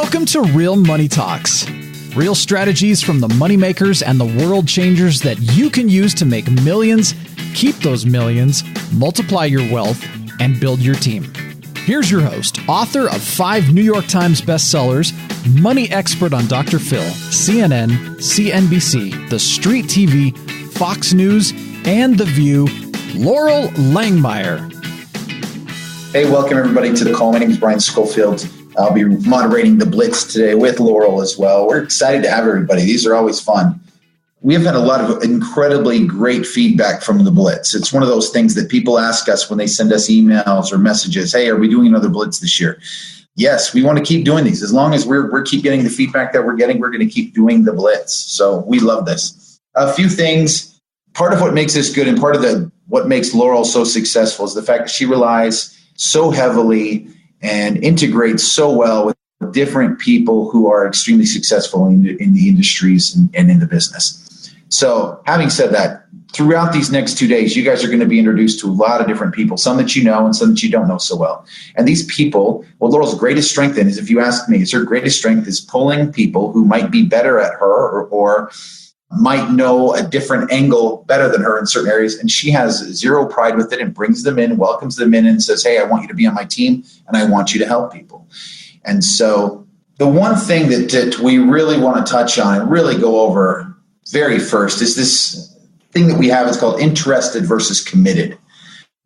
Welcome to Real Money Talks. Real strategies from the moneymakers and the world changers that you can use to make millions, keep those millions, multiply your wealth, and build your team. Here's your host, author of 5 New York Times bestsellers, money expert on Dr. Phil, CNN, CNBC, The Street TV, Fox News, and The View, Laurel Langmeyer. Hey, welcome everybody to the call. My name is Brian Schofield. I'll be moderating the Blitz today with Laurel as well. We're excited to have everybody. These are always fun. We have had a lot of incredibly great feedback from the Blitz. It's one of those things that people ask us when they send us emails or messages. Hey, are we doing another Blitz this year? Yes, we want to keep doing these. As long as we're keep getting the feedback that we're getting, we're going to keep doing the Blitz. So we love this. A few things. Part of what makes this good and part of what makes Laurel so successful is the fact that she relies so heavily and integrates so well with different people who are extremely successful in the industries and in the business. So having said that, throughout these next 2 days, you guys are going to be introduced to a lot of different people, some that you know and some that you don't know so well. And these people, what Laurel's greatest strength in is, if you ask me, is her greatest strength is pulling people who might be better at her or might know a different angle better than her in certain areas. And she has zero pride with it and brings them in, welcomes them in and says, hey, I want you to be on my team and I want you to help people. And so the one thing that we really want to touch on and really go over very first is this thing that we have. It's called interested versus committed.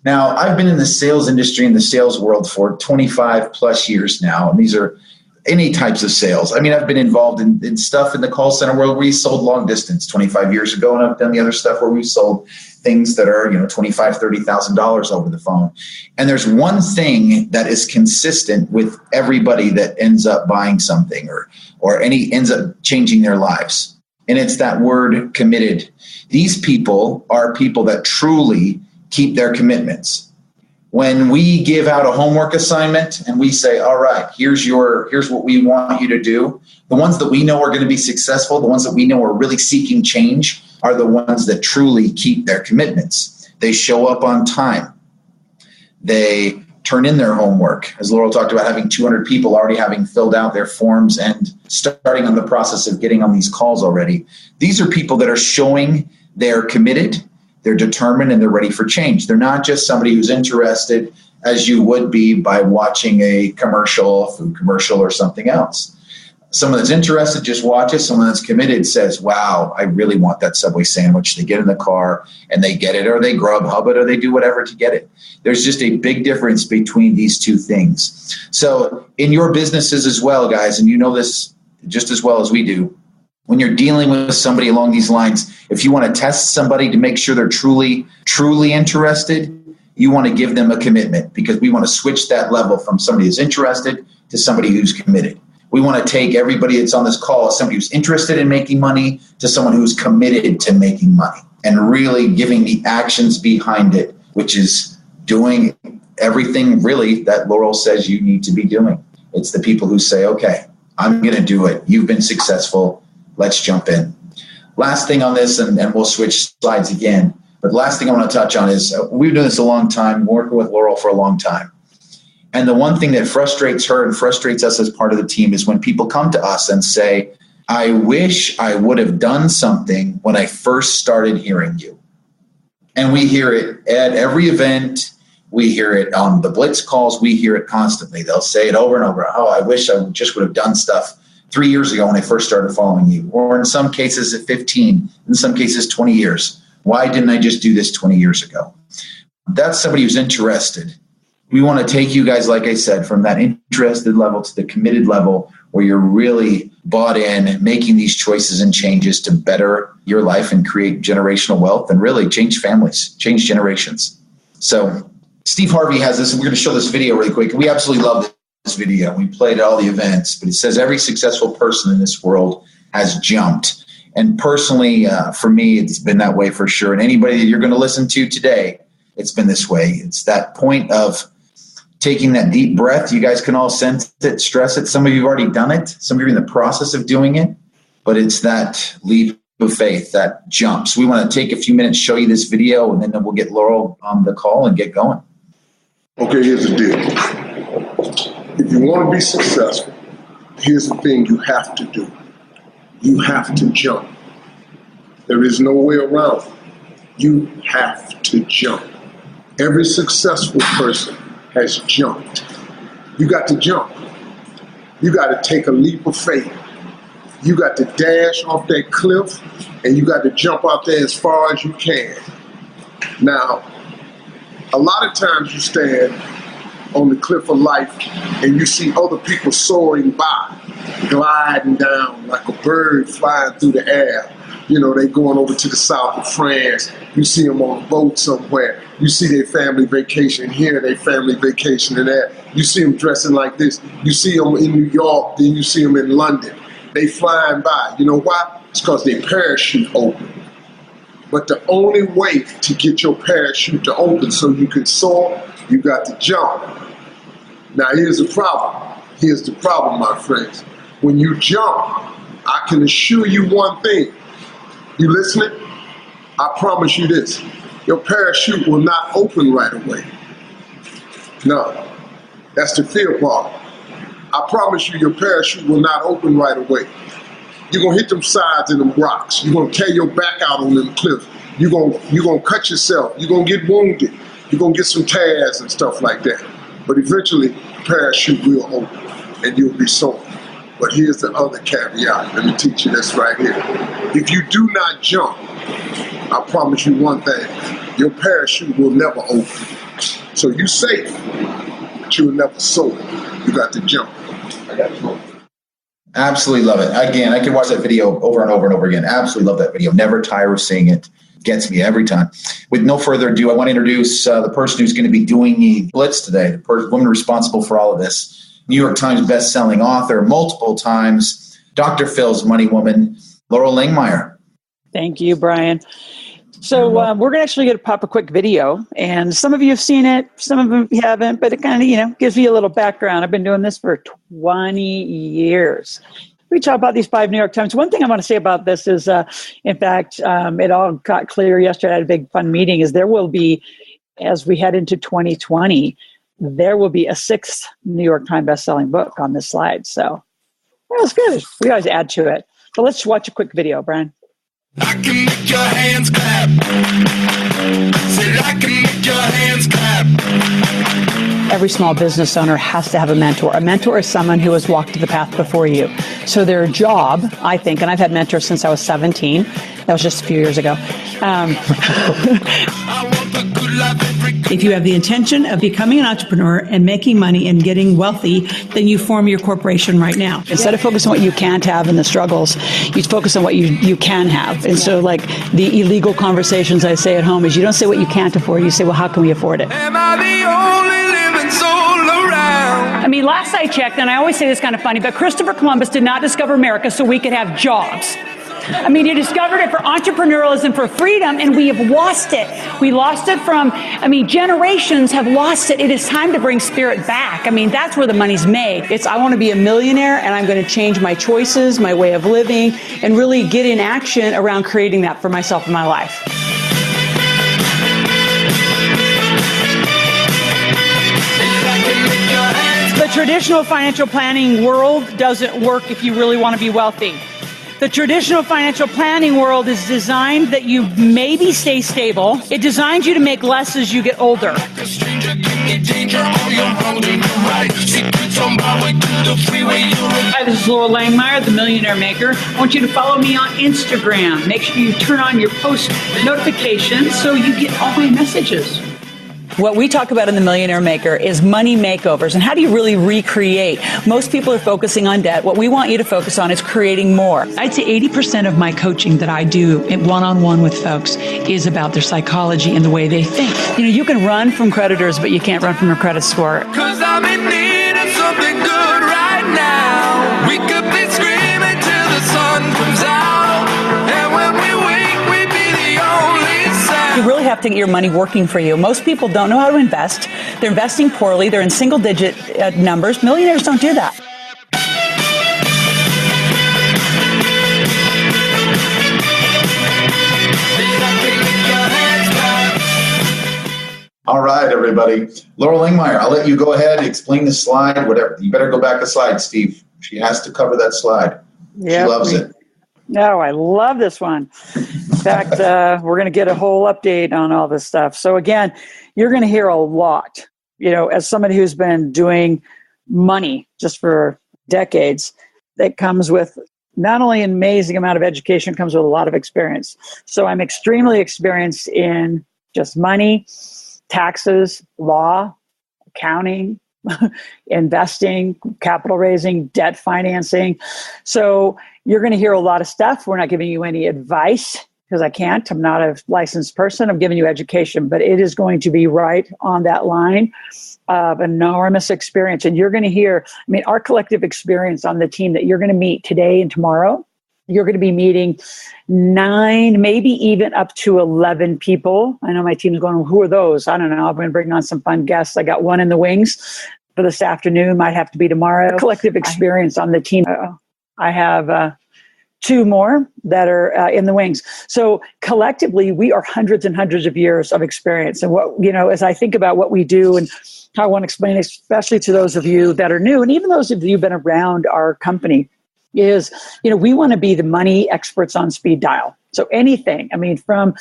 Now, I've been in the sales industry, in the sales world for 25 plus years now. And these are any types of sales. I mean, I've been involved in stuff in the call center world where we sold long distance 25 years ago, and I've done the other stuff where we sold things that are, $25,000, $30,000 over the phone. And there's one thing that is consistent with everybody that ends up buying something or ends up changing their lives. And it's that word committed. These people are people that truly keep their commitments. When we give out a homework assignment and we say, all right, here's what we want you to do, the ones that we know are going to be successful, the ones that we know are really seeking change are the ones that truly keep their commitments. They show up on time. They turn in their homework. As Laurel talked about, having 200 people already having filled out their forms and starting on the process of getting on these calls already. These are people that are showing they're committed, they're determined, and they're ready for change. They're not just somebody who's interested as you would be by watching a commercial, food commercial or something else. Someone that's interested just watches. Someone that's committed says, wow, I really want that Subway sandwich. They get in the car and they get it, or they Grubhub it, or they do whatever to get it. There's just a big difference between these two things. So in your businesses as well, guys, and you know this just as well as we do, when you're dealing with somebody along these lines, if you want to test somebody to make sure they're truly, truly interested, you want to give them a commitment, because we want to switch that level from somebody who's interested to somebody who's committed. We want to take everybody that's on this call as somebody who's interested in making money to someone who's committed to making money and really giving the actions behind it, which is doing everything really that Laurel says you need to be doing. It's the people who say, okay, I'm going to do it. You've been successful. Let's jump in. Last thing on this, and we'll switch slides again, but last thing I want to touch on is we've done this a long time, working with Laurel for a long time. And the one thing that frustrates her and frustrates us as part of the team is when people come to us and say, I wish I would have done something when I first started hearing you. And we hear it at every event. We hear it on the Blitz calls. We hear it constantly. They'll say it over and over. Oh, I wish I just would have done stuff 3 years ago when I first started following you, or in some cases at 15, in some cases 20 years. Why didn't I just do this 20 years ago? That's somebody who's interested. We want to take you guys, like I said, from that interested level to the committed level where you're really bought in, making these choices and changes to better your life and create generational wealth and really change families, change generations. So Steve Harvey has this, and we're going to show this video really quick. We absolutely love this video. We played at all the events, but it says every successful person in this world has jumped. And personally, for me, it's been that way for sure. And anybody that you're going to listen to today, it's been this way. It's that point of taking that deep breath. You guys can all sense it, stress it. Some of you have already done it. Some of you are in the process of doing it. But it's that leap of faith, that jump. So we want to take a few minutes, show you this video, and then we'll get Laurel on the call and get going. Okay, here's the deal. If you want to be successful, here's the thing you have to do. You have to jump. There is no way around it. You have to jump. Every successful person has jumped. You got to jump. You got to take a leap of faith. You got to dash off that cliff, and you got to jump out there as far as you can. Now, a lot of times you stand on the cliff of life and you see other people soaring by, gliding down like a bird flying through the air. You know, they going over to the south of France. You see them on a boat somewhere. You see their family vacation here, their family vacation there. You see them dressing like this. You see them in New York, then you see them in London. They flying by. You know why? It's because their parachute open. But the only way to get your parachute to open so you can soar, you got to jump. Now here's the problem. Here's the problem, my friends. When you jump, I can assure you one thing. You listening? I promise you this. Your parachute will not open right away. No, that's the fear part. I promise you your parachute will not open right away. You're going to hit them sides and them rocks. You're going to tear your back out on them cliffs. You're going to cut yourself. You're going to get wounded. You're going to get some tears and stuff like that. But eventually, the parachute will open and you'll be soaring. But here's the other caveat. Let me teach you this right here. If you do not jump, I promise you one thing. Your parachute will never open. So you're safe, but you will never soar. You got to jump. I got to. Absolutely love it. Again, I can watch that video over and over and over again. Absolutely love that video. Never tire of seeing it. Gets me every time. With no further ado, I want to introduce the person who's going to be doing the Blitz today, the woman responsible for all of this. New York Times best-selling author, multiple times, Dr. Phil's money woman, Laurel Langmeyer. Thank you, Brian. So we're actually going to pop a quick video, and some of you have seen it, some of you haven't, but it kind of, gives me a little background. I've been doing this for 20 years. We talk about these 5 New York Times. One thing I want to say about this is, in fact, it all got clear yesterday at a big fun meeting, is there will be, as we head into 2020, there will be a 6th New York Times bestselling book on this slide. So that was good. We always add to it. But let's watch a quick video, Brian. I can make your hands clap. Said I can make your hands clap. Every small business owner has to have a mentor. A mentor is someone who has walked the path before you. So their job, I think, and I've had mentors since I was 17. That was just a few years ago. If you have the intention of becoming an entrepreneur and making money and getting wealthy, then you form your corporation right now. Instead of focusing on what you can't have and the struggles, you focus on what you can have. And so, like, the illegal conversations I say at home is you don't say what you can't afford, you say, well, how can we afford it? Am I the only living soul around? I mean, last I checked, and I always say this kind of funny, but Christopher Columbus did not discover America so we could have jobs. I mean, he discovered it for entrepreneurialism, for freedom, and we have lost it. We lost it generations have lost it. It is time to bring spirit back. I mean, that's where the money's made. I want to be a millionaire, and I'm going to change my choices, my way of living, and really get in action around creating that for myself and my life. The traditional financial planning world doesn't work if you really want to be wealthy. The traditional financial planning world is designed that you maybe stay stable. It designs you to make less as you get older. Hi, this is Laurel Langmeyer, the Millionaire Maker. I want you to follow me on Instagram. Make sure you turn on your post notifications so you get all my messages. What we talk about in the Millionaire Maker is money makeovers and how do you really recreate. Most people are focusing on debt. What we want you to focus on is creating more. I'd say 80% of my coaching that I do one-on-one with folks is about their psychology and the way they think. You can run from creditors, but you can't run from your credit score. 'Cause I'm in need of something good right now. We could be screaming till the sun comes out. And when we wake, we'd be the only sound. You really have to get your money working for you. Most people don't know how to invest. They're investing poorly. They're in single-digit numbers. Millionaires don't do that. All right, everybody. Laurel Langmeyer, I'll let you go ahead, explain the slide, whatever. You better go back a slide, Steve. She has to cover that slide. Yep. She loves it. No, I love this one. In fact, we're going to get a whole update on all this stuff. So again, you're going to hear a lot, as somebody who's been doing money just for decades, that comes with not only an amazing amount of education, comes with a lot of experience. So I'm extremely experienced in just money, taxes, law, accounting, investing, capital raising, debt financing. So you're going to hear a lot of stuff. We're not giving you any advice because I can't. I'm not a licensed person. I'm giving you education, but it is going to be right on that line of enormous experience. And you're going to hear, our collective experience on the team that you're going to meet today and tomorrow, you're going to be meeting 9, maybe even up to 11 people. I know my team's going, well, who are those? I don't know. I'm going to bring on some fun guests. I got one in the wings for this afternoon. Might have to be tomorrow. Collective experience on the team. I have 2 more that are in the wings. So collectively, we are hundreds and hundreds of years of experience. And as I think about what we do and how I want to explain, especially to those of you that are new, and even those of you who've been around our company, is, we want to be the money experts on speed dial. So anything, from,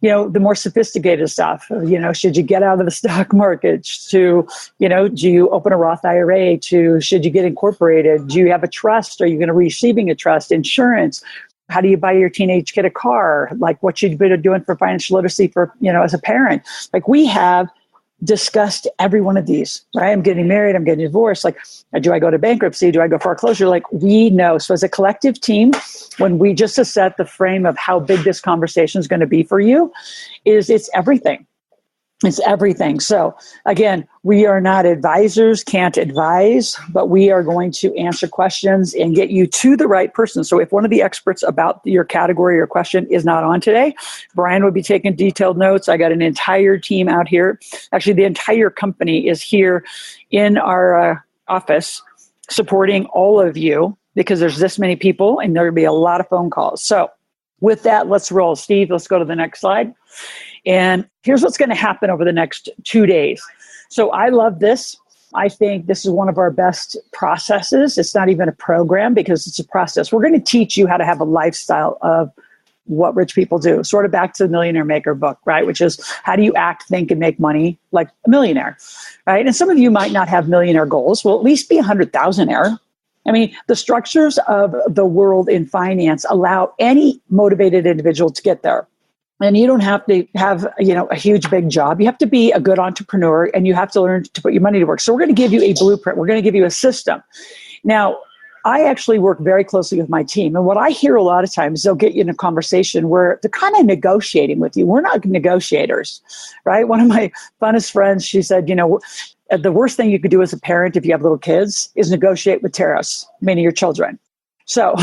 the more sophisticated stuff, should you get out of the stock market, to, do you open a Roth IRA, to should you get incorporated? Do you have a trust? Are you going to be receiving a trust? Insurance? How do you buy your teenage kid a car? Like what should you be doing for financial literacy for, as a parent? Like we have discussed every one of these, right? I'm getting married, I'm getting divorced. Like, do I go to bankruptcy? Do I go foreclosure? Like we know. So as a collective team, when we just to set the frame of how big this conversation is going to be for you, it's everything. It's everything. So again, we are not advisors, can't advise, but we are going to answer questions and get you to the right person. So if one of the experts about your category or question is not on today, Brian would be taking detailed notes. I got an entire team out here. Actually, the entire company is here in our office supporting all of you because there's this many people and there'll be a lot of phone calls. So with that, let's roll. Steve, let's go to the next slide. And here's what's going to happen over the next 2 days. So I love this. I think this is one of our best processes. It's not even a program because it's a process. We're going to teach you how to have a lifestyle of what rich people do, sort of back to the Millionaire Maker book, right? Which is how do you act, think, and make money like a millionaire, right? And some of you might not have millionaire goals. Well, at least be 100,000-aire. The structures of the world in finance allow any motivated individual to get there. And you don't have to have, a huge, big job. You have to be a good entrepreneur and you have to learn to put your money to work. So we're going to give you a blueprint. We're going to give you a system. Now, I actually work very closely with my team. And what I hear a lot of times, they'll get you in a conversation where they're kind of negotiating with you. We're not negotiators, right? One of my funnest friends, she said, the worst thing you could do as a parent if you have little kids is negotiate with terrorists, meaning your children. So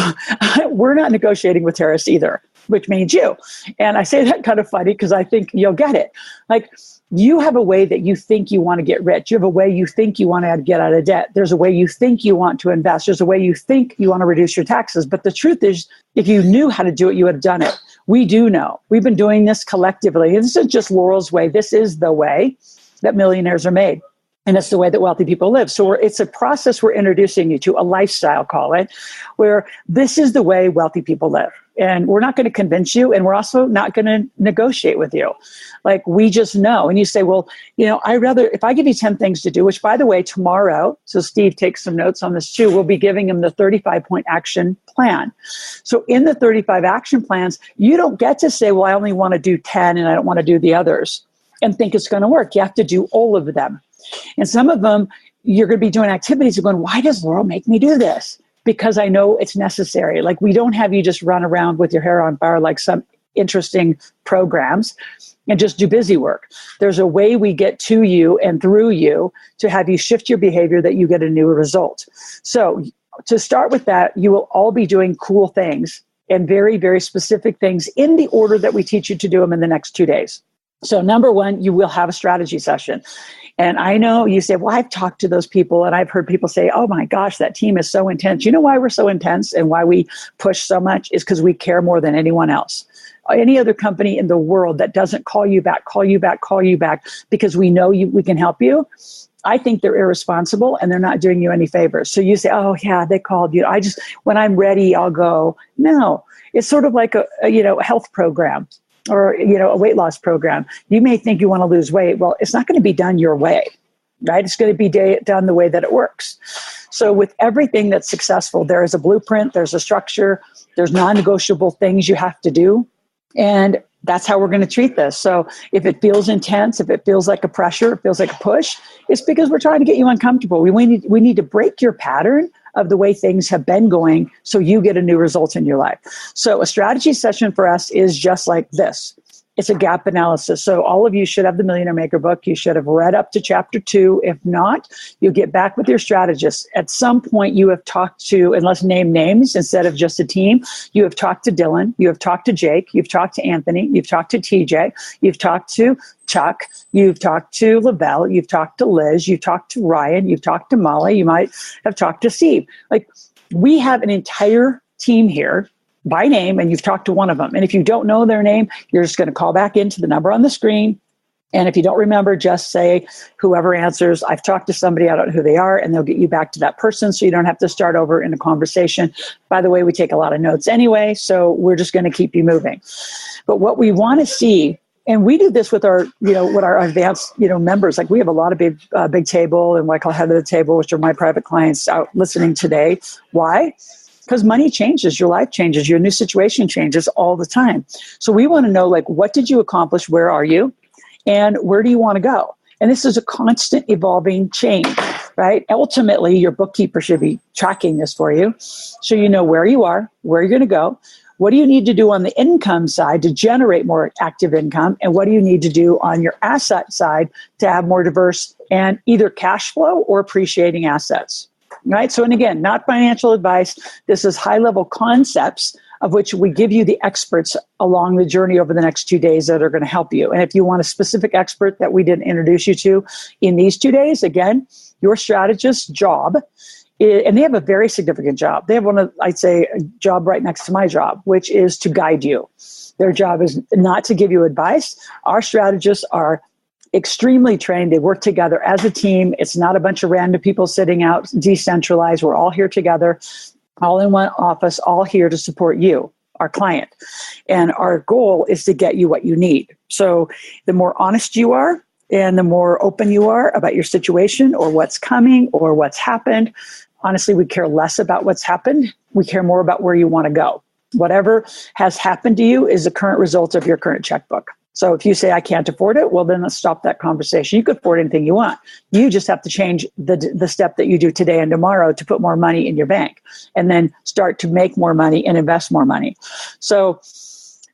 we're not negotiating with terrorists either, which means you. And I say that kind of funny because I think you'll get it. Like you have a way that you think you want to get rich. You have a way you think you want to get out of debt. There's a way you think you want to invest. There's a way you think you want to reduce your taxes. But the truth is, if you knew how to do it, you would have done it. We do know. We've been doing this collectively. And this isn't just Laurel's way. This is the way that millionaires are made. And it's the way that wealthy people live. So it's a process we're introducing you to, a lifestyle, call it, where this is the way wealthy people live. And we're not going to convince you, and we're also not going to negotiate with you. Like, we just know. And you say, well, if I give you 10 things to do, which, by the way, tomorrow, so Steve takes some notes on this too, we'll be giving him the 35-point action plan. So in the 35 action plans, you don't get to say, well, I only want to do 10 and I don't want to do the others and think it's going to work. You have to do all of them. And some of them, you're going to be doing activities and going, why does Laurel make me do this? Because I know it's necessary. Like, we don't have you just run around with your hair on fire like some interesting programs and just do busy work. There's a way we get to you and through you to have you shift your behavior that you get a new result. So to start with that, you will all be doing cool things and very, very specific things in the order that we teach you to do them in the next 2 days. So number one, you will have a strategy session. And I know you say, well, I've talked to those people and I've heard people say, oh my gosh, that team is so intense. You know why we're so intense and why we push so much is because we care more than anyone else. Any other company in the world that doesn't call you back, because we know we can help you, I think they're irresponsible and they're not doing you any favors. So you say, oh yeah, they called you. When I'm ready, I'll go. No, it's sort of like a health program or, a weight loss program. You may think you want to lose weight. Well, it's not going to be done your way, right? It's going to be done the way that it works. So with everything that's successful, there is a blueprint, there's a structure, there's non-negotiable things you have to do. And that's how we're going to treat this. So if it feels intense, if it feels like a pressure, it feels like a push, it's because we're trying to get you uncomfortable. We need to break your pattern of the way things have been going so you get a new result in your life. So a strategy session for us is just like this. It's a gap analysis. So all of you should have the Millionaire Maker book. You should have read up to chapter 2. If not, you'll get back with your strategist. At some point, you have talked to, and let's name names instead of just a team, you have talked to Dylan, you have talked to Jake, you've talked to Anthony, you've talked to TJ, you've talked to Chuck, you've talked to Lavelle, you've talked to Liz, you've talked to Ryan, you've talked to Molly, you might have talked to Steve. Like, we have an entire team here by name, and you've talked to one of them. And if you don't know their name, you're just going to call back into the number on the screen. And if you don't remember, just say, whoever answers, I've talked to somebody, I don't know who they are, and they'll get you back to that person so you don't have to start over in a conversation. By the way, we take a lot of notes anyway, so we're just going to keep you moving. But what we want to see, and we do this with our, with our advanced, members, like we have a lot of big table and what I call head of the table, which are my private clients out listening today. Why? Because money changes, your life changes, your new situation changes all the time. So we want to know, like, what did you accomplish? Where are you? And where do you want to go? And this is a constant evolving change, right? Ultimately, your bookkeeper should be tracking this for you. So you know where you are, where you're going to go. What do you need to do on the income side to generate more active income? And what do you need to do on your asset side to have more diverse and either cash flow or appreciating assets? Right. So, and again, not financial advice. This is high level concepts of which we give you the experts along the journey over the next 2 days that are going to help you. And if you want a specific expert that we didn't introduce you to in these 2 days, again, your strategist's job, and they have a very significant job. They have I'd say, a job right next to my job, which is to guide you. Their job is not to give you advice. Our strategists are extremely trained. They work together as a team. It's not a bunch of random people sitting out decentralized. We're all here together, all in one office, all here to support you, our client. And our goal is to get you what you need. So the more honest you are and the more open you are about your situation or what's coming or what's happened, honestly, we care less about what's happened. We care more about where you want to go. Whatever has happened to you is the current result of your current checkbook. So if you say, I can't afford it, well, then let's stop that conversation. You could afford anything you want. You just have to change the step that you do today and tomorrow to put more money in your bank and then start to make more money and invest more money. So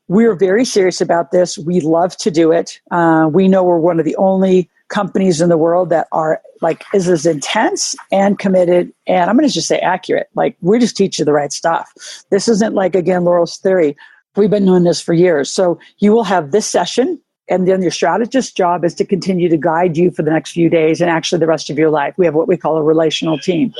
we're very serious about this. We love to do it. We know we're one of the only companies in the world that are is as intense and committed. And I'm going to just say accurate. We just teach you the right stuff. This isn't again, Laurel's theory. We've been doing this for years. So you will have this session, and then your strategist's job is to continue to guide you for the next few days and actually the rest of your life. We have what we call a relational team.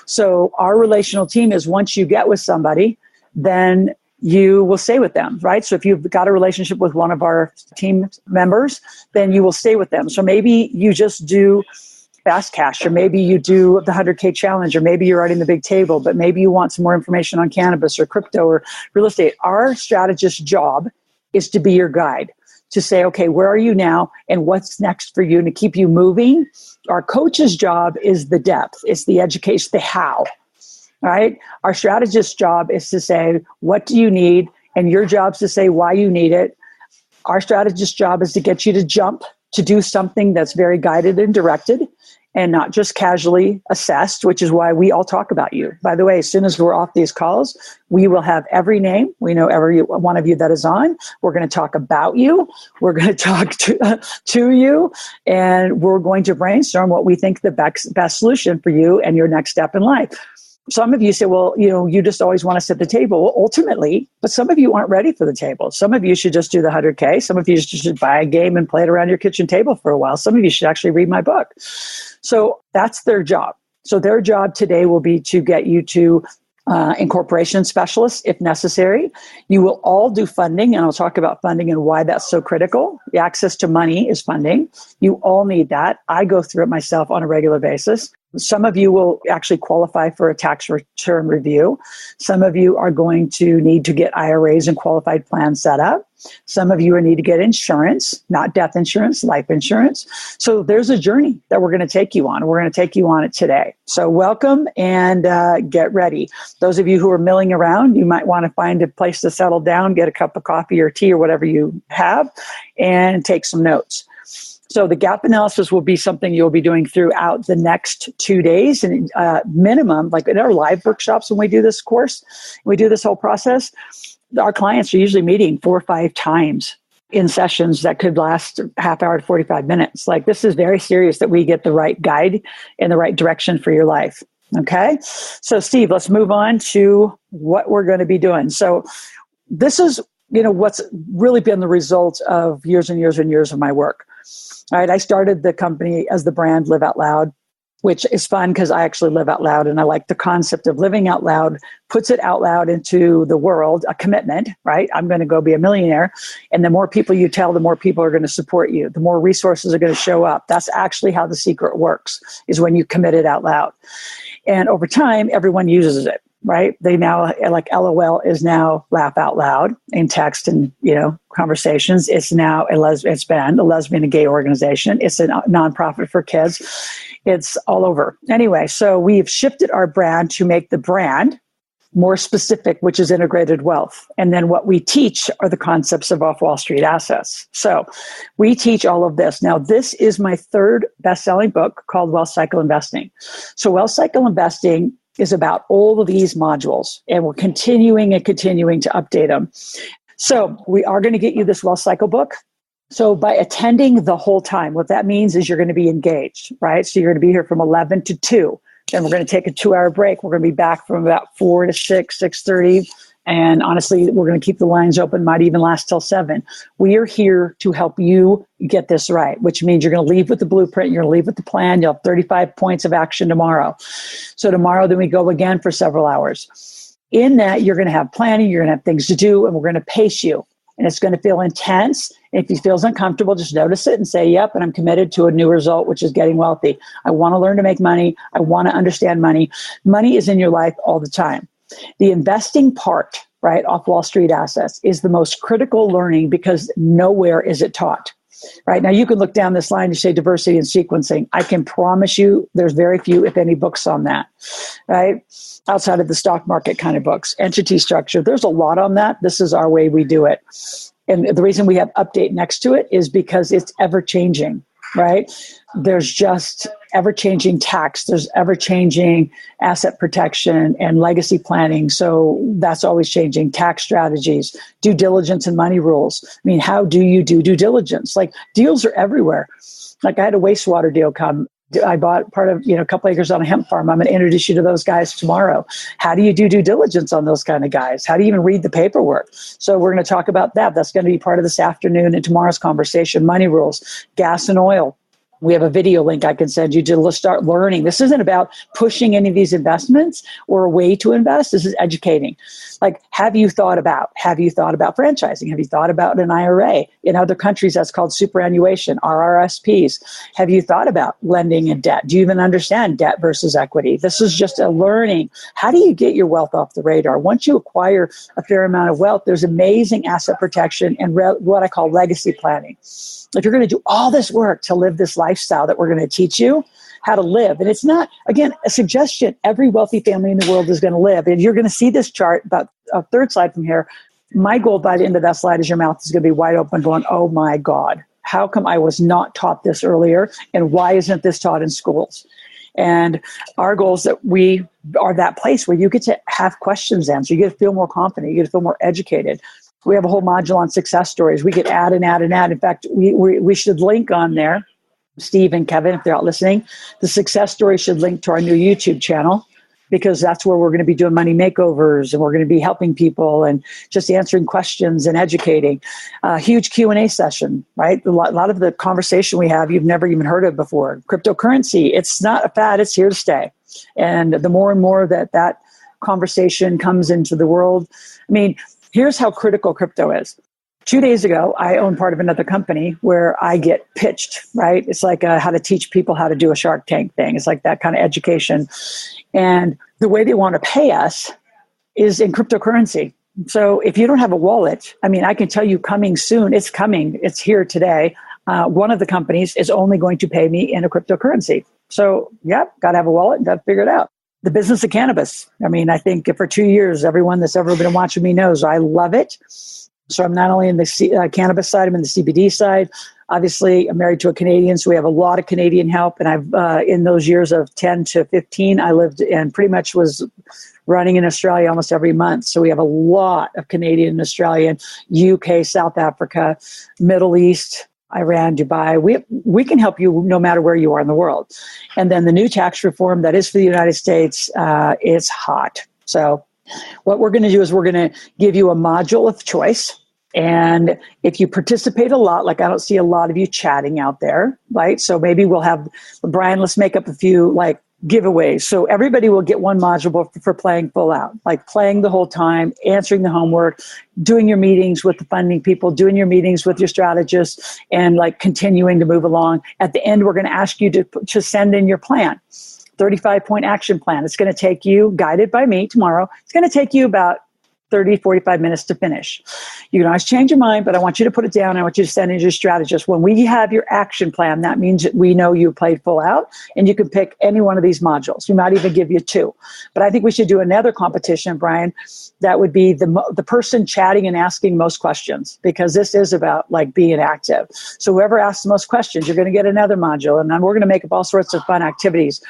So our relational team is once you get with somebody, then you will stay with them, right? So if you've got a relationship with one of our team members, then you will stay with them. So maybe you just do fast cash, or maybe you do the 100K challenge, or maybe you're writing the big table, but maybe you want some more information on cannabis or crypto or real estate. Our strategist's job is to be your guide, to say, okay, where are you now and what's next for you, and to keep you moving. Our coach's job is the depth, it's the education, the how, right? Our strategist's job is to say, what do you need? And your job is to say why you need it. Our strategist's job is to get you to jump, to do something that's very guided and directed and not just casually assessed, which is why we all talk about you. By the way, as soon as we're off these calls, we will have every name. We know every one of you that is on. We're going to talk about you. We're going to talk to you, and we're going to brainstorm what we think the best solution for you and your next step in life. Some of you say, well, you just always want to sit at the table. Well, ultimately, but some of you aren't ready for the table. Some of you should just do the 100K. Some of you should buy a game and play it around your kitchen table for a while. Some of you should actually read my book. So that's their job. So their job today will be to get you to incorporation specialists if necessary. You will all do funding, and I'll talk about funding and why that's so critical. The access to money is funding. You all need that. I go through it myself on a regular basis. Some of you will actually qualify for a tax return review. Some of you are going to need to get IRAs and qualified plans set up. Some of you need to get insurance, not death insurance, life insurance. So there's a journey that we're going to take you on. We're going to take you on it today. So welcome and get ready. Those of you who are milling around, you might want to find a place to settle down, get a cup of coffee or tea or whatever you have, and take some notes. So the gap analysis will be something you'll be doing throughout the next 2 days, and minimum, like in our live workshops when we do this course, we do this whole process, our clients are usually meeting 4 or 5 times in sessions that could last half hour to 45 minutes. Like, this is very serious that we get the right guide in the right direction for your life. Okay. So Steve, let's move on to what we're going to be doing. So this is, what's really been the result of years and years and years of my work. All right. I started the company as the brand Live Out Loud, which is fun because I actually live out loud. And I like the concept of living out loud, puts it out loud into the world, a commitment, right? I'm going to go be a millionaire. And the more people you tell, the more people are going to support you. The more resources are going to show up. That's actually how the secret works, is when you commit it out loud. And over time, everyone uses it, right? They now, like LOL is now laugh out loud in text and, conversations. It's now it's been a lesbian and gay organization. It's a nonprofit for kids. It's all over. Anyway, so we've shifted our brand to make the brand more specific, which is integrated wealth. And then what we teach are the concepts of off-Wall Street assets. So we teach all of this. Now, this is my 3rd best-selling book called Wealth Cycle Investing. So Wealth Cycle Investing is about all of these modules, and we're continuing to update them. So we are going to get you this Wealth Cycle book. So by attending the whole time, what that means is you're going to be engaged, right? So you're going to be here from 11 to 2. Then we're going to take a 2-hour break. We're going to be back from about 4 to 6, 6:30. And honestly, we're going to keep the lines open, might even last till 7. We are here to help you get this right, which means you're going to leave with the blueprint. You're going to leave with the plan. You'll have 35 points of action tomorrow. So tomorrow, then we go again for several hours. In that, you're going to have planning. You're going to have things to do, and we're going to pace you. And it's going to feel intense. If it feels uncomfortable, just notice it and say, yep, and I'm committed to a new result, which is getting wealthy. I want to learn to make money. I want to understand money. Money is in your life all the time. The investing part, right, off Wall Street assets is the most critical learning because nowhere is it taught. Right now, you can look down this line to say diversity and sequencing. I can promise you there's very few, if any, books on that, right? Outside of the stock market kind of books. Entity structure, there's a lot on that. This is our way we do it. And the reason we have update next to it is because it's ever changing, right? There's just ever-changing tax. There's ever-changing asset protection and legacy planning. So that's always changing. Tax strategies, due diligence and money rules. I mean, how do you do due diligence? Like, deals are everywhere. Like, I had a wastewater deal come. I bought part of, a couple acres on a hemp farm. I'm going to introduce you to those guys tomorrow. How do you do due diligence on those kind of guys? How do you even read the paperwork? So we're going to talk about that. That's going to be part of this afternoon and tomorrow's conversation. Money rules, gas and oil. We have a video link I can send you to start learning. This isn't about pushing any of these investments or a way to invest. This is educating. Like, have you thought about franchising? Have you thought about an IRA? In other countries, that's called superannuation, RRSPs. Have you thought about lending and debt? Do you even understand debt versus equity? This is just a learning. How do you get your wealth off the radar? Once you acquire a fair amount of wealth, there's amazing asset protection and what I call legacy planning. If you're going to do all this work to live this lifestyle that we're going to teach you how to live, and it's not, again, a suggestion, every wealthy family in the world is going to live. And you're going to see this chart, about a 3rd slide from here. My goal by the end of that slide is your mouth is going to be wide open going, oh my God, how come I was not taught this earlier? And why isn't this taught in schools? And our goal is that we are that place where you get to have questions answered. You get to feel more confident. You get to feel more educated. We have a whole module on success stories. We could add and add and add. In fact, we should link on there, Steve and Kevin, if they're out listening, the success story should link to our new YouTube channel, because that's where we're going to be doing money makeovers, and we're going to be helping people and just answering questions and educating. Huge Q&A session, right? A lot of the conversation we have, you've never even heard of before. Cryptocurrency, it's not a fad, it's here to stay. And the more and more that conversation comes into the world. I mean, here's how critical crypto is. 2 days ago, I own part of another company where I get pitched, right? It's like how to teach people how to do a Shark Tank thing. It's like that kind of education. And the way they want to pay us is in cryptocurrency. So if you don't have a wallet, I mean, I can tell you coming soon, it's coming, it's here today. One of the companies is only going to pay me in a cryptocurrency. So, got to have a wallet and got to figure it out. The business of cannabis. I mean, I think for 2 years, everyone that's ever been watching me knows I love it. So I'm not only in the cannabis side, I'm in the CBD side. Obviously, I'm married to a Canadian, so we have a lot of Canadian help. And I've, in those years of 10 to 15, I lived and pretty much was running in Australia almost every month. So we have a lot of Canadian and Australian, UK, South Africa, Middle East, Iran, Dubai. We can help you no matter where you are in the world. And then the new tax reform that is for the United States is hot. So what we're going to do is we're going to give you a module of choice. And if you participate a lot, like I don't see a lot of you chatting out there, right? So maybe we'll have, Brian, let's make up a few like giveaways. So everybody will get one module for playing full out, like playing the whole time, answering the homework, doing your meetings with the funding people, doing your meetings with your strategists, and like continuing to move along. At the end, we're going to ask you to send in your plan. 35-point action plan. It's going to take you, guided by me tomorrow, it's going to take you about 30, 45 minutes to finish. You can always change your mind, but I want you to put it down. I want you to send in your strategist. When we have your action plan, that means that we know you played full out, and you can pick any one of these modules. We might even give you 2. But I think we should do another competition, Brian. That would be the person chatting and asking most questions, because this is about like being active. So whoever asks the most questions, you're going to get another module. And then we're going to make up all sorts of fun activities.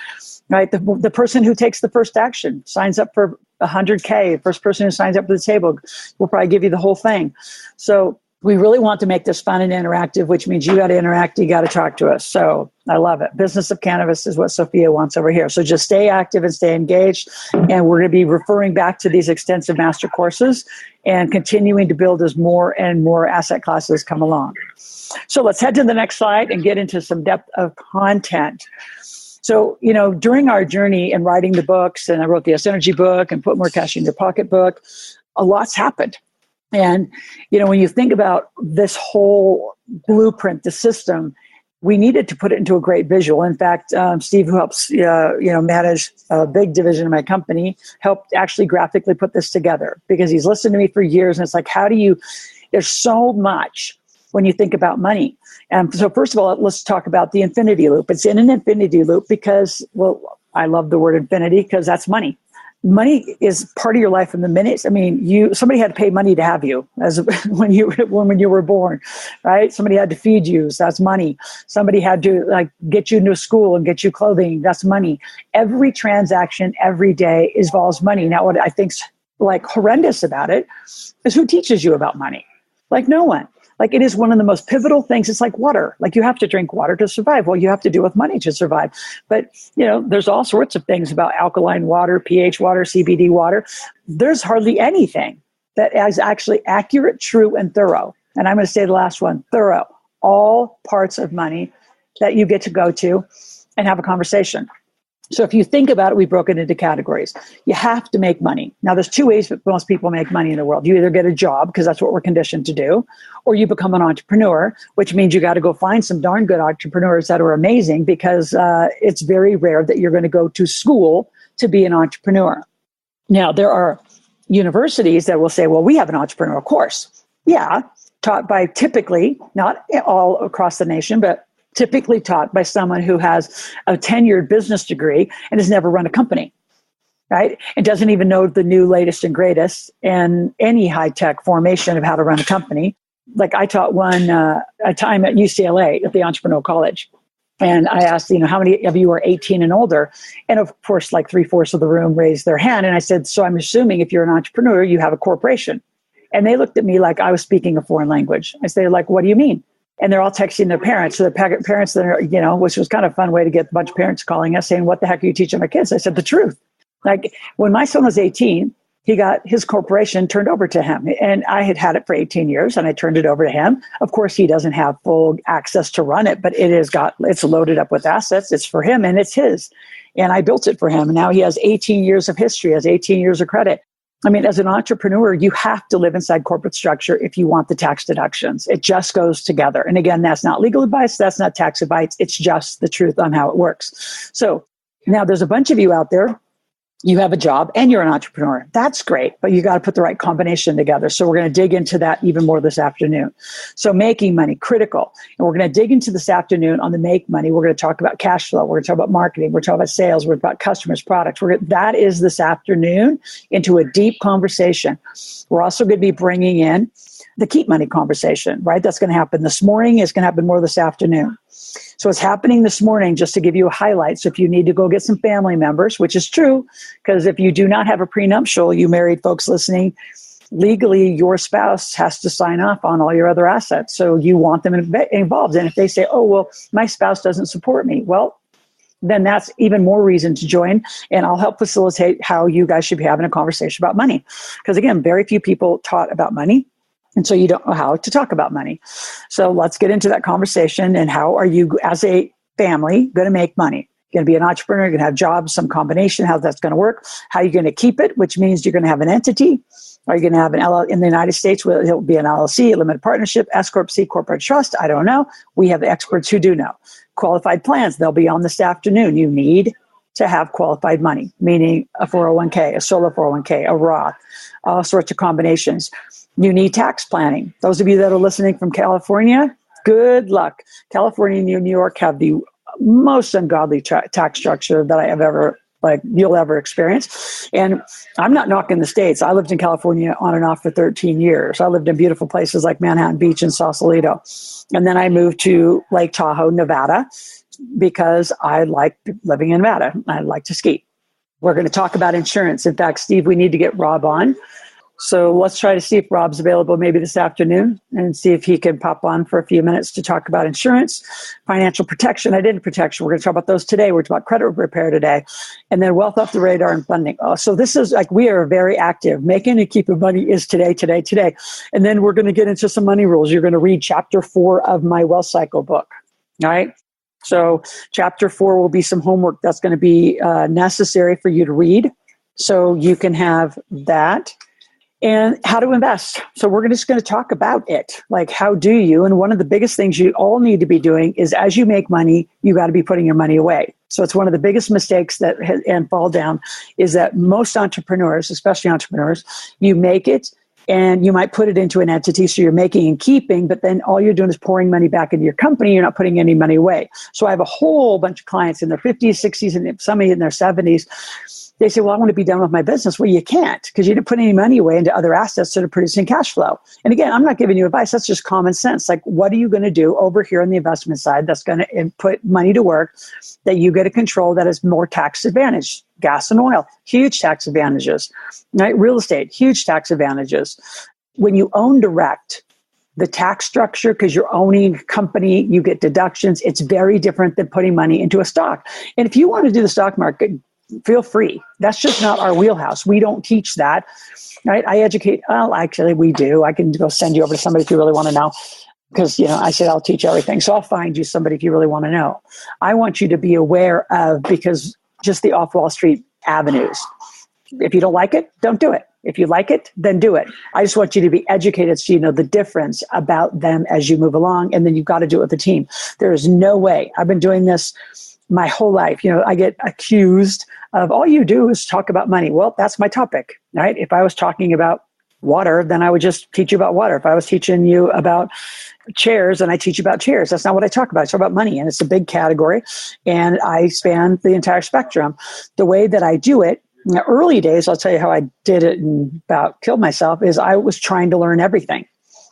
Right, the person who takes the first action signs up for 100K. First person who signs up for the table will probably give you the whole thing. So we really want to make this fun and interactive, which means you got to interact, you got to talk to us. So I love it. Business of Cannabis is what Sophia wants over here. So just stay active and stay engaged. And we're going to be referring back to these extensive master courses and continuing to build as more and more asset classes come along. So let's head to the next slide and get into some depth of content. So, during our journey in writing the books, and I wrote the S Energy book and Put More Cash in Your Pocket book, a lot's happened. And, when you think about this whole blueprint, the system, we needed to put it into a great visual. In fact, Steve, who helps, manage a big division of my company, helped actually graphically put this together, because he's listened to me for years. And it's like, there's so much when you think about money. And so first of all, let's talk about the infinity loop. It's in an infinity loop because, I love the word infinity because that's money. Money is part of your life in the minute. I mean, somebody had to pay money to have you when you were born, right? Somebody had to feed you. So that's money. Somebody had to get you into school and get you clothing. That's money. Every transaction every day involves money. Now, what I think's horrendous about it is who teaches you about money? No one. It is one of the most pivotal things. It's like water. You have to drink water to survive. Well, you have to do with money to survive. But, there's all sorts of things about alkaline water, pH water, CBD water. There's hardly anything that is actually accurate, true, and thorough. And I'm going to say the last one, thorough. All parts of money that you get to go to and have a conversation. So if you think about it, we broke it into categories. You have to make money. Now, there's 2 ways that most people make money in the world. You either get a job, because that's what we're conditioned to do, or you become an entrepreneur, which means you got to go find some darn good entrepreneurs that are amazing, because it's very rare that you're going to go to school to be an entrepreneur. Now, there are universities that will say, well, we have an entrepreneur course. Yeah, taught by typically, not all across the nation, but typically taught by someone who has a tenured business degree and has never run a company, right? And doesn't even know the new latest and greatest and any high-tech formation of how to run a company. I taught one a time at UCLA at the Entrepreneurial College. And I asked, how many of you are 18 and older? And of course, 3/4 of the room raised their hand. And I said, so I'm assuming if you're an entrepreneur, you have a corporation. And they looked at me like I was speaking a foreign language. I said, what do you mean? And they're all texting their parents. So the parents that are, which was kind of a fun way to get a bunch of parents calling us saying, what the heck are you teaching my kids? I said, the truth. When my son was 18, he got his corporation turned over to him. And I had had it for 18 years and I turned it over to him. Of course, he doesn't have full access to run it, but it's loaded up with assets. It's for him and it's his. And I built it for him. And now he has 18 years of history, has 18 years of credit. I mean, as an entrepreneur, you have to live inside corporate structure if you want the tax deductions. It just goes together. And again, that's not legal advice. That's not tax advice. It's just the truth on how it works. So now there's a bunch of you out there. You have a job and you're an entrepreneur. That's great, but you got to put the right combination together. So we're going to dig into that even more this afternoon. So making money, critical. And we're going to dig into this afternoon on the make money. We're going to talk about cash flow. We're going to talk about marketing. We're talking about sales. We're about customers, products. That is this afternoon into a deep conversation. We're also going to be bringing in the keep money conversation, right? That's going to happen this morning. It's going to happen more this afternoon. So it's happening this morning, just to give you a highlight. So if you need to go get some family members, which is true, because if you do not have a prenuptial, you married folks listening, legally your spouse has to sign off on all your other assets. So you want them involved. And if they say, oh, well, my spouse doesn't support me, well, then that's even more reason to join. And I'll help facilitate how you guys should be having a conversation about money. Because again, very few people taught about money. And so you don't know how to talk about money. So let's get into that conversation. And how are you, as a family, going to make money? You're going to be an entrepreneur, you're going to have jobs, some combination, how that's going to work. How are you going to keep it, which means you're going to have an entity. Are you going to have an LLC in the United States? It'll be an LLC, a limited partnership, S Corp, C Corporate Trust. I don't know. We have the experts who do know. Qualified plans, they'll be on this afternoon. You need to have qualified money, meaning a 401k, a solo 401k, a Roth, all sorts of combinations. You need tax planning. Those of you that are listening from California, good luck. California and New York have the most ungodly tax structure that I have ever, you'll ever experience. And I'm not knocking the States. I lived in California on and off for 13 years. I lived in beautiful places like Manhattan Beach and Sausalito. And then I moved to Lake Tahoe, Nevada, because I like living in Nevada. I like to ski. We're going to talk about insurance. In fact, Steve, we need to get Rob on. So let's try to see if Rob's available maybe this afternoon and see if he can pop on for a few minutes to talk about insurance, financial protection, identity protection. We're going to talk about those today. We're talking about credit repair today, and then wealth off the radar and funding. So this is we are very active. Making and keeping money is today. And then we're going to get into some money rules. You're going to read chapter 4 of my Wealth Cycle book. All right. So chapter 4 will be some homework that's going to be necessary for you to read. So you can have that. And how to invest. So we're just going to talk about it. Like, how do you? And one of the biggest things you all need to be doing is, as you make money, you got to be putting your money away. So it's one of the biggest mistakes and fall down is that most entrepreneurs, especially entrepreneurs, you make it and you might put it into an entity. So you're making and keeping, but then all you're doing is pouring money back into your company. You're not putting any money away. So I have a whole bunch of clients in their 50s, 60s, and some in their 70s. They say, well, I want to be done with my business. Well, you can't, because you didn't put any money away into other assets that are producing cash flow. And again, I'm not giving you advice. That's just common sense. Like, what are you going to do over here on the investment side that's going to put money to work that you get a control that is more tax advantage? Gas and oil, huge tax advantages. Right? Real estate, huge tax advantages. When you own direct, the tax structure, because you're owning a company, you get deductions. It's very different than putting money into a stock. And if you want to do the stock market, feel free. That's just not our wheelhouse. We don't teach that, right? I educate. Well, actually, we do. I can go send you over to somebody if you really want to know, because I said I'll teach everything. So I'll find you somebody if you really want to know. I want you to be aware of, because just the off Wall Street avenues. If you don't like it, don't do it. If you like it, then do it. I just want you to be educated so you know the difference about them as you move along, and then you've got to do it with the team. There is no way. I've been doing this my whole life. I get accused of, all you do is talk about money. Well, that's my topic, right? If I was talking about water, then I would just teach you about water. If I was teaching you about chairs, then I teach you about chairs. That's not what I talk about. I talk about money, and it's a big category, and I span the entire spectrum. The way that I do it, in the early days, I'll tell you how I did it and about killed myself, is I was trying to learn everything,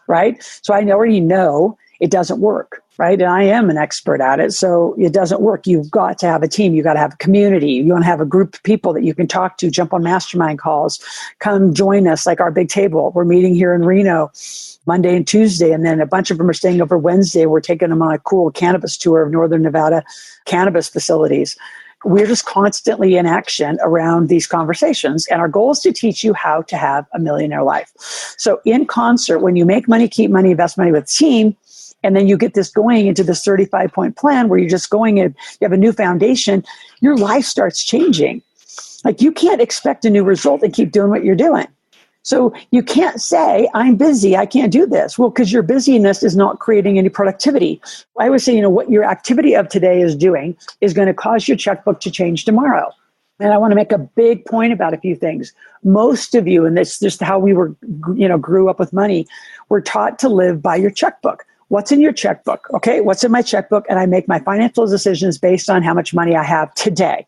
right? So I already know it doesn't work, right? And I am an expert at it. So it doesn't work. You've got to have a team. You've got to have a community. You want to have a group of people that you can talk to, jump on mastermind calls, come join us, like our big table. We're meeting here in Reno Monday and Tuesday, and then a bunch of them are staying over Wednesday. We're taking them on a cool cannabis tour of Northern Nevada cannabis facilities. We're just constantly in action around these conversations. And our goal is to teach you how to have a millionaire life. So in concert, when you make money, keep money, invest money with a team, and then you get this going into this 35-point plan where you're just going in, you have a new foundation, your life starts changing. Like, you can't expect a new result and keep doing what you're doing. So you can't say, I'm busy, I can't do this. Well, because your busyness is not creating any productivity. I would say, what your activity of today is doing is going to cause your checkbook to change tomorrow. And I want to make a big point about a few things. Most of you, and this is just how we were, grew up with money, we're taught to live by your checkbook. What's in your checkbook? Okay, what's in my checkbook? And I make my financial decisions based on how much money I have today.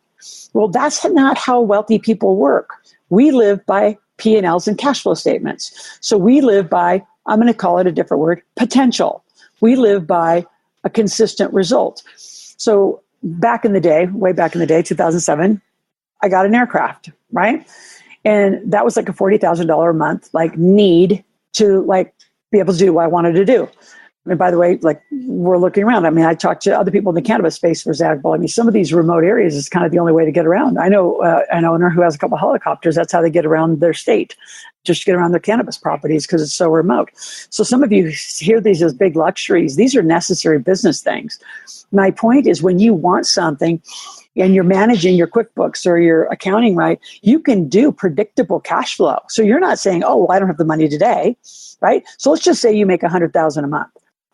Well, that's not how wealthy people work. We live by P&Ls and cash flow statements. So we live by, I'm going to call it a different word, potential. We live by a consistent result. So back in the day, way back in the day, 2007, I got an aircraft, right? And that was like a $40,000 a month, need to be able to do what I wanted to do. And by the way, we're looking around. I mean, I talked to other people in the cannabis space, for example. I mean, some of these remote areas is kind of the only way to get around. I know an owner who has a couple of helicopters. That's how they get around their state, just to get around their cannabis properties because it's so remote. So some of you hear these as big luxuries. These are necessary business things. My point is, when you want something and you're managing your QuickBooks or your accounting right, you can do predictable cash flow. So you're not saying, oh, well, I don't have the money today, right? So let's just say you make $100,000 a month.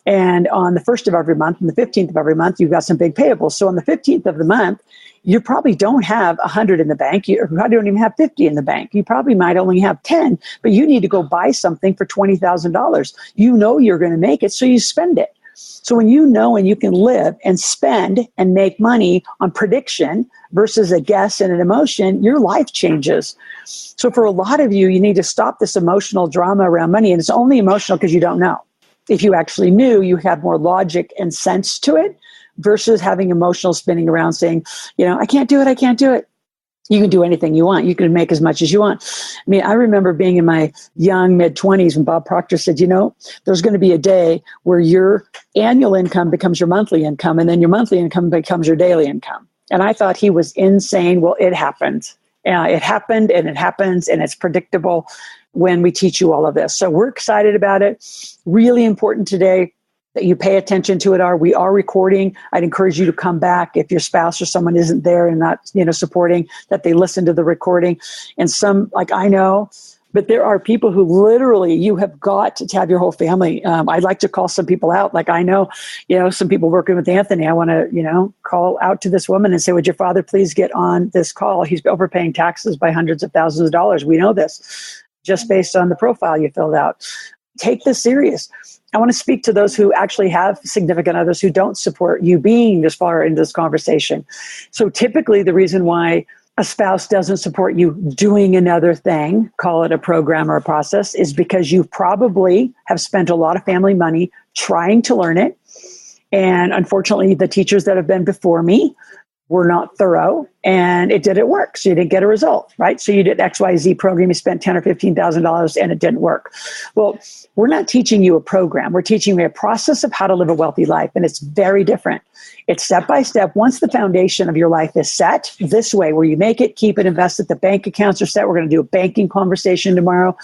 And on the 1st of every month and the 15th of every month, you've got some big payables. So on the 15th of the month, you probably don't have 100 in the bank. You probably don't even have 50 in the bank. You probably might only have 10, but you need to go buy something for $20,000. You know you're going to make it, so you spend it. So when you know and you can live and spend and make money on prediction versus a guess and an emotion, your life changes. So for a lot of you, you need to stop this emotional drama around money. And it's only emotional because you don't know. If you actually knew, you had more logic and sense to it versus having emotional spinning around saying, I can't do it. I can't do it. You can do anything you want. You can make as much as you want. I mean, I remember being in my young mid-20s when Bob Proctor said, there's going to be a day where your annual income becomes your monthly income, and then your monthly income becomes your daily income. And I thought he was insane. Well, it happened. It happened, and it happens, and it's predictable when we teach you all of this. So we're excited about it. Really important today that you pay attention to it. We are recording. I'd encourage you to come back if your spouse or someone isn't there and not, supporting, that they listen to the recording. And some, I know, but there are people who literally, you have got to have your whole family. I'd like to call some people out. I know, some people working with Anthony. I want to, call out to this woman and say, would your father please get on this call? He's overpaying taxes by hundreds of thousands of dollars. We know this just based on the profile you filled out. Take this serious. I want to speak to those who actually have significant others who don't support you being this far into this conversation. So typically the reason why a spouse doesn't support you doing another thing, call it a program or a process, is because you probably have spent a lot of family money trying to learn it. And unfortunately, the teachers that have been before me were not thorough and it didn't work. So you didn't get a result, right? So you did XYZ program, you spent $10,000 or $15,000 and it didn't work. Well, we're not teaching you a program. We're teaching you a process of how to live a wealthy life. And it's very different. It's step by step. Once the foundation of your life is set this way, where you make it, keep it, invest it, the bank accounts are set. We're going to do a banking conversation tomorrow.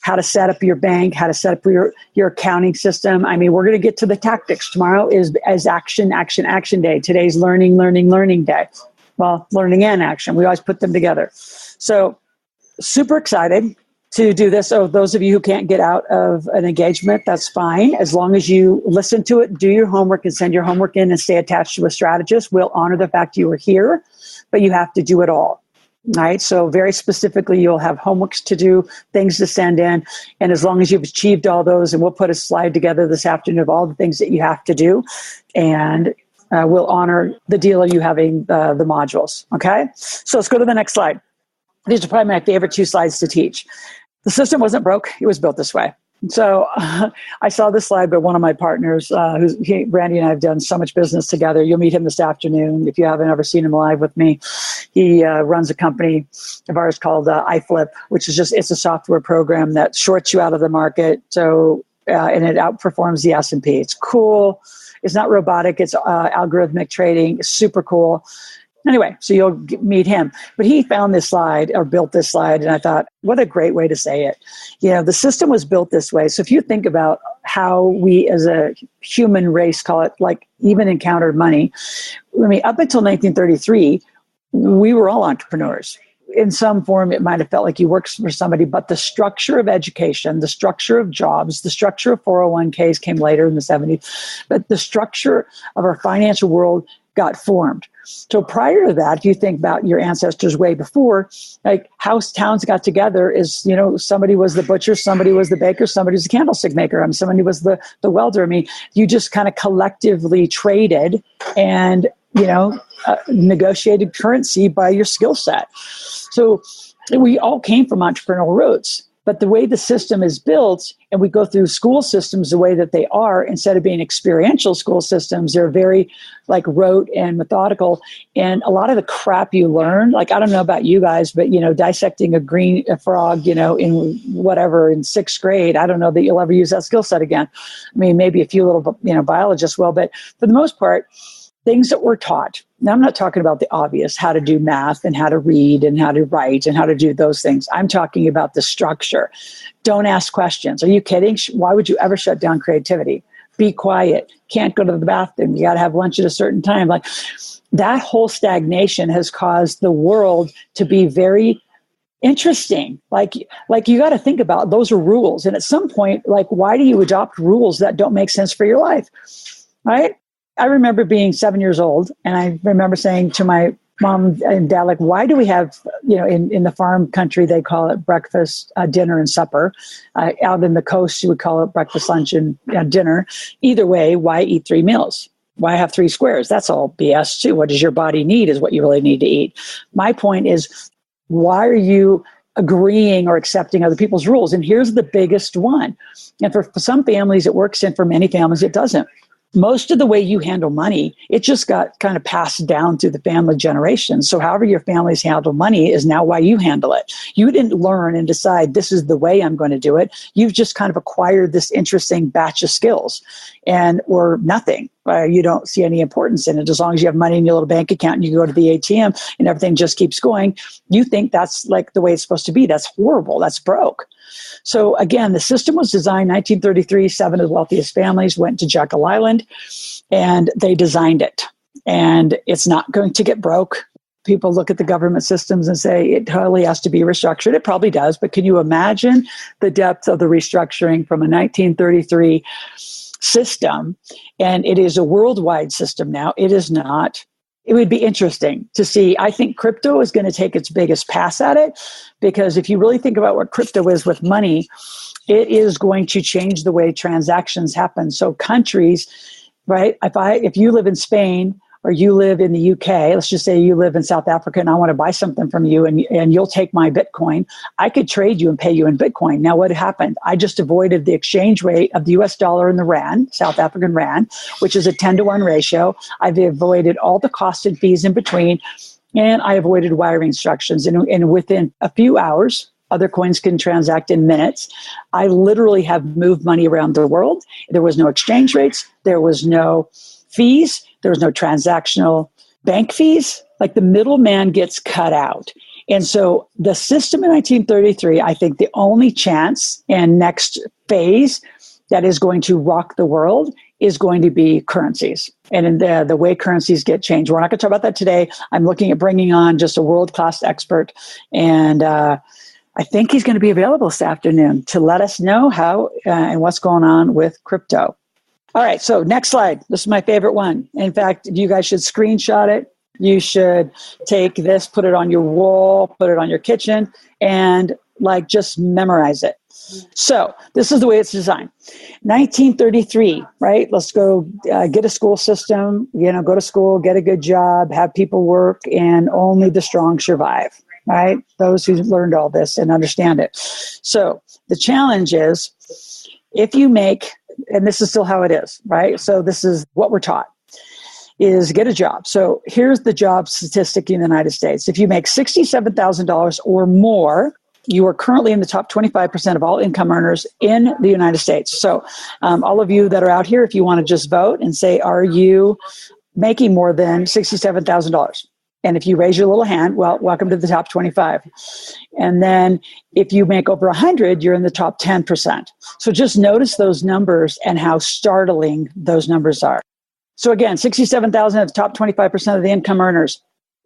How to set up your bank, how to set up your accounting system. I mean, we're going to get to the tactics. Tomorrow is action day. Today's learning day. Well, learning and action. We always put them together. So super excited to do this. So those of you who can't get out of an engagement, that's fine. As long as you listen to it, do your homework and send your homework in and stay attached to a strategist. We'll honor the fact you were here, but you have to do it all. Right. So very specifically, you'll have homeworks to do, things to send in. And as long as you've achieved all those, and we'll put a slide together this afternoon of all the things that you have to do. And we'll honor the deal of you having the modules. Okay. So let's go to the next slide. These are probably my favorite 2 slides to teach. The system wasn't broke. It was built this way. So I saw this slide by one of my partners, Randy and I have done so much business together. You'll meet him this afternoon if you haven't ever seen him live with me. He runs a company of ours called iFlip, which is it's a software program that shorts you out of the market. So and it outperforms the S&P. It's cool. It's not robotic. It's algorithmic trading. It's super cool. Anyway, so you'll meet him. But he found this slide or built this slide, and I thought, what a great way to say it. The system was built this way. So if you think about how we as a human race, call it, like, even encountered money, I mean, up until 1933, we were all entrepreneurs. In some form, it might have felt like you worked for somebody, but the structure of education, the structure of jobs, the structure of 401ks came later in the 70s, but the structure of our financial world got formed. So prior to that, if you think about your ancestors way before, like house towns got together is, somebody was the butcher, somebody was the baker, somebody was the candlestick maker, somebody was the welder. I mean, you just kind of collectively traded and, negotiated currency by your skill set. So we all came from entrepreneurial roots. But the way the system is built, and we go through school systems the way that they are, instead of being experiential school systems, they're very like rote and methodical. And a lot of the crap you learn, like, I don't know about you guys, but, dissecting a frog, in whatever, in 6th grade, I don't know that you'll ever use that skill set again. I mean, maybe a few little, biologists will, but for the most part, things that we're taught. Now, I'm not talking about the obvious, how to do math and how to read and how to write and how to do those things. I'm talking about the structure. Don't ask questions. Are you kidding? Why would you ever shut down creativity? Be quiet. Can't go to the bathroom. You got to have lunch at a certain time. Like, that whole stagnation has caused the world to be very interesting. Like you got to think about, those are rules. And at some point, like, why do you adopt rules that don't make sense for your life? Right? I remember being 7 years old, and I remember saying to my mom and dad, like, why do we have, in the farm country, they call it breakfast, dinner, and supper. Out in the coast, you would call it breakfast, lunch, and dinner. Either way, why eat 3 meals? Why have 3 squares? That's all BS too. What does your body need is what you really need to eat. My point is, why are you agreeing or accepting other people's rules? And here's the biggest one. And for some families, it works, and for many families, it doesn't. Most of the way you handle money, it just got kind of passed down through the family generations. So however your families handle money is now why you handle it. You didn't learn and decide this is the way I'm going to do it. You've just kind of acquired this interesting batch of skills or nothing. You don't see any importance in it. As long as you have money in your little bank account and you go to the ATM and everything just keeps going, you think that's like the way it's supposed to be. That's horrible. That's broke. So again, the system was designed 1933. 7 of the wealthiest families went to Jekyll Island and they designed it. And it's not going to get broke. People look at the government systems and say it totally has to be restructured. It probably does. But can you imagine the depth of the restructuring from a 1933 system? And it is a worldwide system now. It is not. It would be interesting to see. I think crypto is going to take its biggest pass at it, because if you really think about what crypto is with money, it is going to change the way transactions happen. So countries, right? If you live in Spain or you live in the UK, let's just say you live in South Africa and I want to buy something from you and you'll take my Bitcoin, I could trade you and pay you in Bitcoin. Now what happened? I just avoided the exchange rate of the US dollar and the Rand, South African Rand, which is a 10-to-1 ratio. I've avoided all the costs and fees in between, and I avoided wiring instructions. And within a few hours, other coins can transact in minutes. I literally have moved money around the world. There was no exchange rates. There was no fees. There was no transactional bank fees. Like, the middleman gets cut out. And so the system in 1933, I think the only chance and next phase that is going to rock the world is going to be currencies. And in the way currencies get changed. We're not going to talk about that today. I'm looking at bringing on just a world-class expert. And I think he's going to be available this afternoon to let us know how and what's going on with crypto. All right, so next slide. This is my favorite one. In fact, you guys should screenshot it. You should take this, put it on your wall, put it on your kitchen, and just memorize it. So this is the way it's designed. 1933, right? Let's go get a school system, go to school, get a good job, have people work, and only the strong survive, right? Those who learned all this and understand it. So the challenge is, if you make, and this is still how it is, right? So this is what we're taught, is get a job. So here's the job statistic in the United States. If you make $67,000 or more, you are currently in the top 25% of all income earners in the United States. So all of you that are out here, if you want to just vote and say, are you making more than $67,000? And if you raise your little hand, well, welcome to the top 25. And then if you make over 100, you're in the top 10%. So just notice those numbers and how startling those numbers are. So again, 67,000 of the top 25% of the income earners.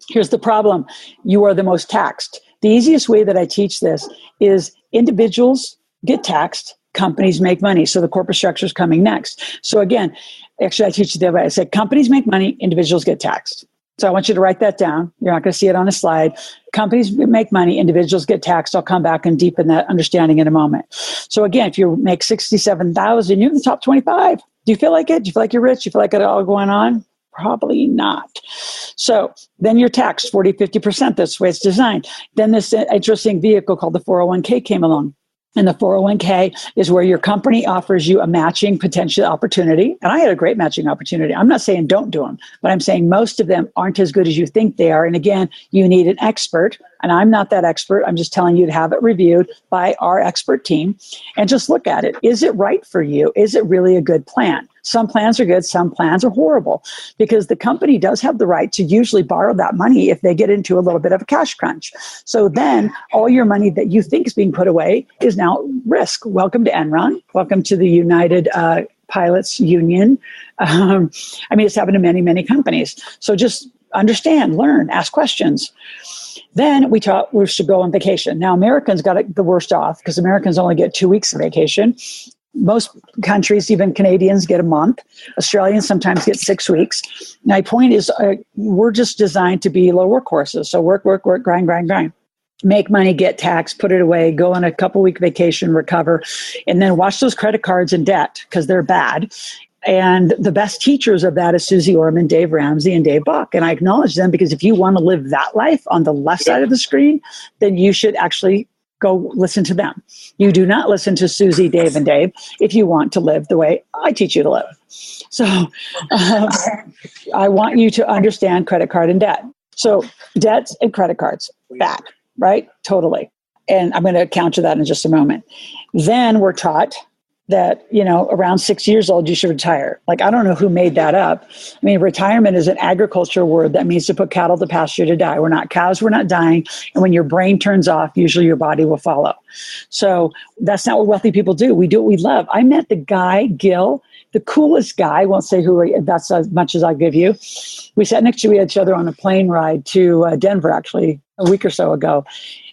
Here's the problem. You are the most taxed. The easiest way that I teach this is individuals get taxed, companies make money. So the corporate structure is coming next. So again, actually I teach the other way. I said companies make money, individuals get taxed. So I want you to write that down. You're not going to see it on a slide. Companies make money, individuals get taxed. I'll come back and deepen that understanding in a moment. So again, if you make 67,000, you're in the top 25. Do you feel like it? Do you feel like you're rich? Do you feel like it all going on? Probably not. So then you're taxed 40, 50%. That's the way it's designed. Then this interesting vehicle called the 401k came along. And the 401k is where your company offers you a matching potential opportunity. And I had a great matching opportunity. I'm not saying don't do them, but I'm saying most of them aren't as good as you think they are. And again, you need an expert. And I'm not that expert. I'm just telling you to have it reviewed by our expert team and just look at it. Is it right for you? Is it really a good plan? Some plans are good. Some plans are horrible because the company does have the right to usually borrow that money if they get into a little bit of a cash crunch. So then all your money that you think is being put away is now risk. Welcome to Enron. Welcome to the United Pilots Union. It's happened to many, many companies. So just understand, learn, ask questions. Then we taught we should go on vacation. Now, Americans got it the worst off because Americans only get 2 weeks of vacation. Most countries, even Canadians, get a month. Australians sometimes get 6 weeks. My point is we're just designed to be low workhorses. So work, grind. Make money, get taxed, put it away, go on a couple-week vacation, recover, and then watch those credit cards in debt because they're bad. And the best teachers of that is Susie Orman, Dave Ramsey, and Dave Buck. And I acknowledge them because if you want to live that life on the left side of the screen, then you should actually go listen to them. You do not listen to Susie, Dave, and Dave if you want to live the way I teach you to live. So I want you to understand credit card and debt. So debts and credit cards, bad, right? Totally. And I'm going to counter that in just a moment. Then we're taught that, around 6 years old, you should retire. Like, I don't know who made that up. I mean, retirement is an agriculture word that means to put cattle to pasture to die. We're not cows, we're not dying. And when your brain turns off, usually your body will follow. So that's not what wealthy people do. We do what we love. I met the guy, Gil, the coolest guy. I won't say who, that's as much as I'll give you. We sat next to each other on a plane ride to Denver, actually, a week or so ago.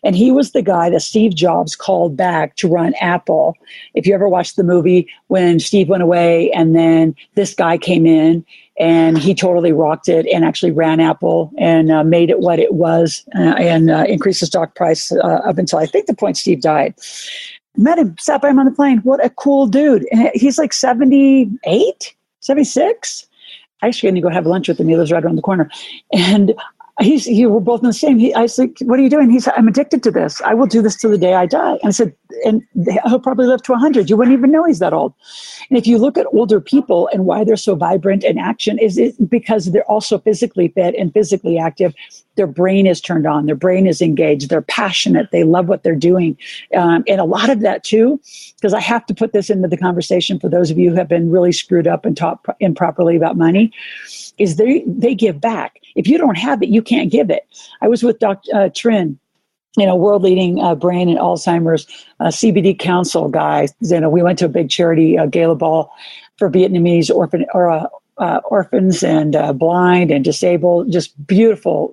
And he was the guy that Steve Jobs called back to run Apple. If you ever watched the movie when Steve went away and then this guy came in and he totally rocked it and actually ran Apple and made it what it was and increased the stock price up until I think the point Steve died. Met him, sat by him on the plane. What a cool dude. And he's like 78, 76. I actually going to go have lunch with him. He lives right around the corner. And we're both in the same. I said, what are you doing? He said, I'm addicted to this. I will do this till the day I die. And I said, and he'll probably live to 100. You wouldn't even know he's that old. And if you look at older people and why they're so vibrant in action, is it because they're also physically fit and physically active. Their brain is turned on. Their brain is engaged. They're passionate. They love what they're doing. And a lot of that too, because I have to put this into the conversation for those of you who have been really screwed up and taught improperly about money, is they give back. If you don't have it, you can't give it. I was with Dr. Trin, world leading brain and Alzheimer's CBD council guy. We went to a big charity gala ball for Vietnamese orphans and blind and disabled, just beautiful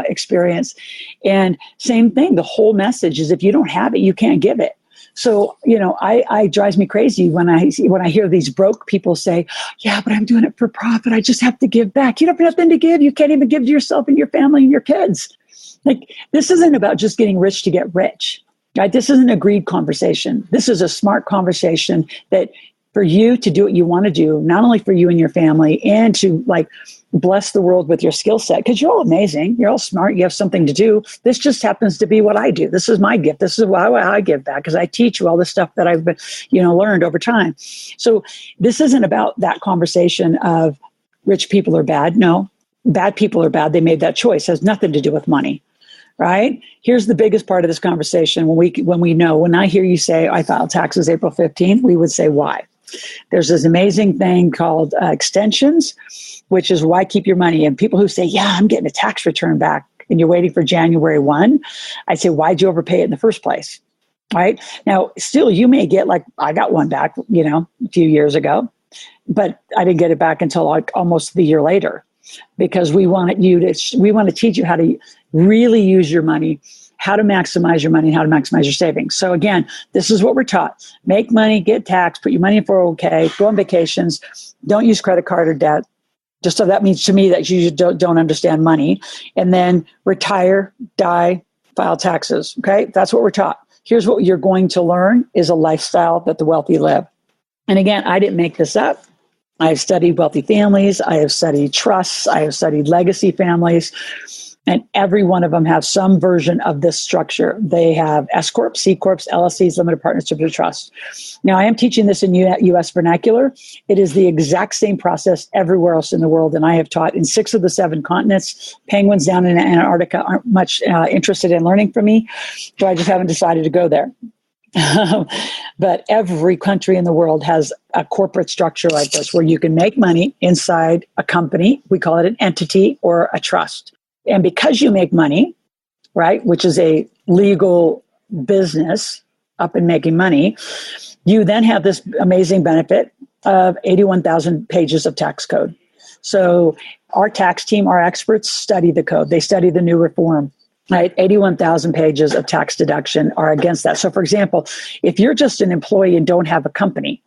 experience. And same thing, the whole message is if you don't have it, you can't give it. So, I drives me crazy when I hear these broke people say, yeah, but I'm doing it for profit. I just have to give back. You don't have nothing to give. You can't even give to yourself and your family and your kids. Like, this isn't about just getting rich to get rich, right? This isn't a greed conversation. This is a smart conversation that for you to do what you want to do, not only for you and your family, and to bless the world with your skill set, because you're all amazing. You're all smart. You have something to do. This just happens to be what I do. This is my gift. This is how I give back, because I teach you all the stuff that I've learned over time. So this isn't about that conversation of rich people are bad. No, bad people are bad. They made that choice. It has nothing to do with money. Right? Here's the biggest part of this conversation. When I hear you say, I filed taxes April 15th, we would say, why? There's this amazing thing called extensions, which is why keep your money. And people who say, yeah, I'm getting a tax return back, and you're waiting for January 1, I say, why'd you overpay it in the first place? Right? Now, still, you may get like, I got one back, a few years ago, but I didn't get it back until like almost the year later, because we want to teach you how to really use your money, how to maximize your money, and how to maximize your savings. So again, this is what we're taught. Make money, get taxed, put your money in 401k, go on vacations, don't use credit card or debt. Just so that means to me that you don't understand money. And then retire, die, file taxes. Okay, that's what we're taught. Here's what you're going to learn is a lifestyle that the wealthy live. And again, I didn't make this up. I have studied wealthy families. I have studied trusts. I have studied legacy families. And every one of them have some version of this structure. They have S Corps, C Corps, LLCs, limited partnerships, or trust. Now, I am teaching this in U.S. vernacular. It is the exact same process everywhere else in the world. And I have taught in 6 of the 7 continents. Penguins down in Antarctica aren't much interested in learning from me, so I just haven't decided to go there. But every country in the world has a corporate structure like this, where you can make money inside a company. We call it an entity or a trust. And because you make money, right, which is a legal business up and making money, you then have this amazing benefit of 81,000 pages of tax code. So our tax team, our experts study the code. They study the new reform. Right, 81,000 pages of tax deduction are against that. So, for example, if you're just an employee and don't have a company,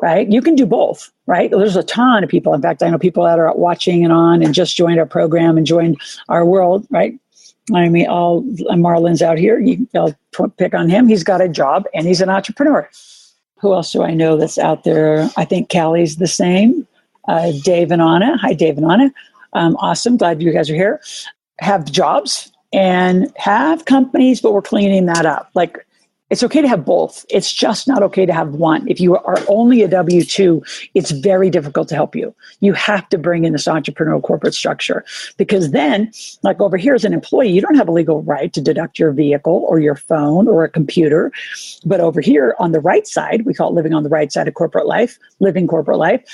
right, you can do both, right? There's a ton of people. In fact, I know people that are watching and on and just joined our program and joined our world, right? I mean, Marlon's out here. I'll pick on him. He's got a job and he's an entrepreneur. Who else do I know that's out there? I think Callie's the same. Dave and Anna. Hi, Dave and Anna. Awesome. Glad you guys are here. Have jobs and have companies, but we're cleaning that up. Like, it's okay to have both. It's just not okay to have one. If you are only a W-2, it's very difficult to help you. You have to bring in this entrepreneurial corporate structure, because then, like over here as an employee, you don't have a legal right to deduct your vehicle or your phone or a computer. But over here on the right side, we call it living on the right side of corporate life, living corporate life.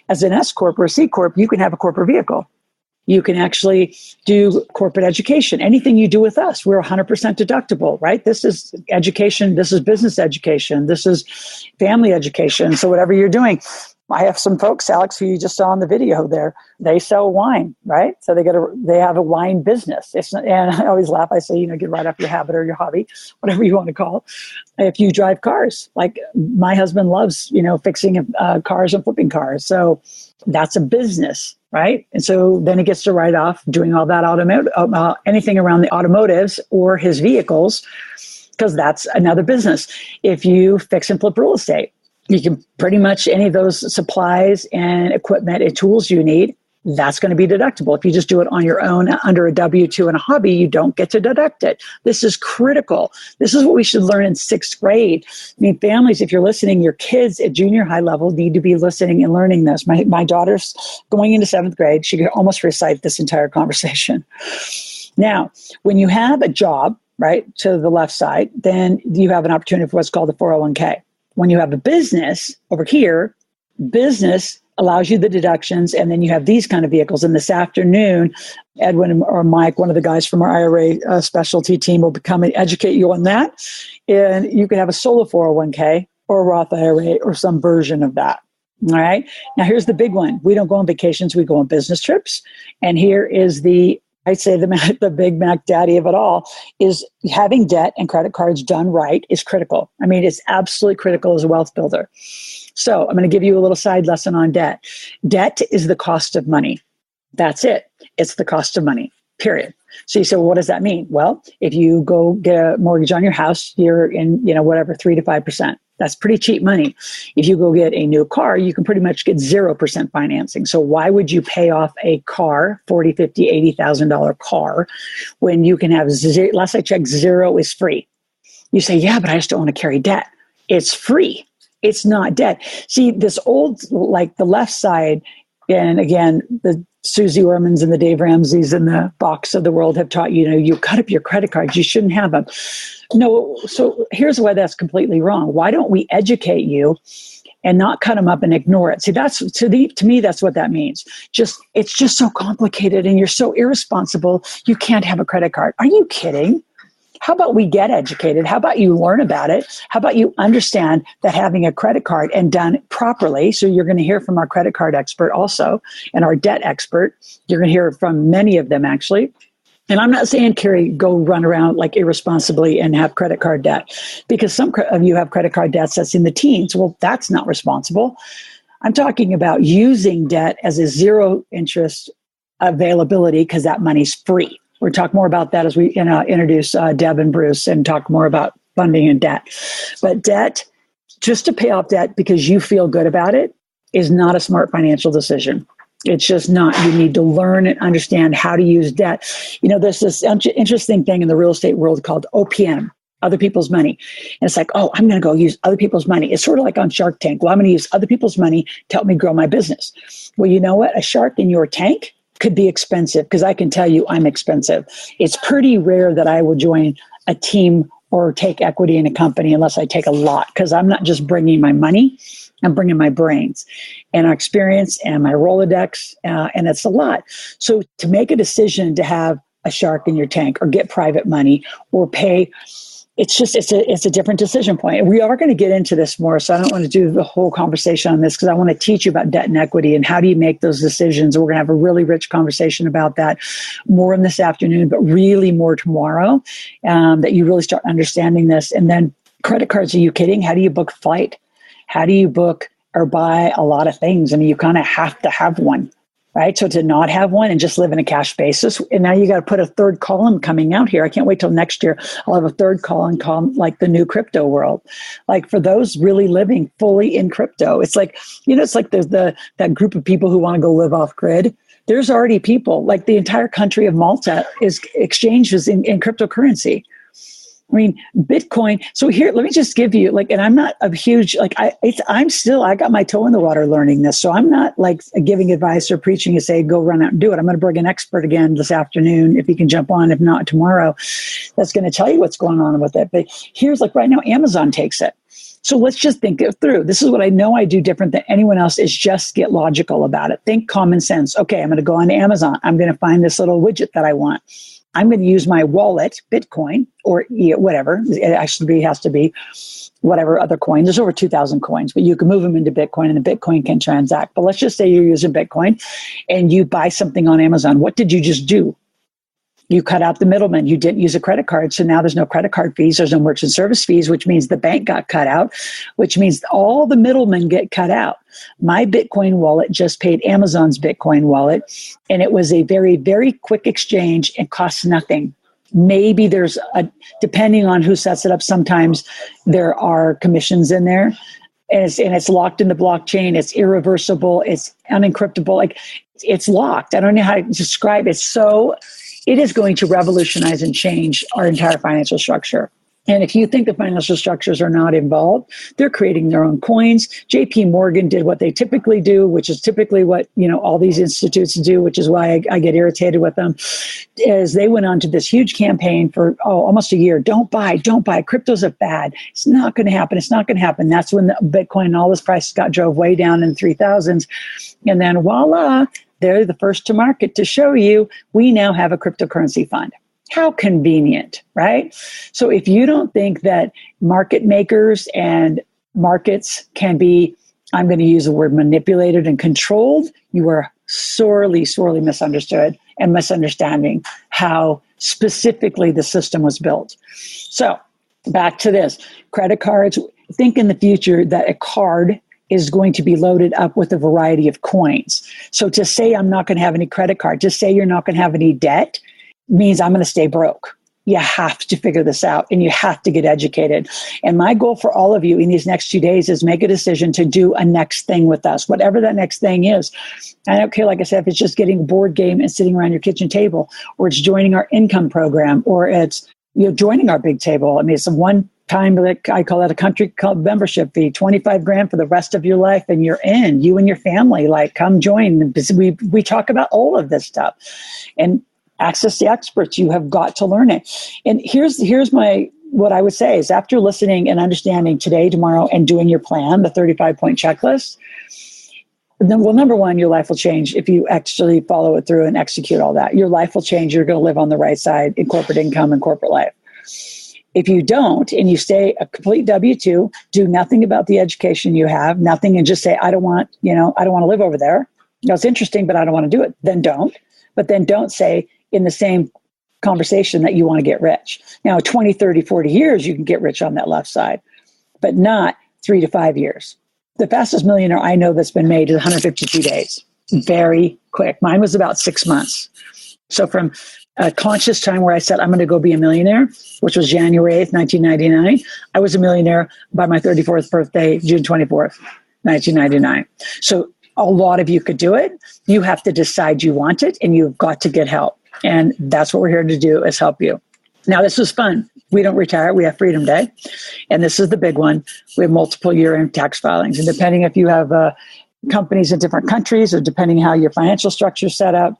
As an S Corp or a C Corp, you can have a corporate vehicle. You can actually do corporate education. Anything you do with us, we're 100% deductible, right? This is education. This is business education. This is family education. So whatever you're doing, I have some folks, Alex, who you just saw in the video there, they sell wine, right? So they have a wine business. And I always laugh. I say, get right off your habit or your hobby, whatever you want to call it. If you drive cars, like my husband loves, fixing cars and flipping cars. So that's a business, right? And so then he gets to write off doing all that anything around the automotives or his vehicles, because that's another business. If you fix and flip real estate, you can pretty much any of those supplies and equipment and tools you need, that's going to be deductible. If you just do it on your own under a W-2 and a hobby, you don't get to deduct it. This is critical. This is what we should learn in 6th grade. I mean, families, if you're listening, your kids at junior high level need to be listening and learning this. My daughter's going into 7th grade. She could almost recite this entire conversation. Now, when you have a job, right, to the left side, then you have an opportunity for what's called the 401k. When you have a business over here, business allows you the deductions, and then you have these kind of vehicles. And this afternoon, Edwin or Mike, one of the guys from our IRA specialty team, will come and educate you on that. And you can have a solo 401k or a Roth IRA or some version of that. All right. Now, here's the big one. We don't go on vacations. We go on business trips. And here is I'd say the Big Mac daddy of it all is having debt and credit cards done right is critical. I mean, it's absolutely critical as a wealth builder. So I'm going to give you a little side lesson on debt. Debt is the cost of money. That's it. It's the cost of money, period. So you say, well, what does that mean? Well, if you go get a mortgage on your house, you're in, 3 to 5%. That's pretty cheap money. If you go get a new car, you can pretty much get 0% financing. So why would you pay off a car, $40,000, $50,000, $80,000 car, when you can have last I checked, 0 is free? You say, yeah, but I just don't want to carry debt. It's free. It's not debt. See, this old, like the left side, and again, the Susie Ormans and the Dave Ramseys and the Box of the world have taught you cut up your credit cards. You shouldn't have them. No, so here's why that's completely wrong. Why don't we educate you and not cut them up and ignore it. See, that's to me, that's what that means. It's just so complicated and you're so irresponsible. You can't have a credit card. Are you kidding? How about we get educated? How about you learn about it? How about you understand that having a credit card and done properly? So you're going to hear from our credit card expert also and our debt expert. You're going to hear from many of them actually. And I'm not saying, Carrie, go run around like irresponsibly and have credit card debt, because some of you have credit card debts that's in the teens. Well, that's not responsible. I'm talking about using debt as a zero interest availability because that money's free. We'll talk more about that as we introduce Deb and Bruce and talk more about funding and debt. But debt, just to pay off debt because you feel good about it, is not a smart financial decision. It's just not. You need to learn and understand how to use debt. There's this interesting thing in the real estate world called OPM, other people's money. And it's like, oh, I'm going to go use other people's money. It's sort of like on Shark Tank. Well, I'm going to use other people's money to help me grow my business. Well, you know what? A shark in your tank could be expensive because I can tell you I'm expensive. It's pretty rare that I will join a team or take equity in a company unless I take a lot, because I'm not just bringing my money, I'm bringing my brains and our experience and my Rolodex, and it's a lot. So to make a decision to have a shark in your tank or get private money or pay, it's a different decision point. And we are going to get into this more, so I don't want to do the whole conversation on this because I want to teach you about debt and equity and how do you make those decisions. We're going to have a really rich conversation about that more in this afternoon, but really more tomorrow, that you really start understanding this. And then credit cards, are you kidding? How do you book a flight? How do you book or buy a lot of things? I mean, you kind of have to have one. Right. So to not have one and just live in a cash basis. And now you got to put a third column coming out here. I can't wait till next year. I'll have a third column like the new crypto world. Like for those really living fully in crypto, it's like, it's like there's that group of people who want to go live off grid. There's already people, like the entire country of Malta is exchanges in cryptocurrency. I mean, Bitcoin. So here, let me just give you and I'm not a huge, I got my toe in the water learning this. So I'm not like giving advice or preaching and say, go run out and do it. I'm going to bring an expert again this afternoon, if you can jump on, if not tomorrow, that's going to tell you what's going on with it. But here's right now, Amazon takes it. So let's just think it through. This is what I know I do different than anyone else is just get logical about it. Think common sense. Okay, I'm going to go on Amazon. I'm going to find this little widget that I want. I'm going to use my wallet, Bitcoin, or whatever. It actually has to be whatever other coin. There's over 2,000 coins, but you can move them into Bitcoin and the Bitcoin can transact. But let's just say you're using Bitcoin and you buy something on Amazon. What did you just do? You cut out the middleman. You didn't use a credit card. So now there's no credit card fees. There's no merchant service fees, which means the bank got cut out, which means all the middlemen get cut out. My Bitcoin wallet just paid Amazon's Bitcoin wallet. And it was a very, very quick exchange. It costs nothing. Maybe there's depending on who sets it up, sometimes there are commissions in there. And it's locked in the blockchain. It's irreversible. It's unencryptable. It's locked. I don't know how to describe it. So it is going to revolutionize and change our entire financial structure. And if you think the financial structures are not involved, they're creating their own coins. JP Morgan did what they typically do, which is typically what all these institutes do, which is why I get irritated with them, is they went on to this huge campaign for almost a year. Don't buy. Crypto's a bad. It's not going to happen. It's not going to happen. That's when the Bitcoin and all this prices drove way down in the 3,000s. And then voila, they're the first to market to show you we now have a cryptocurrency fund. How convenient, right? So if you don't think that market makers and markets can be, I'm going to use the word manipulated and controlled, you are sorely, sorely misunderstood and misunderstanding how specifically the system was built. So back to this, credit cards, think in the future that a card is going to be loaded up with a variety of coins. So to say I'm not going to have any credit card, to say you're not going to have any debt, means I'm going to stay broke. You have to figure this out and you have to get educated. And my goal for all of you in these next 2 days is make a decision to do a next thing with us, whatever that next thing is. I don't care, like I said, if it's just getting a board game and sitting around your kitchen table, or it's joining our income program, or it's joining our big table. I mean, it's a one-time, I call that a country club membership fee, $25,000 for the rest of your life, and you're in, you and your family, come join. We talk about all of this stuff. And access the experts. You have got to learn it. And here's my what I would say is after listening and understanding today, tomorrow, and doing your plan, the 35-point checklist, then, well, number one, your life will change if you actually follow it through and execute all that. Your life will change. You're going to live on the right side in corporate income and corporate life. If you don't, and you stay a complete W-2, do nothing about the education you have, nothing, and just say, I don't want to live over there. It's interesting, but I don't want to do it. Then don't. But then don't say in the same conversation that you want to get rich. Now, 20, 30, 40 years, you can get rich on that left side, but not 3 to 5 years. The fastest millionaire I know that's been made is 152 days. Very quick. Mine was about 6 months. So from a conscious time where I said, I'm going to go be a millionaire, which was January 8th, 1999, I was a millionaire by my 34th birthday, June 24th, 1999. So a lot of you could do it. You have to decide you want it, and you've got to get help. And that's what we're here to do, is help you. Now, this was fun. We don't retire. We have Freedom Day. And this is the big one. We have multiple year-end tax filings. And depending if you have companies in different countries, or depending how your financial structure is set up,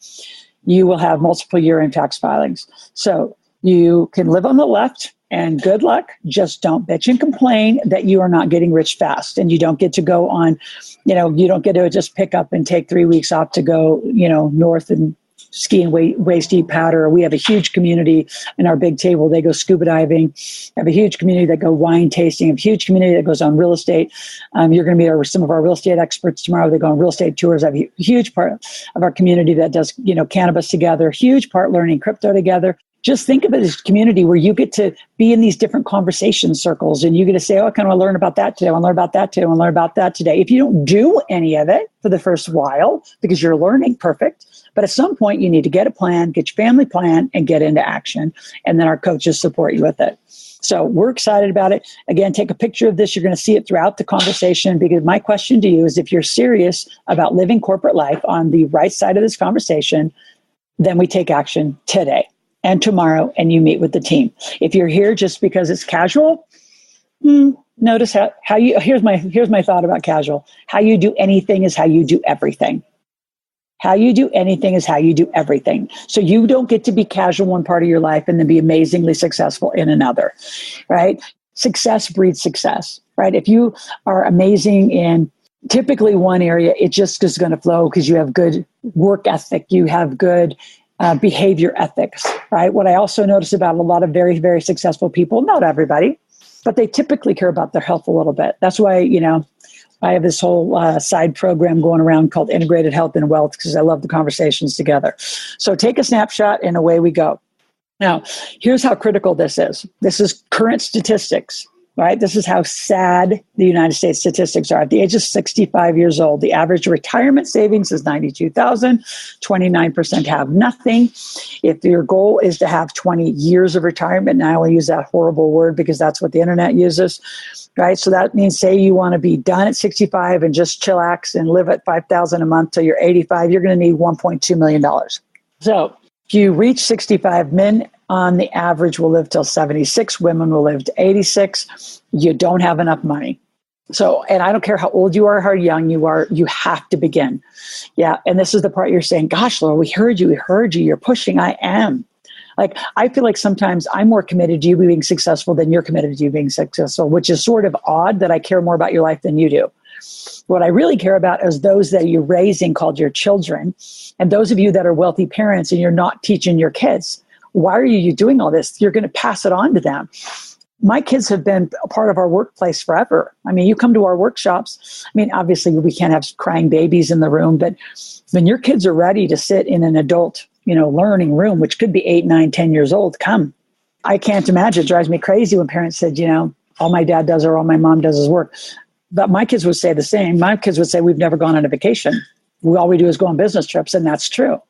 you will have multiple year-end tax filings. So you can live on the left, and good luck. Just don't bitch and complain that you are not getting rich fast. And you don't get to go on, you don't get to just pick up and take 3 weeks off to go, north and ski and waist deep powder. We have a huge community in our big table. They go scuba diving. We have a huge community that go wine tasting. A huge community that goes on real estate. You're going to meet some of our real estate experts tomorrow. They go on real estate tours. I have a huge part of our community that does, cannabis together. Huge part learning crypto together. Just think of it as a community where you get to be in these different conversation circles, and you get to say, I kind of want to learn about that today. I want to learn about that today. I want to learn about that today. If you don't do any of it for the first while because you're learning, perfect. But at some point, you need to get a plan, get your family plan, and get into action. And then our coaches support you with it. So we're excited about it. Again, take a picture of this. You're going to see it throughout the conversation, because my question to you is, if you're serious about living corporate life on the right side of this conversation, then we take action today and tomorrow, and you meet with the team. If you're here just because it's casual, notice how you, here's my thought about casual. How you do anything is how you do everything. How you do anything is how you do everything. So you don't get to be casual one part of your life and then be amazingly successful in another, right? Success breeds success, right? If you are amazing in typically one area, it just is going to flow because you have good work ethic. You have good behavior ethics, right? What I also notice about a lot of very, very successful people, not everybody, but they typically care about their health a little bit. That's why, I have this whole side program going around called Integrated Health and Wealth, because I love the conversations together. So take a snapshot and away we go. Now, here's how critical this is. This is current statistics, right? This is how sad the United States statistics are. At the age of 65 years old, the average retirement savings is $92,000. 29% have nothing. If your goal is to have 20 years of retirement, and I only use that horrible word because that's what the internet uses, right? So that means, say you want to be done at 65 and just chillax and live at $5,000 a month till you're 85, you're going to need $1.2 million. So if you reach 65, men on the average will live till 76. Women will live to 86. You don't have enough money. So, and I don't care how old you are, how young you are, you have to begin. Yeah. And this is the part you're saying, gosh, Laura, we heard you, you're pushing. I am. Like, I feel like sometimes I'm more committed to you being successful than you're committed to you being successful, which is sort of odd that I care more about your life than you do. What I really care about is those that you're raising, called your children, and those of you that are wealthy parents and you're not teaching your kids. Why are you doing all this? You're going to pass it on to them. My kids have been a part of our workplace forever. I mean, you come to our workshops. I mean, obviously we can't have crying babies in the room, but when your kids are ready to sit in an adult, learning room, which could be 8, 9, 10 years old, come. I can't imagine. It drives me crazy when parents said, all my dad does or all my mom does is work. But my kids would say the same. My kids would say, we've never gone on a vacation. All we do is go on business trips, and that's true.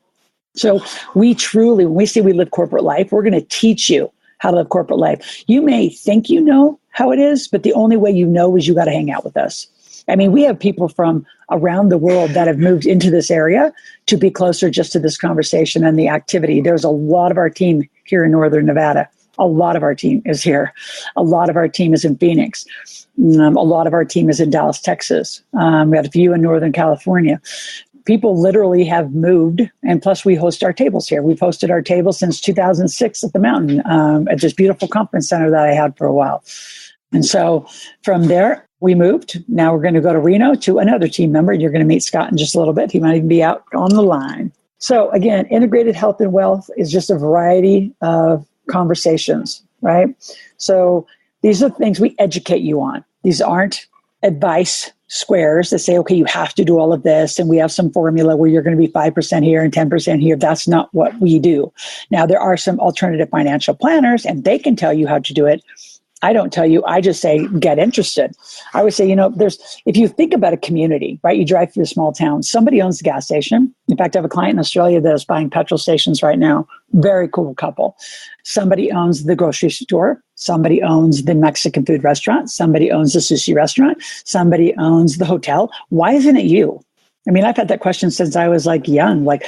So we truly, when we say we live corporate life, we're going to teach you how to live corporate life. You may think you know how it is, but the only way you know is you got to hang out with us. I mean, we have people from around the world that have moved into this area to be closer just to this conversation and the activity. There's a lot of our team here in Northern Nevada. A lot of our team is here. A lot of our team is in Phoenix. A lot of our team is in Dallas, Texas. We had a few in Northern California. people literally have moved. And plus, we host our tables here. We've hosted our tables since 2006 at the Mountain, at this beautiful conference center that I had for a while. And so from there, we moved. Now we're going to go to Reno to another team member. You're going to meet Scott in just a little bit. He might even be out on the line. So again, integrated health and wealth is just a variety of conversations, right? So these are things we educate you on. These aren't advice squares that say, okay, you have to do all of this, and we have some formula where you're going to be 5% here and 10% here. That's not what we do. Now, there are some alternative financial planners, and they can tell you how to do it. I don't tell you. I just say, get interested. I would say, if you think about a community, right? You drive through a small town, somebody owns the gas station. In fact, I have a client in Australia that is buying petrol stations right now. Very cool couple. Somebody owns the grocery store. Somebody owns the Mexican food restaurant. Somebody owns the sushi restaurant. Somebody owns the hotel. Why isn't it you? I mean, I've had that question since I was young, what,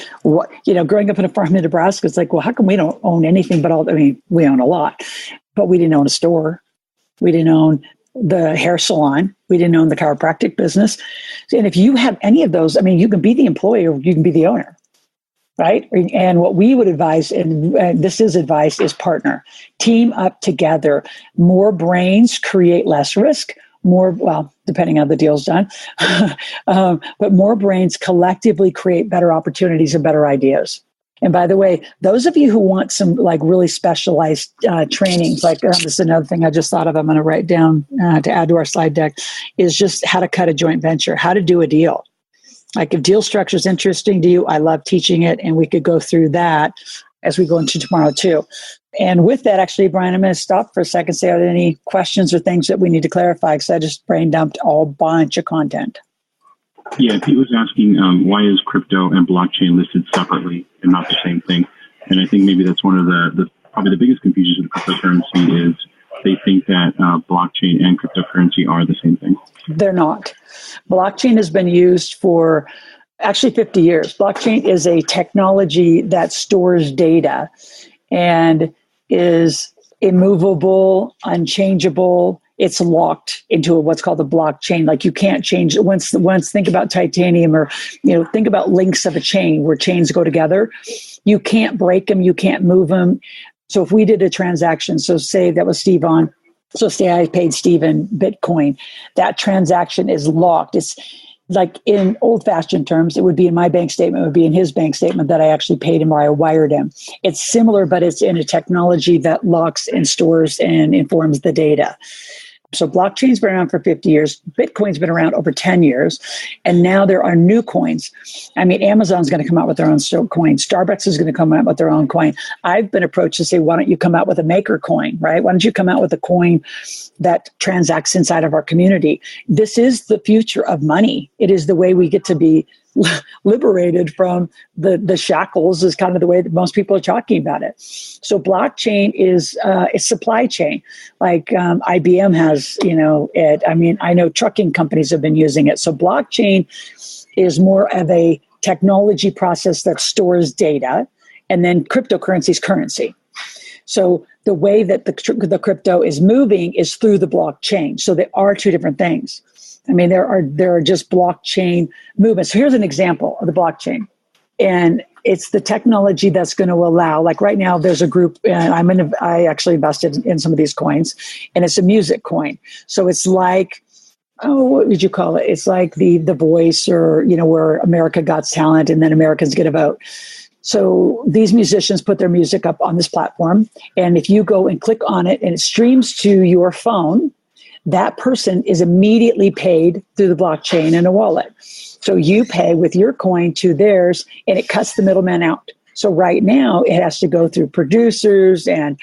growing up in a farm in Nebraska, it's well, how come we don't own anything but we own a lot, but we didn't own a store. We didn't own the hair salon. We didn't own the chiropractic business. And if you have any of those, you can be the employee or you can be the owner, right? And what we would advise, and this is advice, is partner. Team up together. More brains create less risk. Depending on how the deal's done. But more brains collectively create better opportunities and better ideas. And by the way, those of you who want some really specialized trainings, this is another thing I just thought of, I'm going to write down to add to our slide deck, is just how to cut a joint venture, how to do a deal. If deal structure is interesting to you, I love teaching it, and we could go through that as we go into tomorrow too. And with that, actually, Brian, I'm going to stop for a second, say, are there any questions or things that we need to clarify? Because I just brain dumped a whole bunch of content. Yeah, Pete was asking, why is crypto and blockchain listed separately and not the same thing? And I think maybe that's one of probably the biggest confusions with cryptocurrency is they think that blockchain and cryptocurrency are the same thing. They're not. Blockchain has been used for actually 50 years. Blockchain is a technology that stores data and is immovable, unchangeable. It's locked into what's called a blockchain. You can't change it. Once think about titanium, or think about links of a chain where chains go together. You can't break them. You can't move them. So if we did a transaction, so say that was Steve on, so say I paid Steve in Bitcoin, that transaction is locked. It's in old-fashioned terms, it would be in my bank statement, it would be in his bank statement that I actually paid him or I wired him. It's similar, but it's in a technology that locks and stores and informs the data. So blockchain's been around for 50 years. Bitcoin's been around over 10 years. And now there are new coins. Amazon's going to come out with their own coin. Starbucks is going to come out with their own coin. I've been approached to say, why don't you come out with a maker coin, right? Why don't you come out with a coin that transacts inside of our community? This is the future of money. It is the way we get to be liberated from the shackles, is kind of the way that most people are talking about it. So blockchain is a supply chain. IBM has, it. I know trucking companies have been using it. So blockchain is more of a technology process that stores data, and then cryptocurrency is currency. So the way that the crypto is moving is through the blockchain. So they are two different things. There are just blockchain movements. So here's an example of the blockchain. And it's the technology that's going to allow, right now there's a group, and I actually invested in some of these coins, and it's a music coin. So it's what would you call it? It's like the Voice, or, where America Got Talent and then Americans get a vote. So these musicians put their music up on this platform. And if you go and click on it and it streams to your phone, that person is immediately paid through the blockchain in a wallet. So you pay with your coin to theirs, and it cuts the middleman out. So right now it has to go through producers and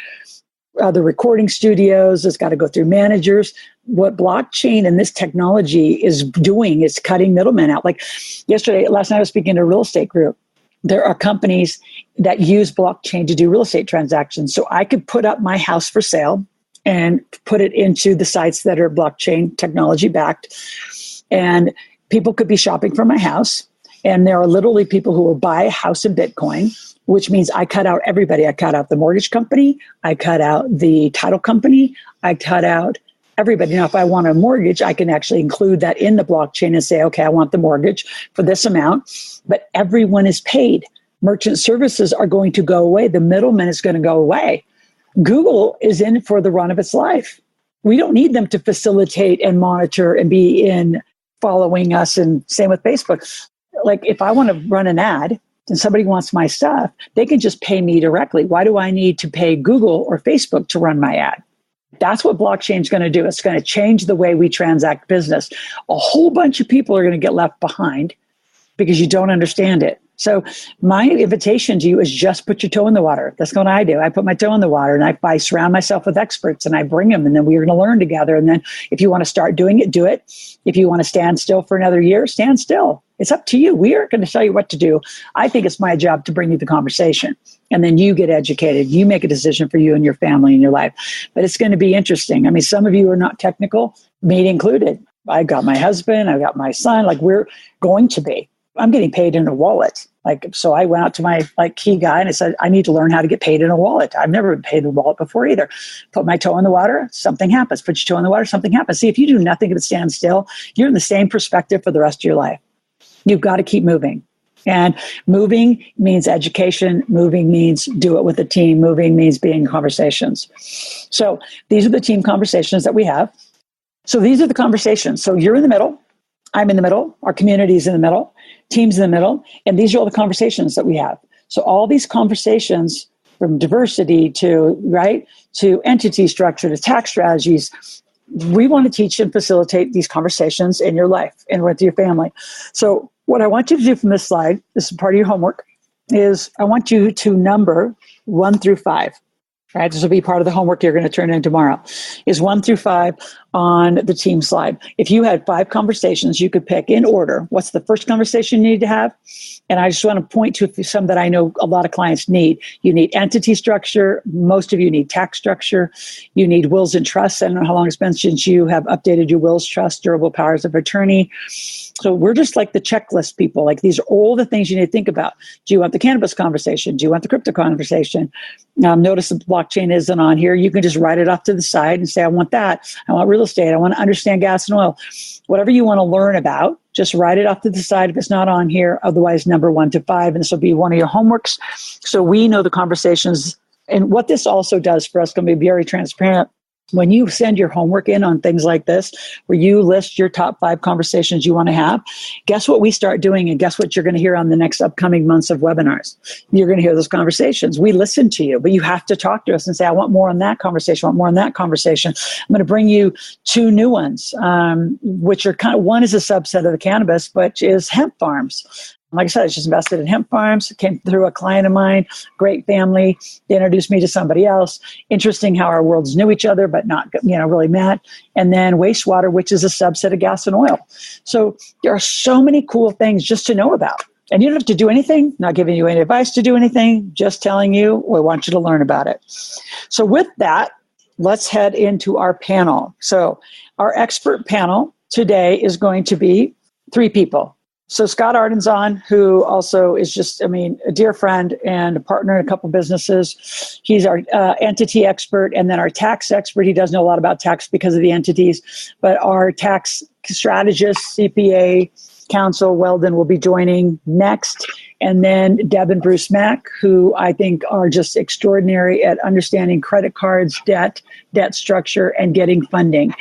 other recording studios. It's got to go through managers. What blockchain and this technology is doing is cutting middlemen out. Last night I was speaking to a real estate group. There are companies that use blockchain to do real estate transactions. So I could put up my house for sale and put it into the sites that are blockchain technology backed. And people could be shopping for my house. And there are literally people who will buy a house in Bitcoin, which means I cut out everybody. I cut out the mortgage company. I cut out the title company. I cut out everybody. Now, if I want a mortgage, I can actually include that in the blockchain and say, okay, I want the mortgage for this amount, but everyone is paid. Merchant services are going to go away. The middleman is going to go away. Google is in for the run of its life. We don't need them to facilitate and monitor and be in following us, and same with Facebook. Like if I want to run an ad and somebody wants my stuff, they can just pay me directly. Why do I need to pay Google or Facebook to run my ad? That's what blockchain is going to do. It's going to change the way we transact business. A whole bunch of people are going to get left behind because you don't understand it. So my invitation to you is just put your toe in the water. That's what I do. I put my toe in the water and I surround myself with experts and I bring them, and then we're going to learn together. And then if you want to start doing it, do it. If you want to stand still for another year, stand still. It's up to you. We aren't going to tell you what to do. I think it's my job to bring you the conversation, and then you get educated. You make a decision for you and your family and your life. But it's going to be interesting. I mean, some of you are not technical, me included. I got my husband, I got my son, like we're going to be. I'm getting paid in a wallet. So I went out to my key guy and I said, I need to learn how to get paid in a wallet. I've never been paid in a wallet before either. Put my toe in the water, something happens. Put your toe in the water, something happens. See, if you do nothing but stand still, you're in the same perspective for the rest of your life. You've got to keep moving. And moving means education. Moving means do it with a team. Moving means being in conversations. So these are the team conversations that we have. So these are the conversations. So you're in the middle. I'm in the middle. Our community is in the middle. Team's in the middle. And these are all the conversations that we have. So all these conversations, from diversity to entity structure to tax strategies, we want to teach and facilitate these conversations in your life and with your family. So what I want you to do from this slide, this is part of your homework, is I want you to number 1 through 5. Right? This will be part of the homework you're going to turn in tomorrow, is 1 through 5 on the team slide. If you had 5 conversations, you could pick in order. What's the first conversation you need to have? And I just want to point to some that I know a lot of clients need. You need entity structure. Most of you need tax structure. You need wills and trusts. I don't know how long it's been since you have updated your wills, trust, durable powers of attorney. So we're just like the checklist people. Like these are all the things you need to think about. Do you want the cannabis conversation? Do you want the crypto conversation? Notice the blockchain isn't on here. You can just write it off to the side and say, I want that. I want real estate. I want to understand gas and oil. Whatever you want to learn about, just write it off to the side if it's not on here. Otherwise, number 1 to 5. And this will be one of your homeworks. So we know the conversations. And what this also does for us, going to be very transparent. When you send your homework in on things like this, where you list your top 5 conversations you want to have, guess what we start doing, and guess what you're going to hear on the next upcoming months of webinars? You're going to hear those conversations. We listen to you, but you have to talk to us and say, I want more on that conversation. I want more on that conversation. I'm going to bring you 2 new ones, which are one is a subset of the cannabis, but is hemp farms. Like I said, I just invested in hemp farms. It came through a client of mine, great family. They introduced me to somebody else. Interesting how our worlds knew each other, but not, really met. And then wastewater, which is a subset of gas and oil. So there are so many cool things just to know about. And you don't have to do anything, not giving you any advice to do anything, just telling you, we want you to learn about it. So with that, let's head into our panel. So our expert panel today is going to be 3 people. So Scott Arden's on, who also is just, a dear friend and a partner in a couple businesses. He's our entity expert, and then our tax expert. He does know a lot about tax because of the entities, but our tax strategist, CPA counsel, Weldon, will be joining next. And then Deb and Bruce Mack, who I think are just extraordinary at understanding credit cards, debt structure, and getting funding.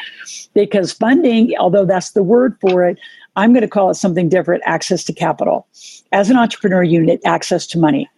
Because funding, although that's the word for it, I'm going to call it something different, access to capital. As an entrepreneur, you need access to money.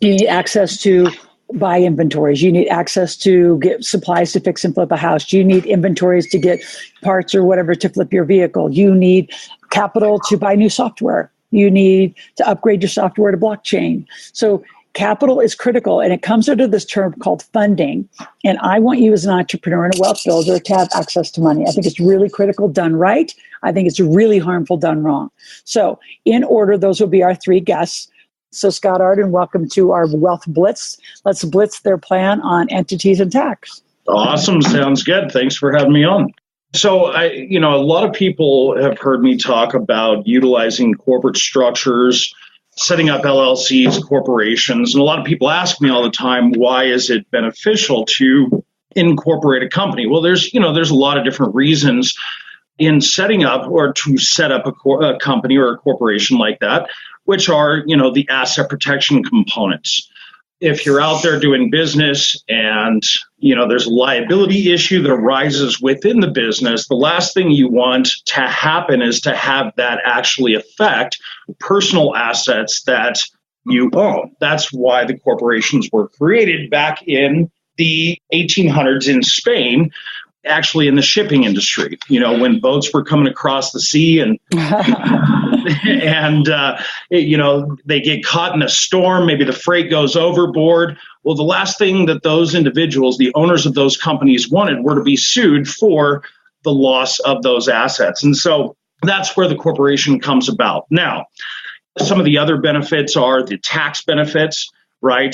You need access to buy inventories. You need access to get supplies to fix and flip a house. You need inventories to get parts or whatever to flip your vehicle. You need capital to buy new software. You need to upgrade your software to blockchain. So capital is critical, and it comes under this term called funding. And I want you as an entrepreneur and a wealth builder to have access to money. I think it's really critical done right. I think it's really harmful done wrong. So in order, those will be our 3 guests. So Scott Arden, welcome to our Wealth Blitz. Let's blitz their plan on entities and tax. Awesome. Sounds good. Thanks for having me on. So, a lot of people have heard me talk about utilizing corporate structures, setting up LLCs, corporations. And a lot of people ask me all the time, why is it beneficial to incorporate a company? Well, there's a lot of different reasons in setting up or to set up a company or a corporation like that, which are, the asset protection components. If you're out there doing business and, there's a liability issue that arises within the business, the last thing you want to happen is to have that actually affect personal assets that you own. That's why the corporations were created back in the 1800s in Spain, actually in the shipping industry, when boats were coming across the sea and they get caught in a storm, maybe the freight goes overboard. Well, the last thing that those individuals, the owners of those companies, wanted were to be sued for the loss of those assets. And so that's where the corporation comes about. Now, some of the other benefits are the tax benefits. Right.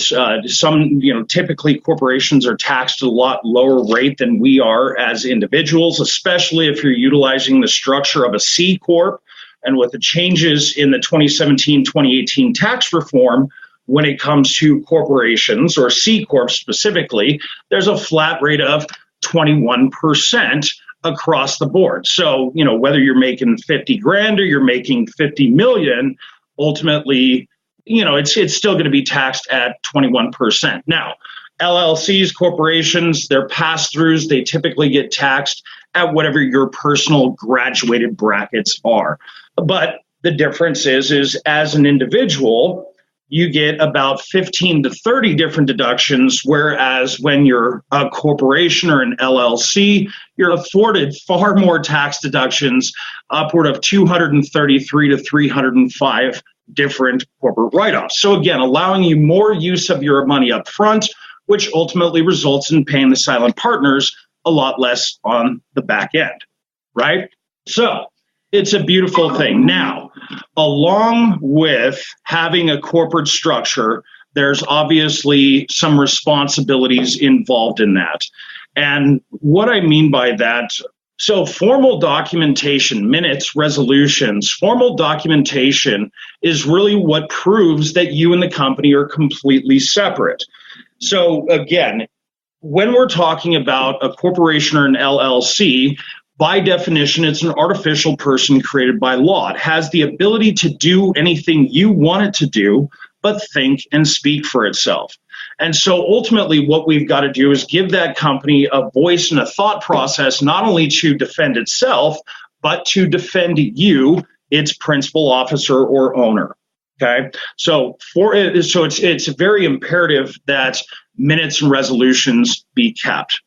Typically corporations are taxed at a lot lower rate than we are as individuals, especially if you're utilizing the structure of a C Corp. And with the changes in the 2017-2018 tax reform, when it comes to corporations or C Corp specifically, there's a flat rate of 21% across the board. So, whether you're making 50 grand or you're making 50 million, ultimately, it's still going to be taxed at 21%. Now, LLCs, corporations, they're pass-throughs. They typically get taxed at whatever your personal graduated brackets are. But the difference is as an individual, you get about 15 to 30 different deductions, whereas when you're a corporation or an LLC, you're afforded far more tax deductions, upward of 233 to 305 different corporate write-offs. So again, allowing you more use of your money up front, which ultimately results in paying the silent partners a lot less on the back end, right? So it's a beautiful thing. Now, along with having a corporate structure, there's obviously some responsibilities involved in that. And what I mean by that, so formal documentation, minutes, resolutions, formal documentation is really what proves that you and the company are completely separate. So again, when we're talking about a corporation or an LLC, by definition, it's an artificial person created by law. It has the ability to do anything you want it to do, but think and speak for itself. And so ultimately what we've got to do is give that company a voice and a thought process, not only to defend itself, but to defend you, its principal officer or owner. Okay. So it's very imperative that minutes and resolutions be kept.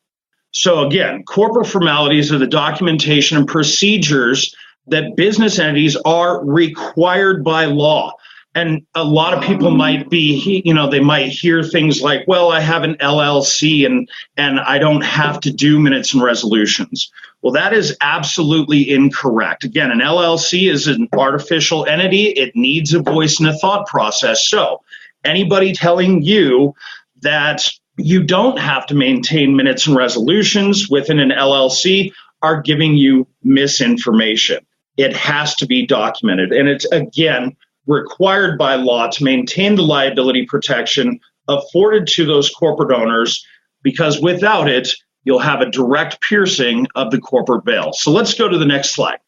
So again, corporate formalities are the documentation and procedures that business entities are required by law. And a lot of people might be, they might hear things like, well, I have an LLC and I don't have to do minutes and resolutions. Well, that is absolutely incorrect. Again, an LLC is an artificial entity. It needs a voice and a thought process. So anybody telling you that you don't have to maintain minutes and resolutions within an LLC are giving you misinformation. It has to be documented. And it's, again, required by law to maintain the liability protection afforded to those corporate owners, because without it, you'll have a direct piercing of the corporate veil. So let's go to the next slide.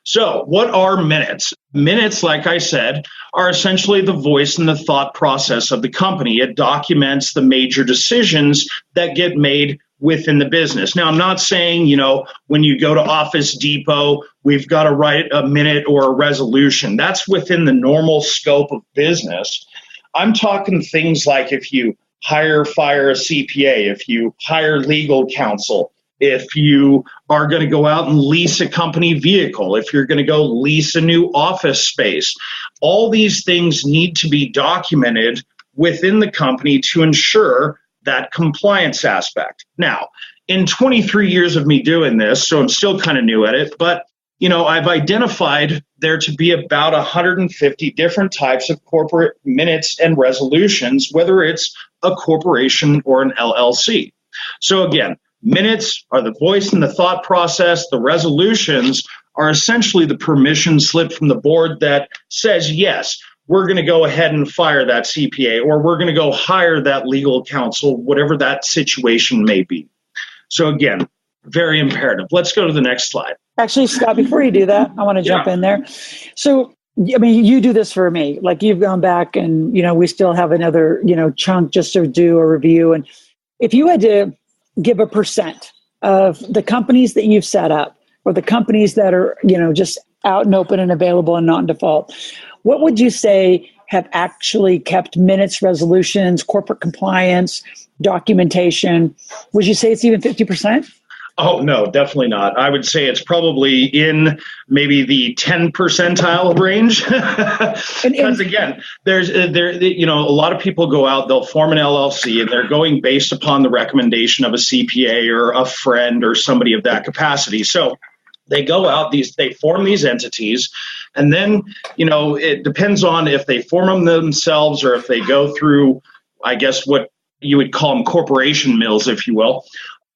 So what are minutes? Minutes, like I said, are essentially the voice and the thought process of the company. It documents the major decisions that get made within the business. Now, I'm not saying, when you go to Office Depot, we've got to write a minute or a resolution. That's within the normal scope of business. I'm talking things like if you fire a CPA, if you hire legal counsel, if you are going to go out and lease a company vehicle, if you're going to go lease a new office space, all these things need to be documented within the company to ensure that compliance aspect. Now, in 23 years of me doing this, so I'm still kind of new at it, but I've identified there to be about 150 different types of corporate minutes and resolutions, whether it's a corporation or an LLC. So again, minutes are the voice and the thought process. The resolutions are essentially the permission slip from the board that says, yes, we're going to go ahead and fire that CPA, or we're going to go hire that legal counsel, whatever that situation may be. So again, very imperative. Let's go to the next slide. Actually, Scott, before you do that, I want to jump in there. So, I mean, you do this for me. Like, you've gone back and, we still have another, chunk just to do a review. And if you had to give a percent of the companies that you've set up, or the companies that are, just out and open and available and not in default, what would you say have actually kept minutes, resolutions, corporate compliance, documentation? Would you say it's even 50%? Oh, no, definitely not. I would say it's probably in maybe the 10 percentile range. Because again, a lot of people go out, they'll form an LLC, and they're going based upon the recommendation of a CPA or a friend or somebody of that capacity. So they go out, they form these entities, and then, it depends on if they form them themselves or if they go through, I guess, what you would call them corporation mills, if you will.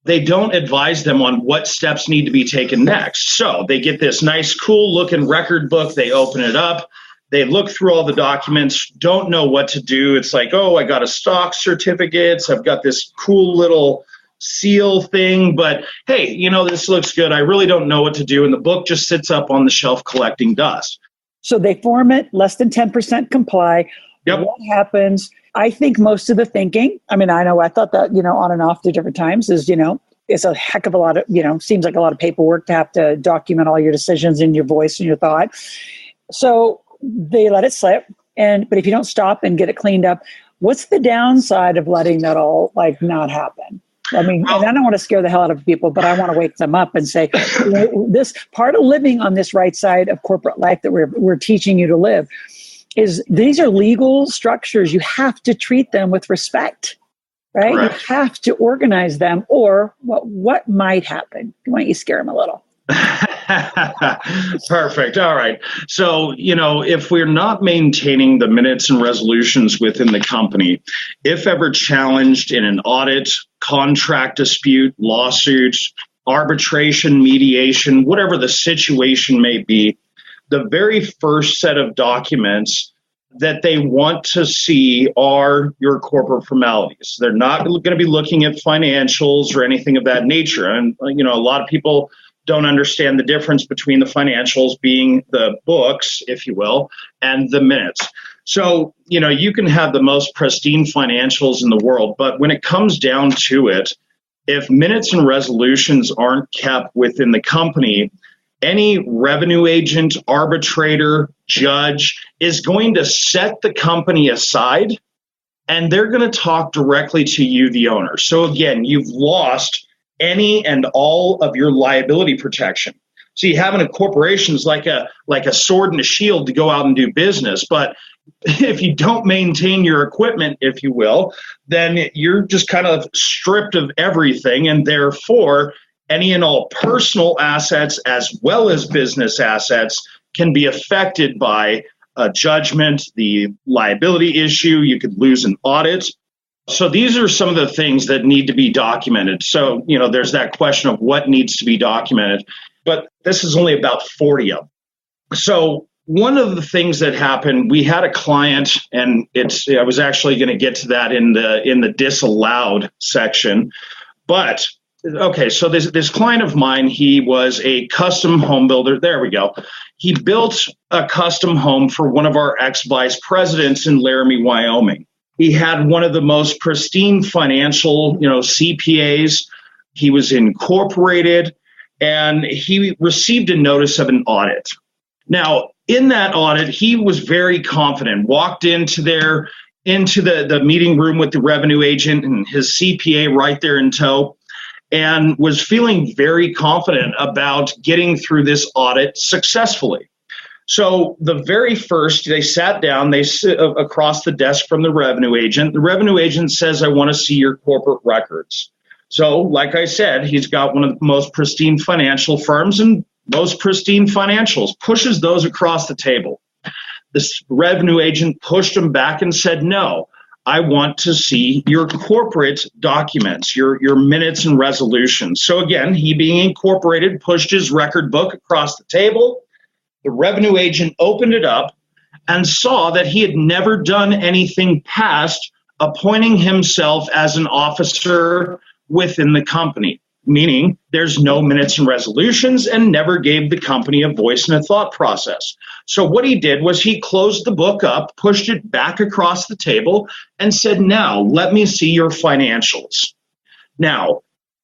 They don't advise them on what steps need to be taken next. So they get this nice, cool looking record book. They open it up. They look through all the documents, don't know what to do. It's like, oh, I got a stock certificates. I've got this cool little seal thing, but hey, this looks good. I really don't know what to do. And the book just sits up on the shelf collecting dust. So they form it, less than 10% comply. Yep. What happens? I think most of the thinking, I thought that, on and off to different times is, it's a heck of a lot of, seems like a lot of paperwork to have to document all your decisions in your voice and your thought. So they let it slip. But if you don't stop and get it cleaned up, what's the downside of letting that all not happen? And I don't want to scare the hell out of people, but I want to wake them up and say, this part of living on this right side of corporate life that we're teaching you to live is these are legal structures. You have to treat them with respect, right? Correct. You have to organize them, or what might happen? Why don't you scare them a little? Perfect. All right. So, if we're not maintaining the minutes and resolutions within the company, if ever challenged in an audit, contract dispute, lawsuit, arbitration, mediation, whatever the situation may be, the very first set of documents that they want to see are your corporate formalities. They're not going to be looking at financials or anything of that nature. And, a lot of people don't understand the difference between the financials being the books, if you will, and the minutes. So, you can have the most pristine financials in the world, but when it comes down to it, if minutes and resolutions aren't kept within the company, any revenue agent, arbitrator, judge is going to set the company aside, and they're going to talk directly to you, the owner. So again, you've lost any and all of your liability protection. So you having a corporation is like a sword and a shield to go out and do business. But if you don't maintain your equipment, if you will, then you're just kind of stripped of everything, and therefore any and all personal assets as well as business assets can be affected by a judgment, the liability issue. You could lose an audit. So these are some of the things that need to be documented. So, there's that question of what needs to be documented, but this is only about 40 of them. So one of the things that happened, we had a client, and I was actually going to get to that in the disallowed section, but okay, so this client of mine, he was a custom home builder. There we go. He built a custom home for one of our ex-vice presidents in Laramie, Wyoming. He had one of the most pristine financial, CPAs. He was incorporated, and he received a notice of an audit. Now, in that audit, he was very confident, walked into the meeting room with the revenue agent and his CPA right there in tow, and was feeling very confident about getting through this audit successfully. So the very first, they sat down, they sit across the desk from the revenue agent. The revenue agent says, I want to see your corporate records. So like I said, he's got one of the most pristine financial firms and most pristine financials, pushes those across the table. This revenue agent pushed him back and said, no, I want to see your corporate documents, your minutes and resolutions. So again, he being incorporated, pushed his record book across the table. The revenue agent opened it up and saw that he had never done anything past appointing himself as an officer within the company. meaning there's no minutes and resolutions, and never gave the company a voice and a thought process. So what he did was he closed the book up, pushed it back across the table, and said, now let me see your financials. Now,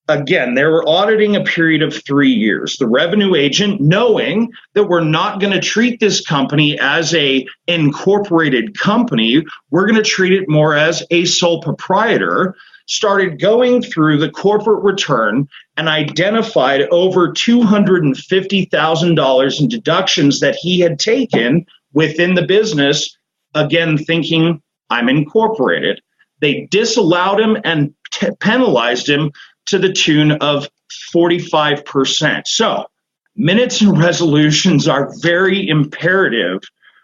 again, they were auditing a period of 3 years. The revenue agent, knowing that we're not going to treat this company as a incorporated company, we're going to treat it more as a sole proprietor, started going through the corporate return and identified over $250,000 in deductions that he had taken within the business, again, thinking, I'm incorporated. They disallowed him and penalized him to the tune of 45%. So minutes and resolutions are very imperative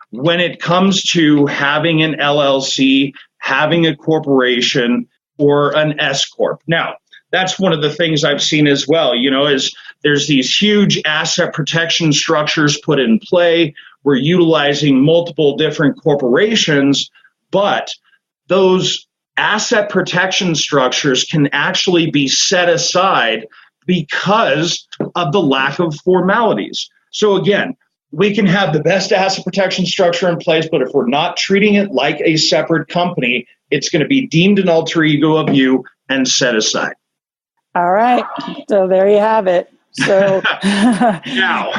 when it comes to having an LLC, having a corporation, or an S Corp. Now, that's one of the things I've seen as well, is there's these huge asset protection structures put in play. We're utilizing multiple different corporations, but those asset protection structures can actually be set aside because of the lack of formalities. So again, we can have the best asset protection structure in place, but if we're not treating it like a separate company, it's going to be deemed an alter ego of you and set aside. All right. So there you have it. So now,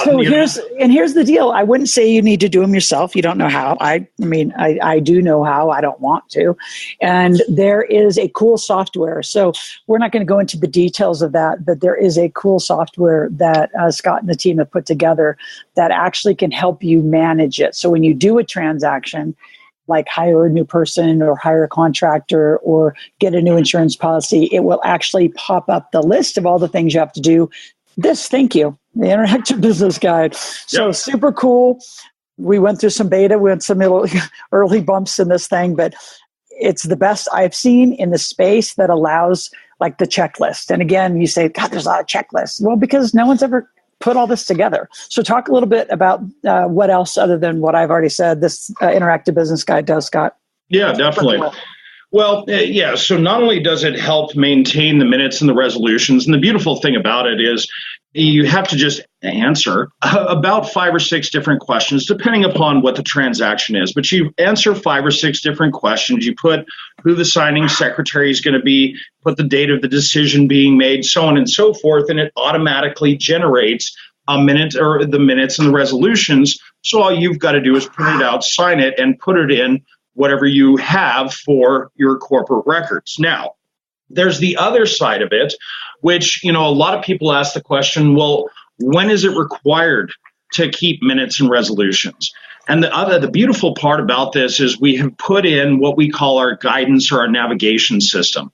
so here's the deal. I wouldn't say you need to do them yourself. You don't know how. I do know how. I don't want to. And there is a cool software. So we're not going to go into the details of that, but there is a cool software that Scott and the team have put together that actually can help you manage it. So when you do a transaction, like hire a new person or hire a contractor or get a new insurance policy, it will actually pop up the list of all the things you have to do. Thank you, the Interactive Business Guide. So Yep. Super cool. We went through some beta, we went some early bumps in this thing, but it's the best I've seen in the space that allows like the checklist. And again, you say, God, there's a lot of checklists. Well, because no one's ever put all this together. So talk a little bit about what else other than what I've already said this Interactive Business Guide does, Scott. Yeah, definitely. Well, yeah. So not only does it help maintain the minutes and the resolutions, and the beautiful thing about it is you have to just answer about 5 or 6 different questions, depending upon what the transaction is. But you answer 5 or 6 different questions. You put who the signing secretary is going to be, put the date of the decision being made, so on and so forth, and it automatically generates a minute or the minutes and the resolutions. So all you've got to do is print it out, sign it, and put it in whatever you have for your corporate records. Now, there's the other side of it, which, a lot of people ask the question, well, when is it required to keep minutes and resolutions? And the beautiful part about this is we have put in what we call our guidance or our navigation system.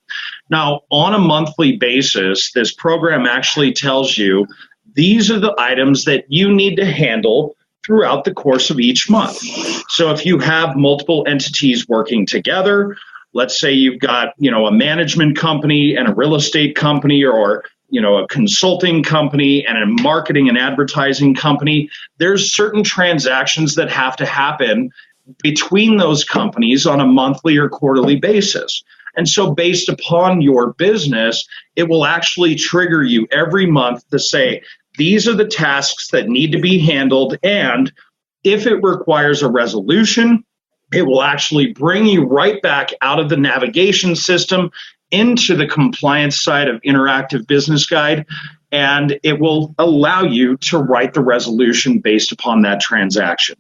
Now, on a monthly basis, this program actually tells you these are the items that you need to handle throughout the course of each month. So if you have multiple entities working together, let's say you've got, a management company and a real estate company, or, a consulting company and a marketing and advertising company, there's certain transactions that have to happen between those companies on a monthly or quarterly basis. And so based upon your business, it will actually trigger you every month to say, these are the tasks that need to be handled. And if it requires a resolution, it will actually bring you right back out of the navigation system into the compliance side of Interactive Business Guide. And it will allow you to write the resolution based upon that transaction.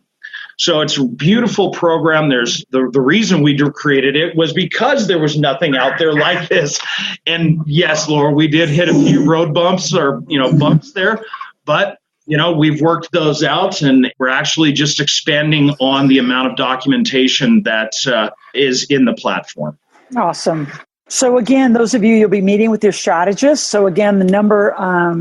So it's a beautiful program. There's the reason we created it was because there was nothing out there like this. And yes, Laura, we did hit a few road bumps or, bumps there, but we've worked those out, and we're actually just expanding on the amount of documentation that is in the platform. Awesome. So again, those of you, you'll be meeting with your strategist. So again, the number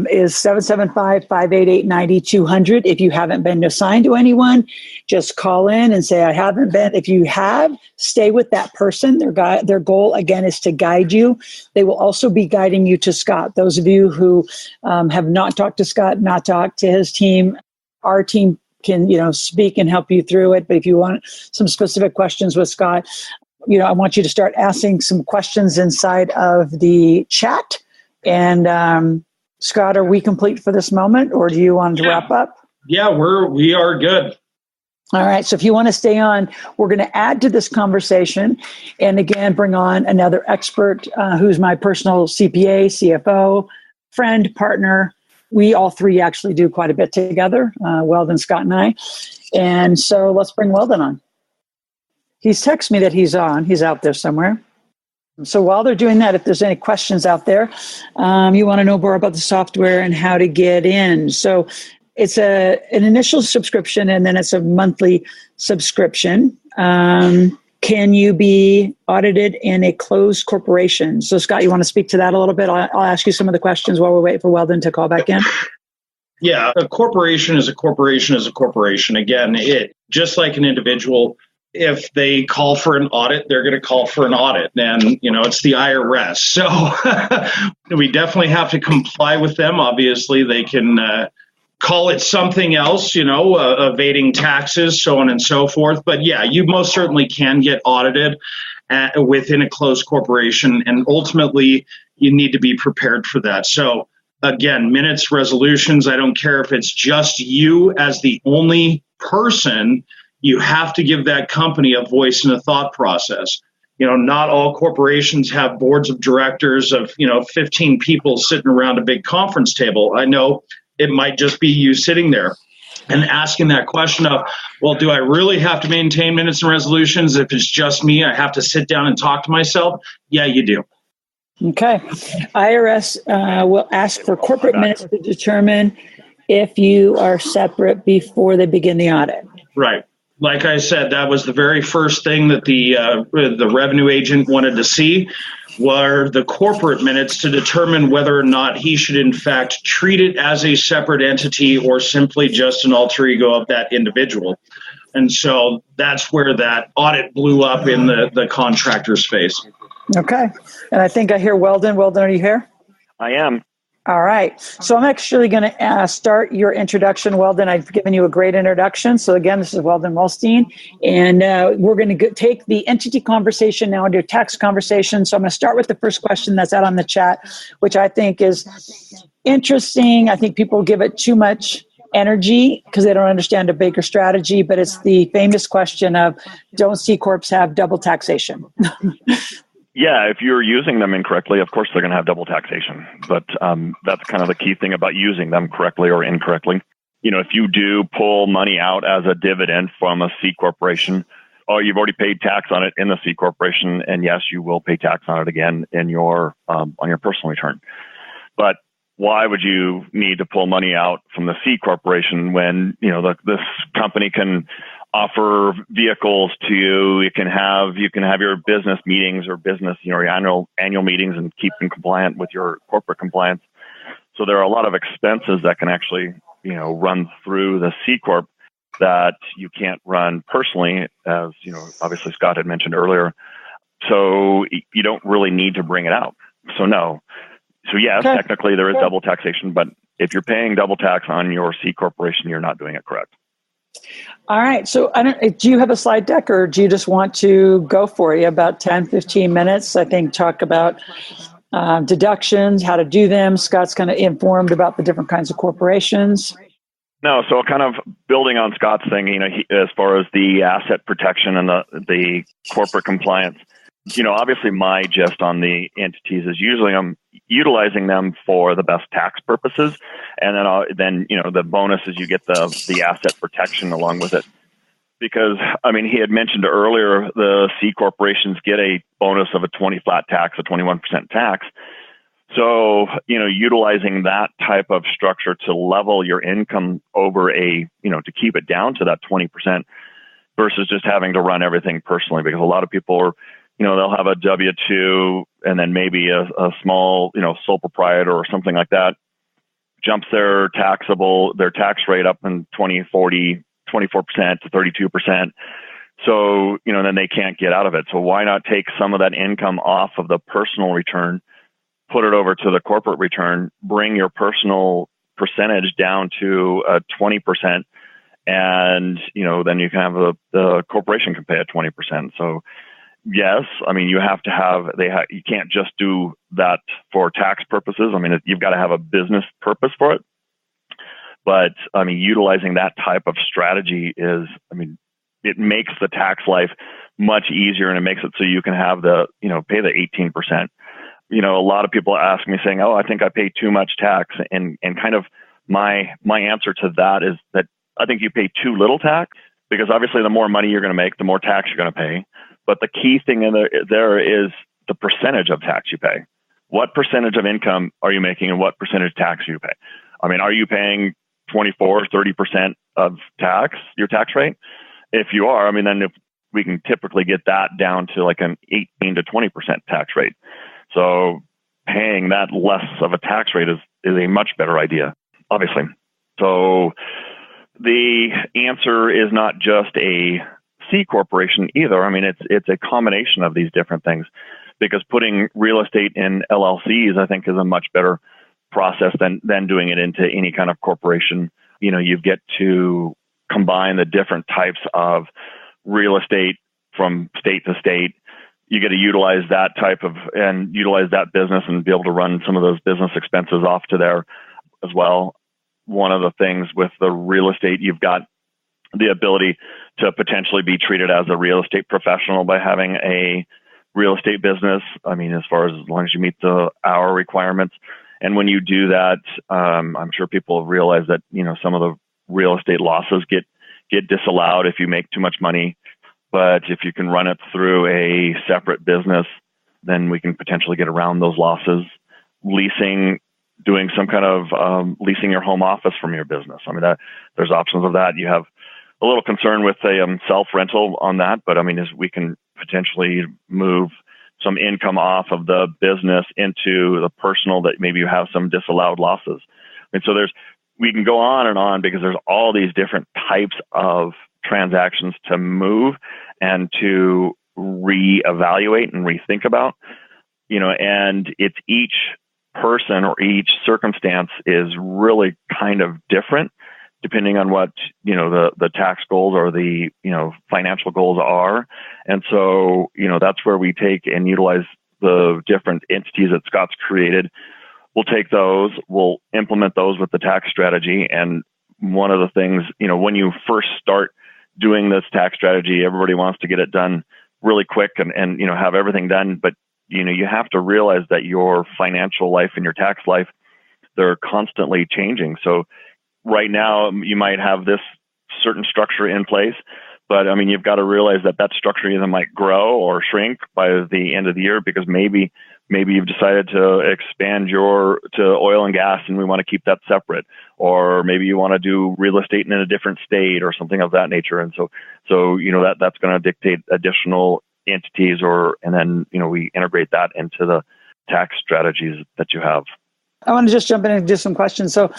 is 775-588-9200. If you haven't been assigned to anyone, just call in and say, I haven't been. If you have, stay with that person. Their goal, again, is to guide you. They will also be guiding you to Scott. Those of you who have not talked to Scott, not talked to his team, our team can, speak and help you through it. But if you want some specific questions with Scott, I want you to start asking some questions inside of the chat, And Scott, are we complete for this moment, or do you want to wrap up? Yeah, we are good. All right. So if you want to stay on, we're going to add to this conversation and again, bring on another expert who's my personal CPA, CFO, friend, partner. We all three actually do quite a bit together, Weldon, Scott, and I. And so let's bring Weldon on. He's texted me that he's on. He's out there somewhere. So while they're doing that, if there's any questions out there, you want to know more about the software and how to get in. So it's an initial subscription, and then it's a monthly subscription. Can you be audited in a closed corporation? So, Scott, you want to speak to that a little bit? I'll ask you some of the questions while we wait for Weldon to call back in. Yeah, a corporation is a corporation is a corporation. Again, it just like an individual, if they call for an audit, they're going to call for an audit. And, it's the IRS. So we definitely have to comply with them. Obviously, they can call it something else, evading taxes, so on and so forth. But yeah, you most certainly can get audited within a closed corporation. And ultimately, you need to be prepared for that. So again, minutes, resolutions, I don't care if it's just you as the only person, you have to give that company a voice and a thought process. Not all corporations have boards of directors of, 15 people sitting around a big conference table. I know it might just be you sitting there and asking that question of, well, do I really have to maintain minutes and resolutions? If it's just me, I have to sit down and talk to myself. Yeah, you do. Okay. IRS will ask for corporate minutes to determine if you are separate before they begin the audit. Right. Like I said, that was the very first thing that the revenue agent wanted to see were the corporate minutes to determine whether or not he should in fact treat it as a separate entity or simply just an alter ego of that individual. And so that's where that audit blew up in the contractor's face. Okay. And I think I hear Weldon. Weldon, are you here? I am. All right. So I'm actually going to start your introduction, Weldon. I've given you a great introduction. So again, this is Weldon Wellstein, and we're going to take the entity conversation now into a tax conversation. So I'm going to start with the first question that's out on the chat, which I think is interesting. I think people give it too much energy because they don't understand a bigger strategy, but it's the famous question of, don't C Corps have double taxation? Yeah, if you're using them incorrectly, of course they're going to have double taxation. But that's kind of the key thing about using them correctly or incorrectly. If you do pull money out as a dividend from a C corporation, you've already paid tax on it in the C corporation, and yes, you will pay tax on it again in your on your personal return. But why would you need to pull money out from the C corporation when this company can offer vehicles to you? You can have your business meetings or business, your annual meetings, and keep them compliant with your corporate compliance. So there are a lot of expenses that can actually, run through the C Corp that you can't run personally, as, obviously Scott had mentioned earlier. So you don't really need to bring it out. So no. So yes, okay. Technically there is double taxation, but if you're paying double tax on your C corporation, you're not doing it correct. All right. So do you have a slide deck, or do you just want to go for you about 10, 15 minutes? I think talk about deductions, how to do them. Scott's kind of informed about the different kinds of corporations. No, so kind of building on Scott's thing, as far as the asset protection and the corporate compliance, obviously my gist on the entities is usually I'm utilizing them for the best tax purposes. And then the bonus is you get the asset protection along with it. Because, he had mentioned earlier, the C corporations get a bonus of a 20 flat tax, a 21% tax. So, utilizing that type of structure to level your income over to keep it down to that 20% versus just having to run everything personally, because a lot of people are, they'll have a W-2 and then maybe a small, sole proprietor or something like that, jumps their tax rate up in 24% to 32%. So, then they can't get out of it. So why not take some of that income off of the personal return, put it over to the corporate return, bring your personal percentage down to 20%, and, then you can have the corporation can pay at 20%. So yes, I mean, you have to have, you can't just do that for tax purposes. I mean, you've got to have a business purpose for it. But I mean, utilizing that type of strategy is, I mean, it makes the tax life much easier, and it makes it so you can have pay the 18%. A lot of people ask me saying, oh, I think I pay too much tax. And kind of my answer to that is that I think you pay too little tax, because obviously the more money you're going to make, the more tax you're going to pay. But the key thing in there is the percentage of tax you pay. What percentage of income are you making, and what percentage tax you pay? I mean, are you paying 24, 30% of tax, your tax rate? If you are, I mean, then if we can typically get that down to like an 18 to 20% tax rate. So paying that less of a tax rate is a much better idea, obviously. So the answer is not just a C corporation either. I mean, it's a combination of these different things, because putting real estate in LLCs, I think, is a much better process than doing it into any kind of corporation. You get to combine the different types of real estate from state to state. You get to utilize that utilize that business and be able to run some of those business expenses off to there as well. One of the things with the real estate, you've got the ability to potentially be treated as a real estate professional by having a real estate business. I mean, as long as you meet the hour requirements. And when you do that, I'm sure people have realized that, some of the real estate losses get disallowed if you make too much money. But if you can run it through a separate business, then we can potentially get around those losses. Leasing, doing some kind of leasing your home office from your business. I mean, there's options of that. You have a little concern with a self-rental on that, but I mean, we can potentially move some income off of the business into the personal that maybe you have some disallowed losses. And so we can go on and on, because there's all these different types of transactions to move and to reevaluate and rethink about, and it's each person or each circumstance is really kind of different depending on what, the tax goals or the, financial goals are. And so, that's where we take and utilize the different entities that Scott's created. We'll take those, we'll implement those with the tax strategy. And one of the things, when you first start doing this tax strategy, everybody wants to get it done really quick and have everything done. But, you have to realize that your financial life and your tax life, they're constantly changing. So right now you might have this certain structure in place, but I mean, you've got to realize that structure either might grow or shrink by the end of the year, because maybe you've decided to expand to oil and gas and we want to keep that separate, or maybe you want to do real estate in a different state or something of that nature. And so that's going to dictate additional entities, and then we integrate that into the tax strategies that you have. I want to just jump in and do some questions. So,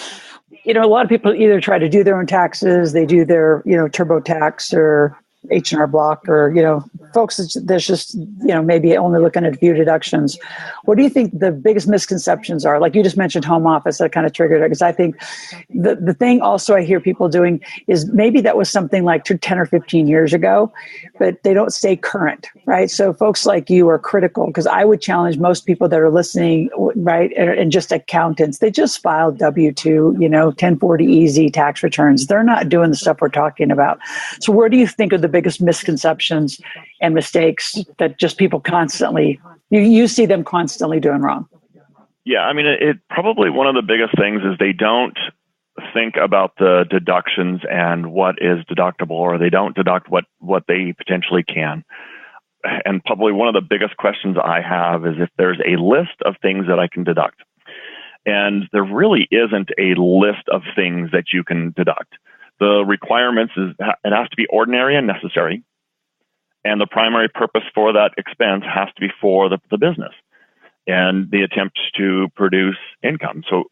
a lot of people either try to do their own taxes, they do their, TurboTax or H&R Block, or, folks, there's just, maybe only looking at a few deductions. What do you think the biggest misconceptions are? Like you just mentioned home office, that kind of triggered it, because I think the thing also I hear people doing is maybe that was something like 10 or 15 years ago, but they don't stay current, right? So folks like you are critical, because I would challenge most people that are listening, right, and just accountants, they just filed W-2, 1040 easy tax returns. They're not doing the stuff we're talking about. So where do you think are the biggest misconceptions and mistakes that just people constantly, you see them constantly doing wrong? Yeah, I mean, it probably one of the biggest things is they don't think about the deductions and what is deductible, or they don't deduct what they potentially can. And probably one of the biggest questions I have is if there's a list of things that I can deduct. And there really isn't a list of things that you can deduct. The requirements is it has to be ordinary and necessary. And the primary purpose for that expense has to be for the business and the attempt to produce income. So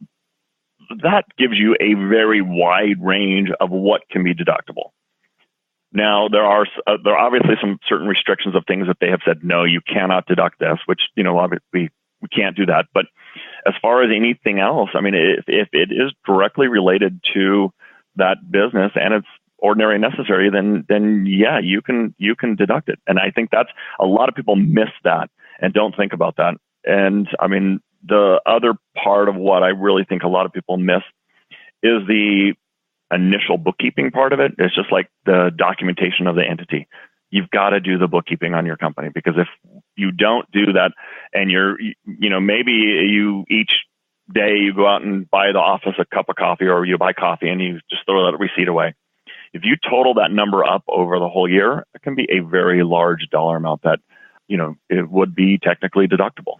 that gives you a very wide range of what can be deductible. Now, there are obviously some certain restrictions of things that they have said, no, you cannot deduct this, which, obviously we can't do that. But as far as anything else, I mean, if it is directly related to that business and it's ordinary and necessary, then yeah, you can deduct it. And I think that's a lot of people miss that and don't think about that. And I mean, the other part of what I really think a lot of people miss is the initial bookkeeping part of it. It's just like the documentation of the entity. You've got to do the bookkeeping on your company, because if you don't do that, and maybe you each day you go out and buy the office a cup of coffee, or you buy coffee and you just throw that receipt away. If you total that number up over the whole year, it can be a very large dollar amount that, it would be technically deductible.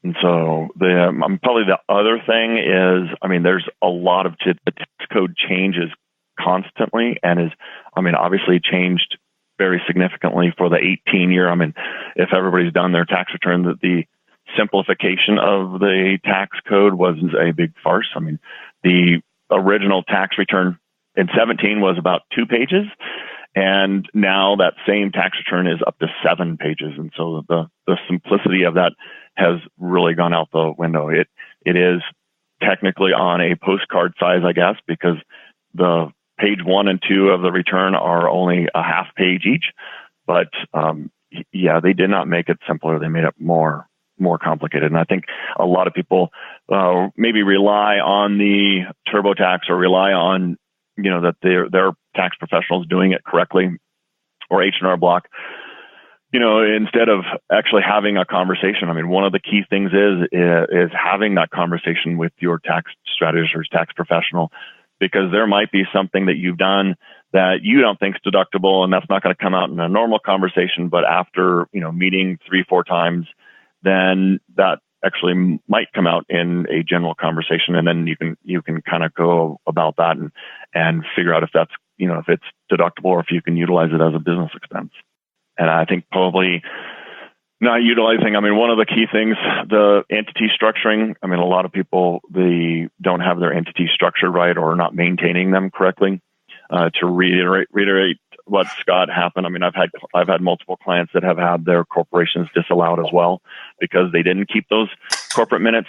And so probably the other thing is, there's a lot of the tax code changes constantly, and is, obviously changed very significantly for the 18-year. If everybody's done their tax return, the simplification of the tax code was a big farce. The original tax return in 17 was about 2 pages, and now that same tax return is up to 7 pages. And so the simplicity of that has really gone out the window. It is technically on a postcard size, I guess, because the page 1 and 2 of the return are only a half page each. But they did not make it simpler. They made it more complicated. And I think a lot of people maybe rely on the TurboTax, or rely on that their tax professionals doing it correctly, or H&R Block, instead of actually having a conversation. One of the key things is having that conversation with your tax strategist or tax professional, because there might be something that you've done that you don't think is deductible, and that's not going to come out in a normal conversation. But after, meeting 3-4 times, then that actually might come out in a general conversation. And then you can kind of go about that and figure out if that's, if it's deductible, or if you can utilize it as a business expense. And I think probably not utilizing, one of the key things, the entity structuring. A lot of people, they don't have their entity structured right, or not maintaining them correctly. To reiterate what Scott happened. I've had multiple clients that have had their corporations disallowed as well, because they didn't keep those corporate minutes,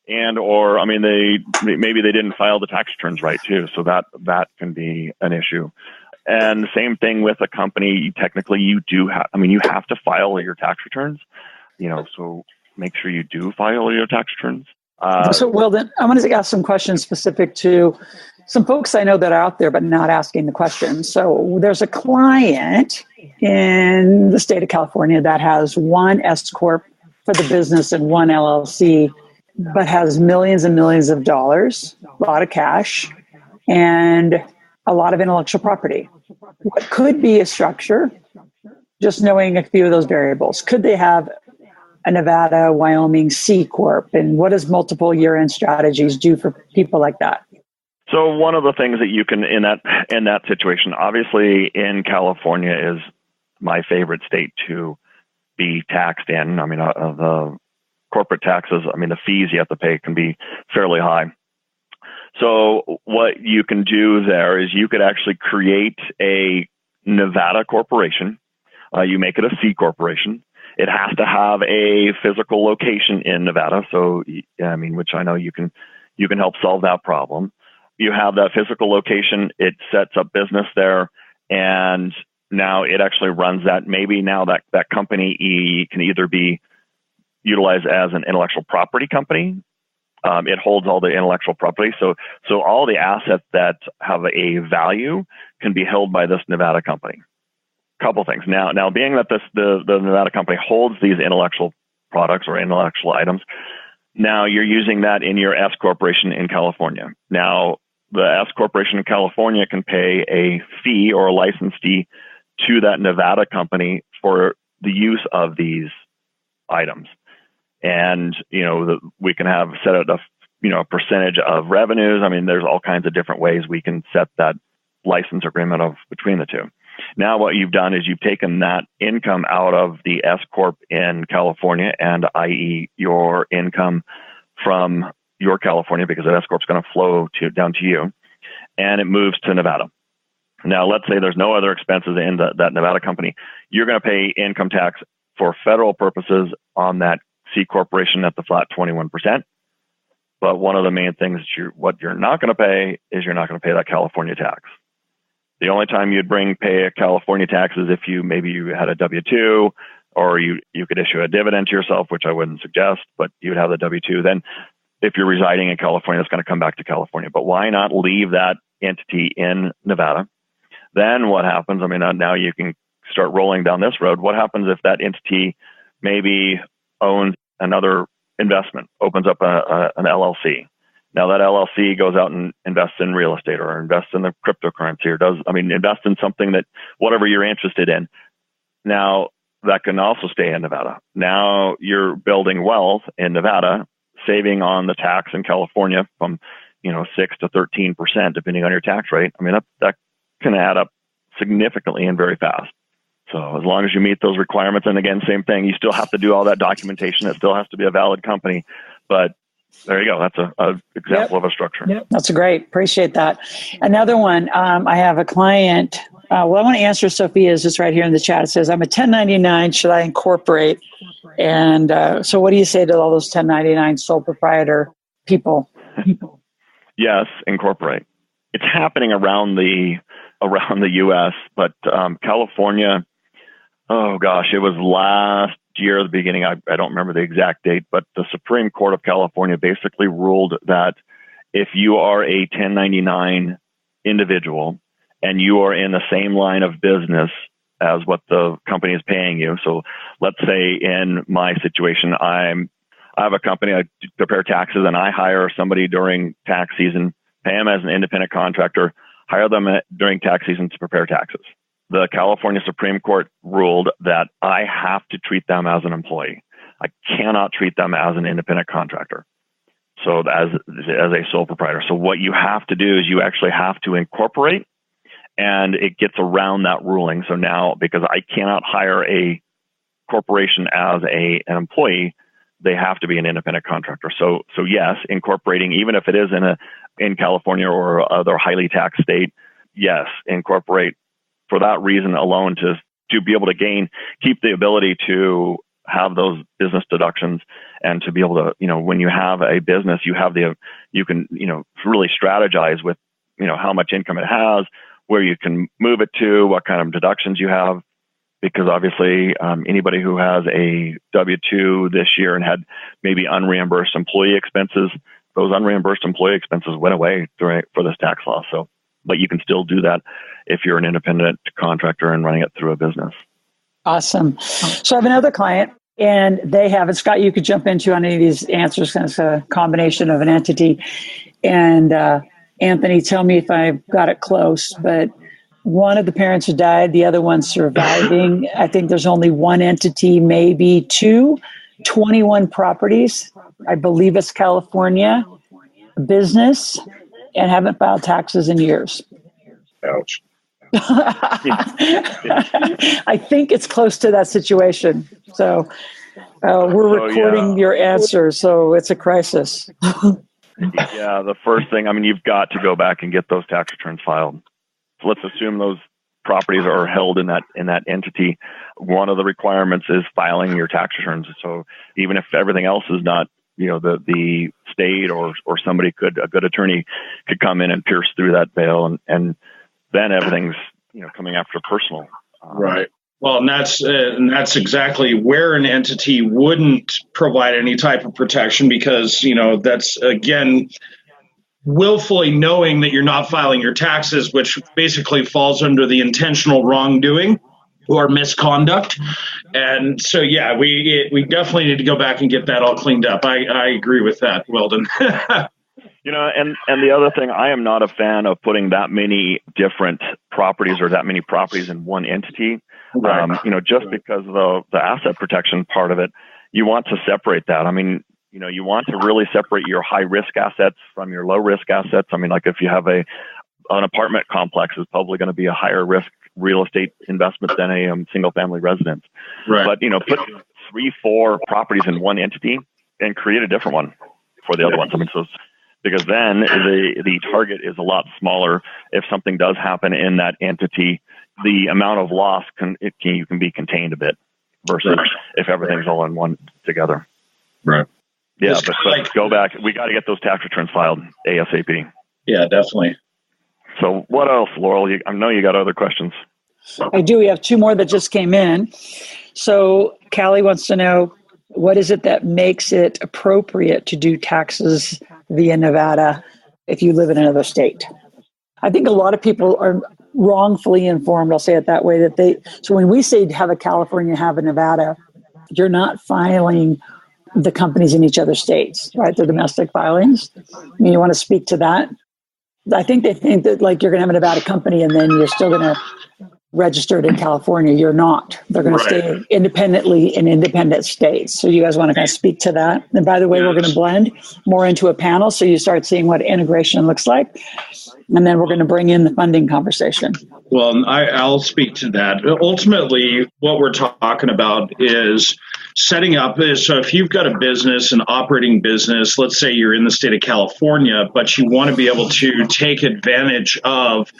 or maybe they didn't file the tax returns right too. So that can be an issue. And the same thing with a company. Technically, you do have. You have to file your tax returns. So make sure you do file your tax returns. Then I want to ask some questions specific to some folks I know that are out there, but not asking the questions. So there's a client in the state of California that has one S Corp for the business and one LLC, but has millions and millions of dollars, a lot of cash, and a lot of intellectual property. What could be a structure, just knowing a few of those variables? Could they have a Nevada, Wyoming C Corp? And what does multiple year-end strategies do for people like that? So one of the things that you can, in that situation, obviously in California is my favorite state to be taxed in. The corporate taxes, the fees you have to pay can be fairly high. So what you can do there is you could actually create a Nevada corporation. You make it a C corporation. It has to have a physical location in Nevada. So, which I know you can help solve that problem. You have that physical location. It sets up business there, and now it actually runs that. Maybe now that company can either be utilized as an intellectual property company. It holds all the intellectual property. So all the assets that have a value can be held by this Nevada company. Couple things. Now being that the Nevada company holds these intellectual products or intellectual items, now you're using that in your S corporation in California. Now the S corporation in California can pay a fee or a license fee to that Nevada company for the use of these items. And, we can have set out a percentage of revenues. There's all kinds of different ways we can set that license agreement between the two. Now what you've done is you've taken that income out of the S Corp in California, and i.e. your income from your California, because that S Corp is going to flow down to you, and it moves to Nevada. Now, let's say there's no other expenses in that Nevada company. You're going to pay income tax for federal purposes on that C corporation at the flat 21%. But one of the main things what you're not going to pay is you're not going to pay that California tax. The only time you'd pay a California tax is if you had a W-2, or you could issue a dividend to yourself, which I wouldn't suggest, but you would have the W-2. Then if you're residing in California, it's going to come back to California. But why not leave that entity in Nevada? Then what happens? I mean, now you can start rolling down this road. What happens if that entity maybe owns another investment, opens up an LLC? Now that LLC goes out and invests in real estate, or invests in the cryptocurrency, or invest in something that whatever you're interested in. Now that can also stay in Nevada. Now you're building wealth in Nevada, saving on the tax in California from 6 to 13%, depending on your tax rate. I mean, that can add up significantly and very fast. So as long as you meet those requirements, and again, same thing, you still have to do all that documentation. It still has to be a valid company, but there you go. That's an example of a structure. Yep. That's great. Appreciate that. Another one, I have a client. I want to answer Sophia's just right here in the chat. It says, I'm a 1099. Should I incorporate? And so what do you say to all those 1099 sole proprietor people? Yes, incorporate. It's happening around the U.S., but California, oh gosh, it was last year, the beginning, I don't remember the exact date, but the Supreme Court of California basically ruled that if you are a 1099 individual and you are in the same line of business as what the company is paying you. So let's say in my situation, I have a company, I prepare taxes, and I hire somebody during tax season, pay them as an independent contractor, hire them during tax season to prepare taxes. The California Supreme Court ruled that I have to treat them as an employee. I cannot treat them as an independent contractor. So as a sole proprietor. So what you have to do is you actually have to incorporate, and it gets around that ruling. So now, because I cannot hire a corporation as an employee, they have to be an independent contractor. So yes, incorporating, even if it is in California or other highly taxed state, yes, incorporate for that reason alone, to be able to keep the ability to have those business deductions, and to be able to, when you have a business, you can really strategize with, how much income it has, where you can move it to, what kind of deductions you have. Because obviously, anybody who has a W-2 this year and had maybe unreimbursed employee expenses, those unreimbursed employee expenses went away for this tax law. So, but you can still do that if you're an independent contractor and running it through a business. Awesome. So I have another client, and they have, and Scott, you could jump into on any of these answers, kind of a combination of an entity. And Anthony, tell me if I've got it close, but one of the parents who died, the other one's surviving. I think there's only one entity, maybe two, 21 properties. I believe it's California, business, and haven't filed taxes in years. Ouch. I think it's close to that situation. So we're recording your answer, so it's a crisis. Yeah, the first thing, you've got to go back and get those tax returns filed. So let's assume those properties are held in that entity. One of the requirements is filing your tax returns. So even if everything else is not, the state or somebody a good attorney could come in and pierce through that veil, and then everything's, coming after personal. Right. Well, and that's exactly where an entity wouldn't provide any type of protection, because, that's, again, willfully knowing that you're not filing your taxes, which basically falls under the intentional wrongdoing or misconduct. And so, yeah, we definitely need to go back and get that all cleaned up. I agree with that, Weldon. And the other thing, I am not a fan of putting that many different properties or that many properties in one entity. Right. Just because of the asset protection part of it, you want to separate that. You want to really separate your high risk assets from your low risk assets. like if you have an apartment complex, is probably going to be a higher risk real estate investment than a single family residence. Right. But, put 3-4 properties in one entity and create a different one for the other ones. Because then the target is a lot smaller. If something does happen in that entity, the amount of loss you can be contained a bit versus if everything's all in one together. Right. Yeah, but go back. We got to get those tax returns filed ASAP. Yeah, definitely. So what else, Laurel? I know you got other questions. I do. We have two more that just came in. So Callie wants to know, what is it that makes it appropriate to do taxes via Nevada if you live in another state? I think a lot of people are wrongfully informed. I'll say it that way. So when we say have a California, have a Nevada, you're not filing the companies in each other's states, right? They're domestic filings. I mean, you want to speak to that? I think they think that like you're going to have a Nevada company and then you're still going to register it in California. You're not. They're going to stay independently in independent states. So you guys want to kind of speak to that? And by the way, we're going to blend more into a panel so you start seeing what integration looks like. And then we're going to bring in the funding conversation. Well, I'll speak to that. Ultimately, what we're talking about is setting up. So if you've got a business, an operating business, let's say you're in the state of California, but you want to be able to take advantage of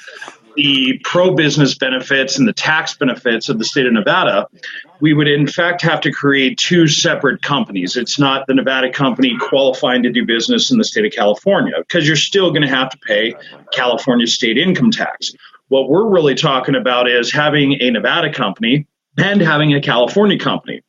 the pro-business benefits and the tax benefits of the state of Nevada, we would in fact have to create two separate companies. It's not the Nevada company qualifying to do business in the state of California, because you're still going to have to pay California state income tax. What we're really talking about is having a Nevada company and having a California company.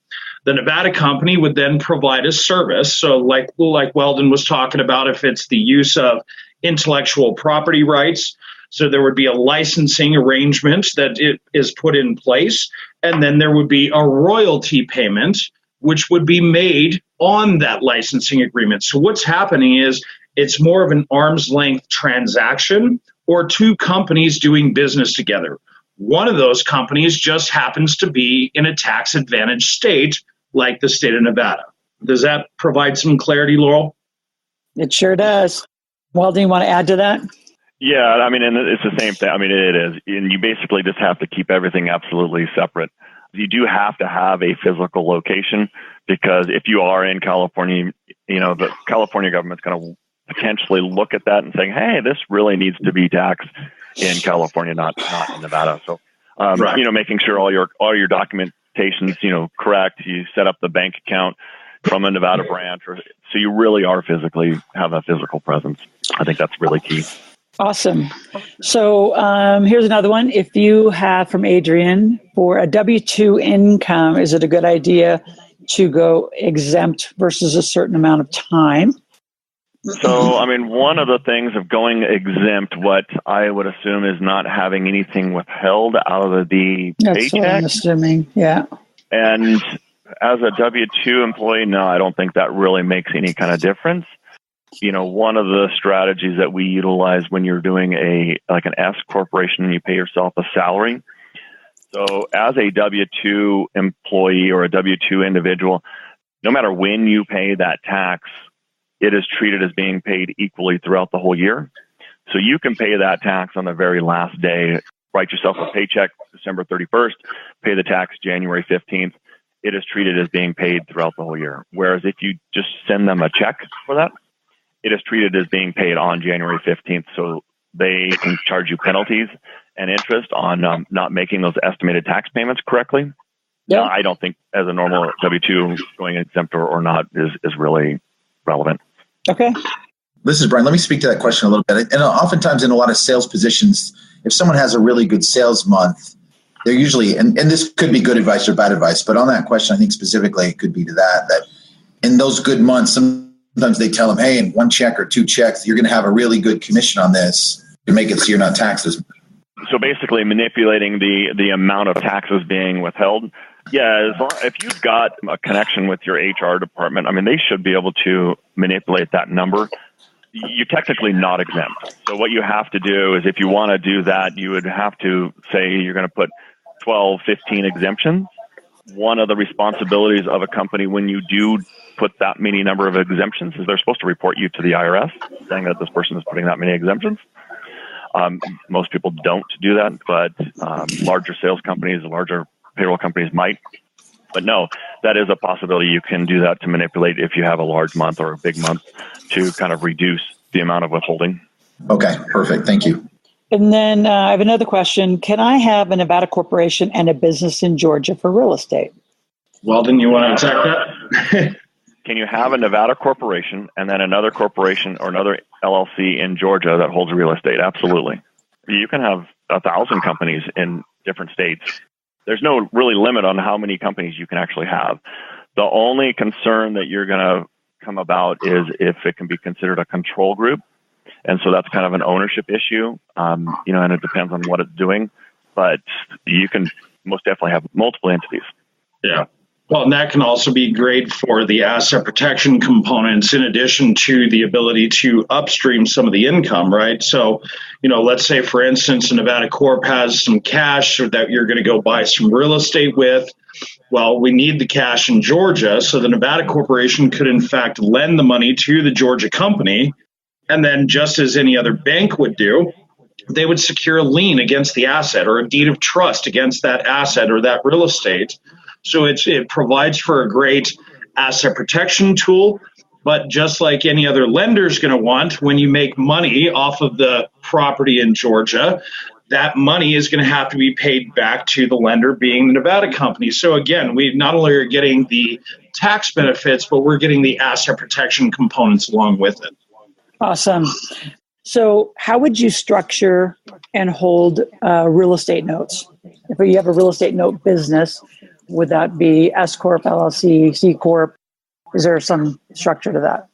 The Nevada company would then provide a service. So like Weldon was talking about, if it's the use of intellectual property rights, so there would be a licensing arrangement that it is put in place, and then there would be a royalty payment, which would be made on that licensing agreement. So what's happening is it's more of an arm's length transaction or two companies doing business together. One of those companies just happens to be in a tax advantage state like the state of Nevada. Does that provide some clarity, Laurel? It sure does. Well, do you want to add to that? Yeah, I mean, and it's the same thing. I mean, it is. And you basically just have to keep everything absolutely separate. You do have to have a physical location, because if you are in California, the California government's going to potentially look at that and saying, hey, this really needs to be taxed in California, not in Nevada. So, making sure all your documentation's, correct. You set up the bank account from a Nevada branch, so you really are have a physical presence. I think that's really key. Awesome. So here's another one. If you have, from Adrian, for a W-2 income, is it a good idea to go exempt versus a certain amount of time? So, I mean, one of the things of going exempt, what I would assume is not having anything withheld out of the That's paycheck. What I'm assuming, yeah. And as a W-2 employee, no, I don't think that really makes any kind of difference. One of the strategies that we utilize when you're doing an S corporation and you pay yourself a salary. So as a W-2 employee or a W-2 individual, no matter when you pay that tax, it is treated as being paid equally throughout the whole year. So you can pay that tax on the very last day, write yourself a paycheck December 31st, pay the tax January 15th. It is treated as being paid throughout the whole year. Whereas if you just send them a check for that, it is treated as being paid on January 15th. So they can charge you penalties and interest on not making those estimated tax payments correctly. Yeah. I don't think as a normal W-2 going exempt or not is really relevant. Okay. This is Brian. Let me speak to that question a little bit. And oftentimes in a lot of sales positions, if someone has a really good sales month, they're usually, and this could be good advice or bad advice, but on that question, I think specifically it could be to that in those good months, sometimes they tell them, hey, in one check or two checks, you're going to have a really good commission on this to make it so you're not taxed as much. So basically manipulating the amount of taxes being withheld. Yeah, if you've got a connection with your HR department, I mean, they should be able to manipulate that number. You're technically not exempt. So what you have to do is if you want to do that, you would have to say you're going to put 12, 15 exemptions. One of the responsibilities of a company when you do put that many number of exemptions is they're supposed to report you to the IRS saying that this person is putting that many exemptions. Most people don't do that, but larger sales companies, larger payroll companies might. But no, that is a possibility. You can do that to manipulate if you have a large month or a big month to kind of reduce the amount of withholding. Okay, perfect. Thank you. And then I have another question. Can I have a Nevada corporation and a business in Georgia for real estate? Weldon, you want to attack that? Can you have a Nevada corporation and then another corporation or another LLC in Georgia that holds real estate? Absolutely. You can have 1,000 companies in different states. There's no really limit on how many companies you can actually have. The only concern that you're going to come about is if it can be considered a control group. And so that's kind of an ownership issue, and it depends on what it's doing. But you can most definitely have multiple entities. Yeah. Well, and that can also be great for the asset protection components in addition to the ability to upstream some of the income, right? So, let's say, for instance, a Nevada Corp has some cash that you're going to go buy some real estate with. Well, we need the cash in Georgia. So the Nevada Corporation could, in fact, lend the money to the Georgia company. And then just as any other bank would do, they would secure a lien against the asset or a deed of trust against that asset or that real estate. So it provides for a great asset protection tool. But just like any other lender is going to want, when you make money off of the property in Georgia, that money is going to have to be paid back to the lender, being the Nevada company. So again, we not only are getting the tax benefits, but we're getting the asset protection components along with it. Awesome. So how would you structure and hold real estate notes? If you have a real estate note business, would that be S Corp, LLC, C Corp? Is there some structure to that?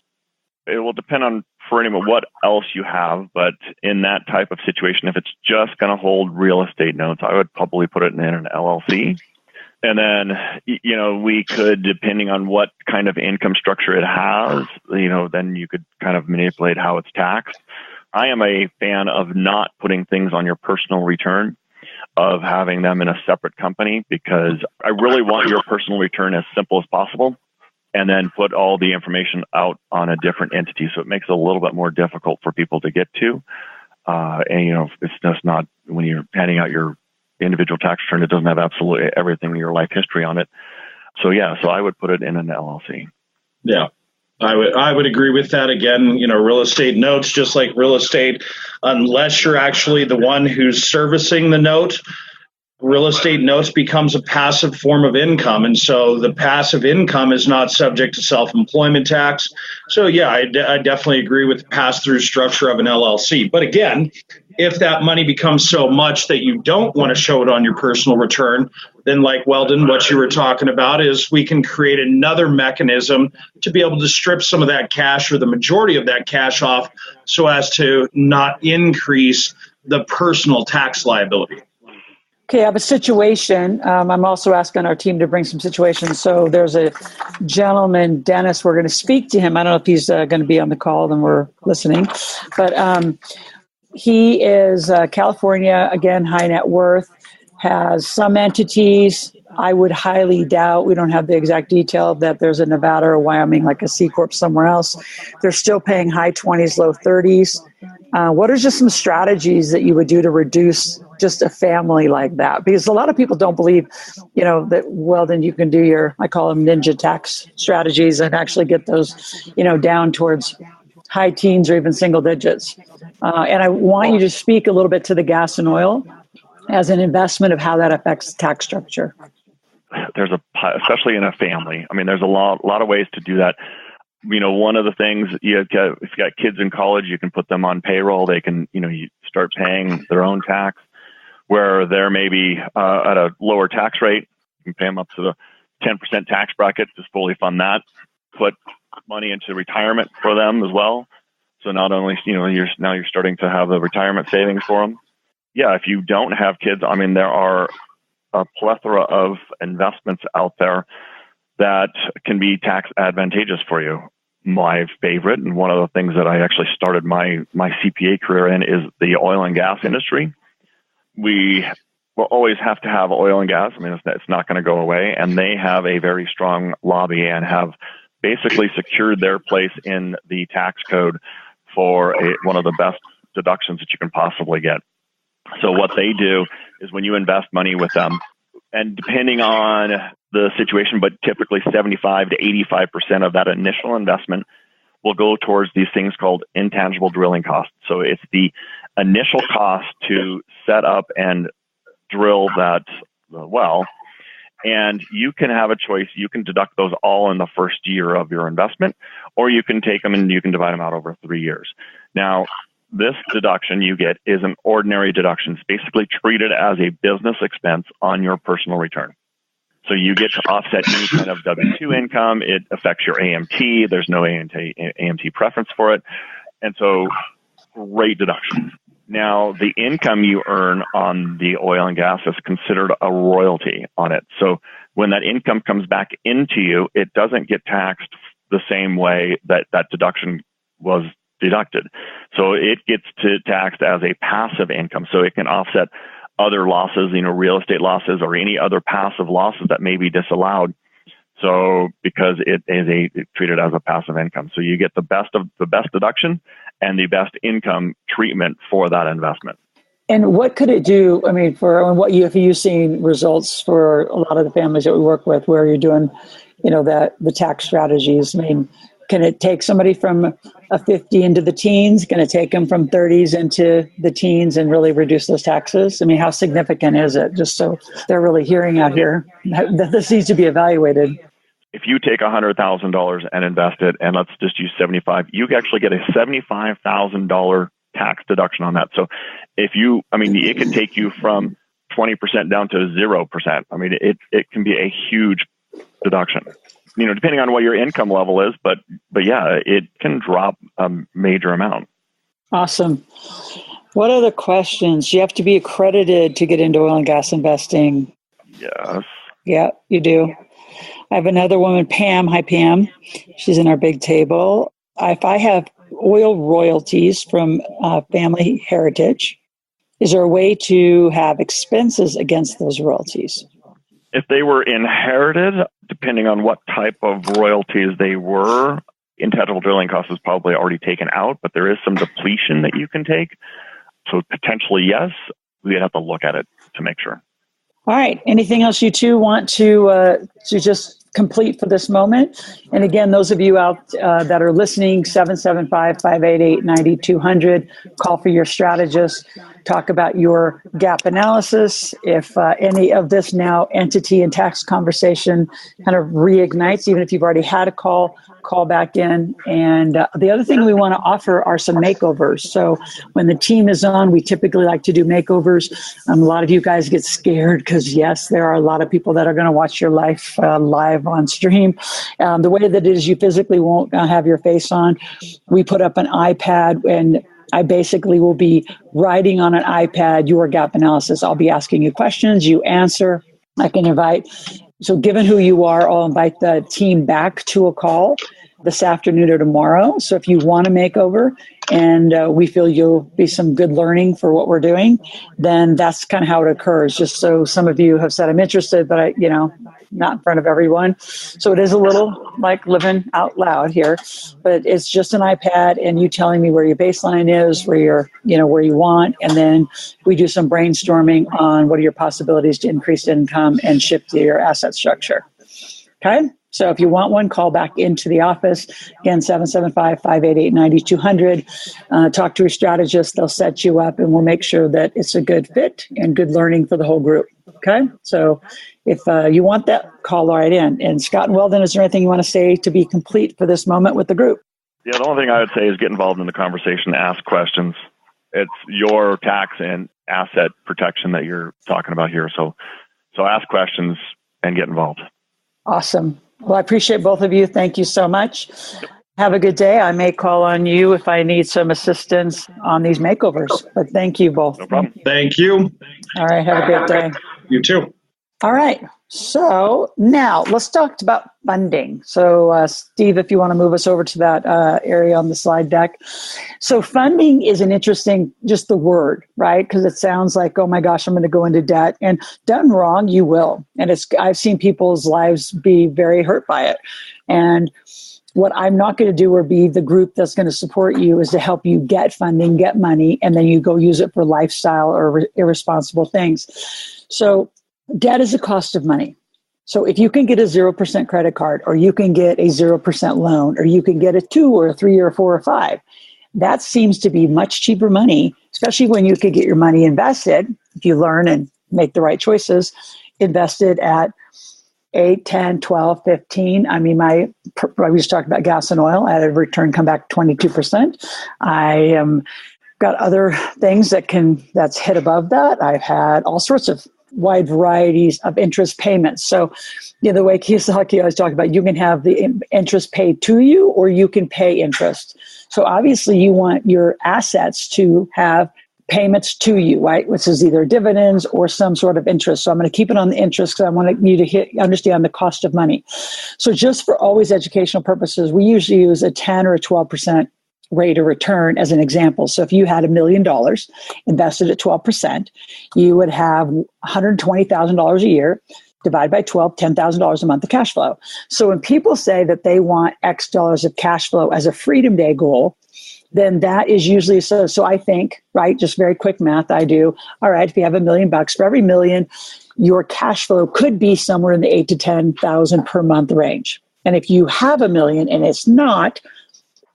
It will depend on for anyone what else you have, but in that type of situation, if it's just going to hold real estate notes, I would probably put it in an LLC. And then, we could, depending on what kind of income structure it has, then you could kind of manipulate how it's taxed. I am a fan of not putting things on your personal return, of having them in a separate company, because I really want your personal return as simple as possible, and then put all the information out on a different entity. So it makes it a little bit more difficult for people to get to. It's just not, when you're handing out your individual tax return, it doesn't have absolutely everything in your life history on it. So I would put it in an LLC. Yeah. I would agree with that. Again, real estate notes, just like real estate, unless you're actually the one who's servicing the note, real estate notes becomes a passive form of income. And so the passive income is not subject to self-employment tax. So I definitely agree with the pass-through structure of an LLC. But again, if that money becomes so much that you don't want to show it on your personal return, then like Weldon, what you were talking about is we can create another mechanism to be able to strip some of that cash or the majority of that cash off so as to not increase the personal tax liability. Okay, I have a situation. I'm also asking our team to bring some situations. So there's a gentleman, Dennis, we're going to speak to him. I don't know if he's going to be on the call, then we're listening. But he is California, again, high net worth, has some entities. I would highly doubt, we don't have the exact detail, that there's a Nevada or Wyoming, like a C Corp somewhere else. They're still paying high 20s, low 30s. What are just some strategies that you would do to reduce just a family like that? Because a lot of people don't believe, that, well, then you can do your, I call them ninja tax strategies, and actually get those, down towards high teens or even single digits. And I want you to speak a little bit to the gas and oil as an investment of how that affects tax structure. There's especially in a family. I mean, there's a lot of ways to do that. One of the things, if you got kids in college, you can put them on payroll. They can, you start paying their own tax, where they're maybe at a lower tax rate. You can pay them up to the 10% tax bracket, just fully fund that. Put money into retirement for them as well. So not only, you're starting to have the retirement savings for them. Yeah, if you don't have kids, I mean, there are a plethora of investments out there that can be tax advantageous for you. My favorite, and one of the things that I actually started my CPA career in, is the oil and gas industry. We will always have to have oil and gas. I mean, it's not going to go away. And they have a very strong lobby and have basically secured their place in the tax code for one of the best deductions that you can possibly get. So what they do is, when you invest money with them, and depending on the situation, but typically 75 to 85% of that initial investment will go towards these things called intangible drilling costs. So it's the initial cost to set up and drill that well. And you can have a choice. You can deduct those all in the first year of your investment, or you can take them and you can divide them out over 3 years. Now, this deduction you get is an ordinary deduction. It's basically treated as a business expense on your personal return. So you get to offset any kind of W-2 income. It affects your AMT. There's no AMT preference for it. And so great deduction. Now, the income you earn on the oil and gas is considered a royalty on it. So when that income comes back into you, it doesn't get taxed the same way that that deduction was deducted. So it gets taxed as a passive income. So it can offset other losses, real estate losses or any other passive losses that may be disallowed. So because it is treated as a passive income. So you get the best deduction and the best income treatment for that investment. And what could it do? I mean, if you've seen results for a lot of the families that we work with where you're doing, the tax strategies. I mean, can it take somebody from a 50 into the teens? Can it take them from 30s into the teens and really reduce those taxes? I mean, how significant is it? Just so they're really hearing out here that this needs to be evaluated. If you take $100,000 and invest it, and let's just use 75, you actually get a $75,000 tax deduction on that. So it can take you from 20% down to 0%. I mean, it can be a huge deduction. Depending on what your income level is, but yeah, it can drop a major amount. Awesome. What other questions? You have to be accredited to get into oil and gas investing. Yes. Yeah, you do. I have another woman, Pam. Hi, Pam. She's in our big table. If I have oil royalties from family heritage, is there a way to have expenses against those royalties? If they were inherited, depending on what type of royalties they were, intangible drilling cost is probably already taken out, but there is some depletion that you can take. So potentially, yes, we'd have to look at it to make sure. All right. Anything else you two want to just complete for this moment? And again, those of you out that are listening, 775-588-9200, call for your strategist. Talk about your gap analysis. If any of this now entity and tax conversation kind of reignites, even if you've already had a call back in. And the other thing we want to offer are some makeovers. So when the team is on, we typically like to do makeovers. A lot of you guys get scared because, yes, there are a lot of people that are going to watch your life live on stream. The way that it is, you physically won't have your face on. We put up an iPad, and I basically will be writing on an iPad your gap analysis. I'll be asking you questions, you answer. I can invite. So given who you are, I'll invite the team back to a call this afternoon or tomorrow. So if you want to make over and we feel you'll be some good learning for what we're doing, then that's kind of how it occurs. Just so some of you have said, I'm interested, but not in front of everyone. So it is a little like living out loud here, but it's just an iPad and you telling me where your baseline is, where you're, where you want. And then we do some brainstorming on what are your possibilities to increase income and shift your asset structure. Okay. So if you want one, call back into the office. Again, 775-588-9200. Talk to your strategist. They'll set you up and we'll make sure that it's a good fit and good learning for the whole group. Okay. So if you want that, call right in. And Scott and Weldon, is there anything you want to say to be complete for this moment with the group? Yeah, the only thing I would say is get involved in the conversation, ask questions. It's your tax and asset protection that you're talking about here. So ask questions and get involved. Awesome. Well, I appreciate both of you. Thank you so much. Have a good day. I may call on you if I need some assistance on these makeovers, but thank you both. No problem. Thank you. All right. Have a great day. You too. All right. So now let's talk about funding. So Steve, if you want to move us over to that area on the slide deck. So funding is an interesting, just the word, right? Because it sounds like, oh my gosh, I'm going to go into debt. And done wrong, you will. And I've seen people's lives be very hurt by it. And what I'm not going to do or be the group that's going to support you is to help you get funding, get money, and then you go use it for lifestyle or irresponsible things. So debt is a cost of money. So if you can get a 0% credit card, or you can get a 0% loan, or you can get a 2 or a 3 or 4 or 5, that seems to be much cheaper money, especially when you could get your money invested, if you learn and make the right choices, invested at 8, 10, 12, 15. I mean, I just talked about gas and oil. I had a return come back 22%. I am Got other things that's hit above that. I've had all sorts of wide varieties of interest payments. So, the way Kiyosaki always talked about, you can have the interest paid to you or you can pay interest. So obviously you want your assets to have payments to you, right? Which is either dividends or some sort of interest. So I'm going to keep it on the interest because I want you to understand the cost of money. So just for always educational purposes, we usually use a 10 or a 12% rate of return as an example. So if you had $1 million invested at 12%, you would have $120,000 a year. Divide by 12, $10,000 a month of cash flow. So when people say that they want X dollars of cash flow as a Freedom Day goal, then that is usually so. So I think, right, just very quick math, I do. All right, if you have $1 million, for every million, your cash flow could be somewhere in the 8 to 10,000 per month range. And if you have $1 million and it's not,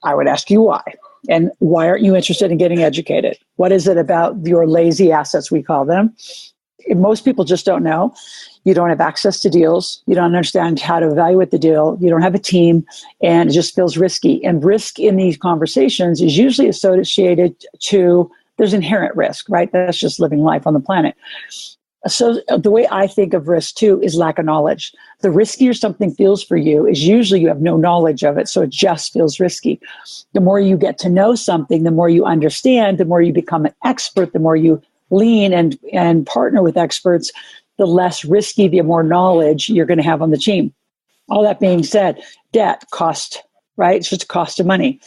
I would ask you why. And why aren't you interested in getting educated? What is it about your lazy assets, we call them? Most people just don't know. You don't have access to deals. You don't understand how to evaluate the deal. You don't have a team, and it just feels risky. And risk in these conversations is usually associated to, there's inherent risk, right? That's just living life on the planet. So the way I think of risk too is lack of knowledge. The riskier something feels for you is usually you have no knowledge of it, so it just feels risky. The more you get to know something, the more you understand, the more you become an expert, the more you lean and partner with experts, the less risky, the more knowledge you're going to have on the team. All that being said, debt cost, right? It's just a cost of money.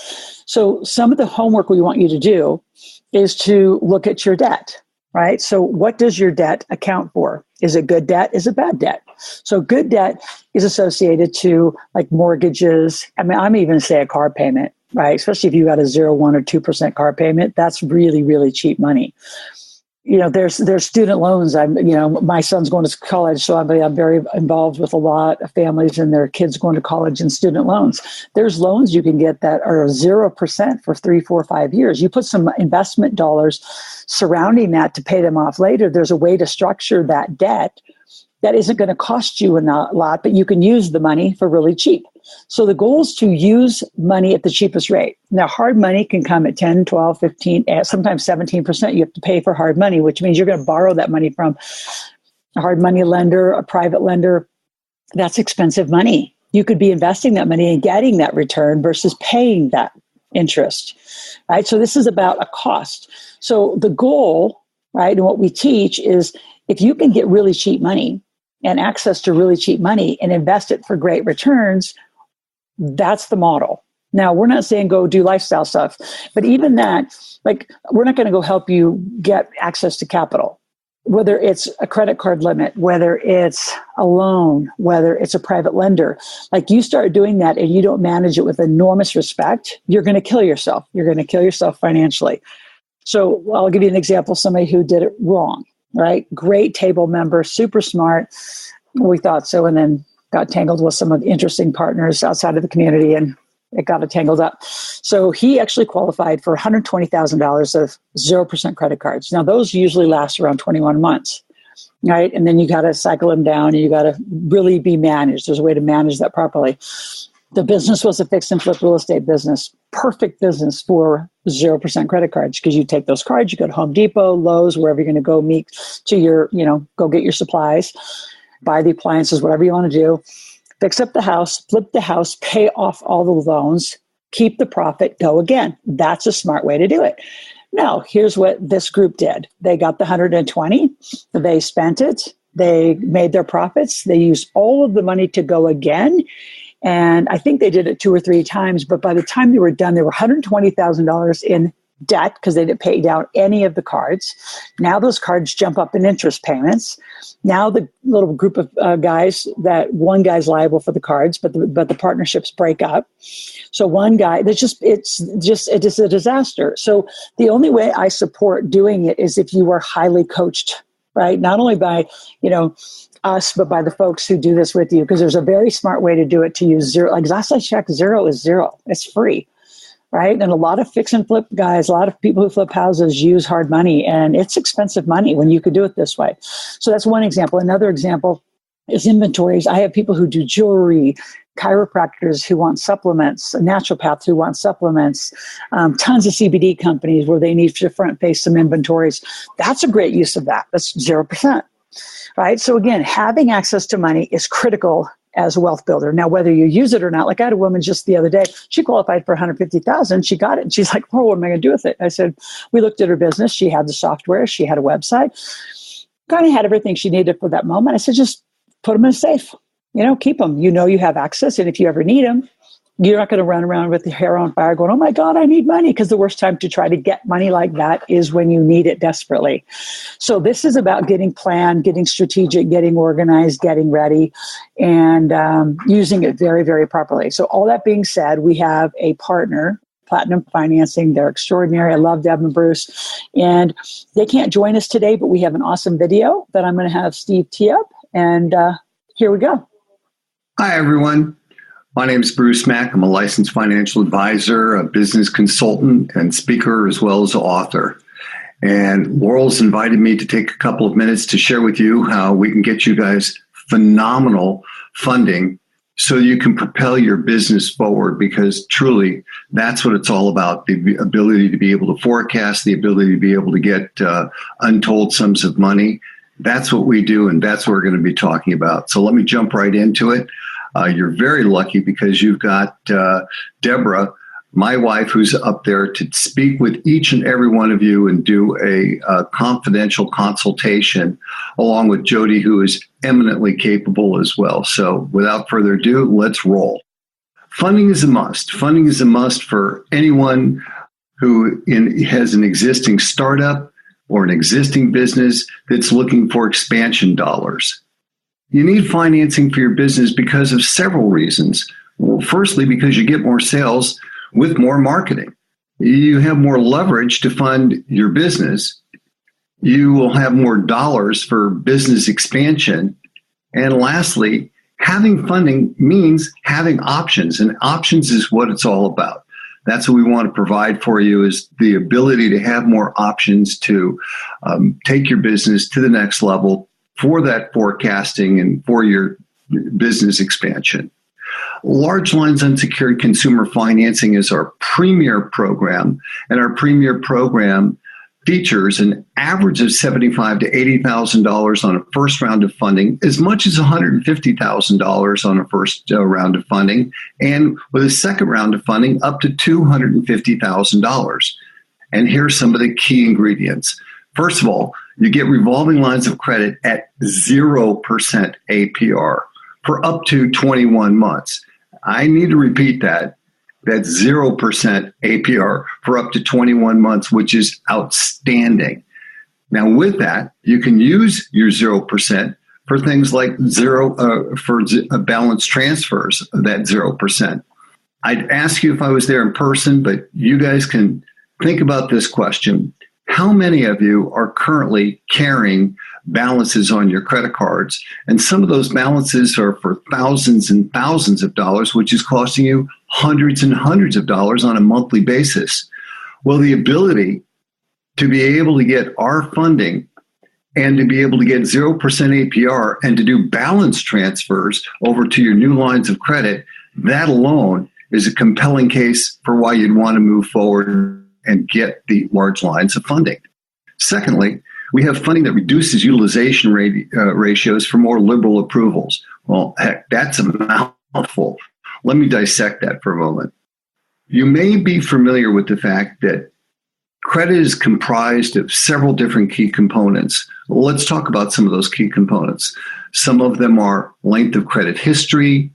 So some of the homework we want you to do is to look at your debt, right? So what does your debt account for? Is it good debt? Is it bad debt? So good debt is associated to like mortgages. I mean, I'm even say a car payment, right? Especially if you got a 0, 1, or 2% car payment, that's really, really cheap money. There's student loans. My son's going to college, so I'm very involved with a lot of families and their kids going to college and student loans. There's loans you can get that are 0% for 3, 4, 5 years. You put some investment dollars surrounding that to pay them off later. There's a way to structure that debt that isn't going to cost you a lot, but you can use the money for really cheap. So the goal is to use money at the cheapest rate. Now, hard money can come at 10, 12, 15, sometimes 17%. You have to pay for hard money, which means you're going to borrow that money from a hard money lender, a private lender. That's expensive money. You could be investing that money and getting that return versus paying that interest, right? So this is about a cost. So the goal, right, and what we teach is if you can get really cheap money and access to really cheap money and invest it for great returns, that's the model. Now, we're not saying go do lifestyle stuff, but even that, like, we're not going to go help you get access to capital, whether it's a credit card limit, whether it's a loan, whether it's a private lender. Like, you start doing that and you don't manage it with enormous respect, you're going to kill yourself. You're going to kill yourself financially. So I'll give you an example of somebody who did it wrong, right? Great table member, super smart. We thought so, and then got tangled with some of the interesting partners outside of the community, and it got it tangled up. So he actually qualified for $120,000 of 0% credit cards. Now, those usually last around 21 months, right? And then you got to cycle them down, and you got to really be managed. There's a way to manage that properly. The business was a fix and flip real estate business, perfect business for 0% credit cards, because you take those cards, you go to Home Depot, Lowe's, wherever you're going to go meet to your, go get your supplies, buy the appliances, whatever you want to do, fix up the house, flip the house, pay off all the loans, keep the profit, go again. That's a smart way to do it. Now, here's what this group did. They got the 120, they spent it, they made their profits, they used all of the money to go again. And I think they did it 2 or 3 times, but by the time they were done, they were $120,000 in debt because they didn't pay down any of the cards. Now those cards jump up in interest payments. Now the little group of guys, that one guy's liable for the cards, but the partnerships break up. So one guy, it's just a disaster. So the only way I support doing it is if you are highly coached, right? Not only by, us, but by the folks who do this with you, because there's a very smart way to do it, to use zero. Like, last I checked, zero is zero. It's free, right? And a lot of fix and flip guys, a lot of people who flip houses use hard money, and it's expensive money when you could do it this way. So that's one example. Another example is inventories. I have people who do jewelry, chiropractors who want supplements, naturopaths who want supplements, tons of CBD companies where they need to front face some inventories. That's a great use of that. That's 0%, right? So again, having access to money is critical as a wealth builder. Now, whether you use it or not, like I had a woman just the other day, she qualified for $150,000. She got it. And she's like, oh, what am I going to do with it? I said, we looked at her business. She had the software. She had a website, kind of had everything she needed for that moment. I said, just put them in a safe, keep them. You have access. And if you ever need them, you're not going to run around with your hair on fire going, oh my God, I need money. Because the worst time to try to get money like that is when you need it desperately. So this is about getting planned, getting strategic, getting organized, getting ready, and using it very, very properly. So all that being said, we have a partner, Platinum Financing. They're extraordinary. I love Deb and Bruce. And they can't join us today, but we have an awesome video that I'm going to have Steve tee up. And here we go. Hi, everyone. My name is Bruce Mack. I'm a licensed financial advisor, a business consultant, and speaker, as well as an author. And Laurel's invited me to take a couple of minutes to share with you how we can get you guys phenomenal funding so you can propel your business forward, because truly that's what it's all about. The ability to be able to forecast, the ability to be able to get untold sums of money. That's what we do, and that's what we're going to be talking about. So let me jump right into it. You're very lucky because you've got Deborah, my wife, who's up there to speak with each and every one of you and do a confidential consultation, along with Jody, who is eminently capable as well. So without further ado, let's roll. Funding is a must. Funding is a must for anyone who has an existing startup or an existing business that's looking for expansion dollars. You need financing for your business because of several reasons. Well, firstly, because you get more sales with more marketing. You have more leverage to fund your business. You will have more dollars for business expansion. And lastly, having funding means having options, and options is what it's all about. That's what we want to provide for you, is the ability to have more options to take your business to the next level for that forecasting and for your business expansion. Large Lines Unsecured Consumer Financing is our premier program, and our premier program features an average of $75,000 to $80,000 on a first round of funding, as much as $150,000 on a first round of funding, and with a second round of funding up to $250,000. And here's some of the key ingredients. First of all, you get revolving lines of credit at 0% APR for up to 21 months. I need to repeat that. That's 0% APR for up to 21 months, which is outstanding. Now, with that, you can use your 0% for things like balance transfers of that 0%. I'd ask you if I was there in person, but you guys can think about this question. How many of you are currently carrying balances on your credit cards? And some of those balances are for thousands and thousands of dollars, which is costing you hundreds and hundreds of dollars on a monthly basis. Well, the ability to be able to get our funding and to be able to get 0% APR and to do balance transfers over to your new lines of credit, that alone is a compelling case for why you'd want to move forward and get the large lines of funding. Secondly, we have funding that reduces utilization ratios for more liberal approvals. Well, heck, that's a mouthful. Let me dissect that for a moment. You may be familiar with the fact that credit is comprised of several different key components. Well, let's talk about some of those key components. Some of them are length of credit history,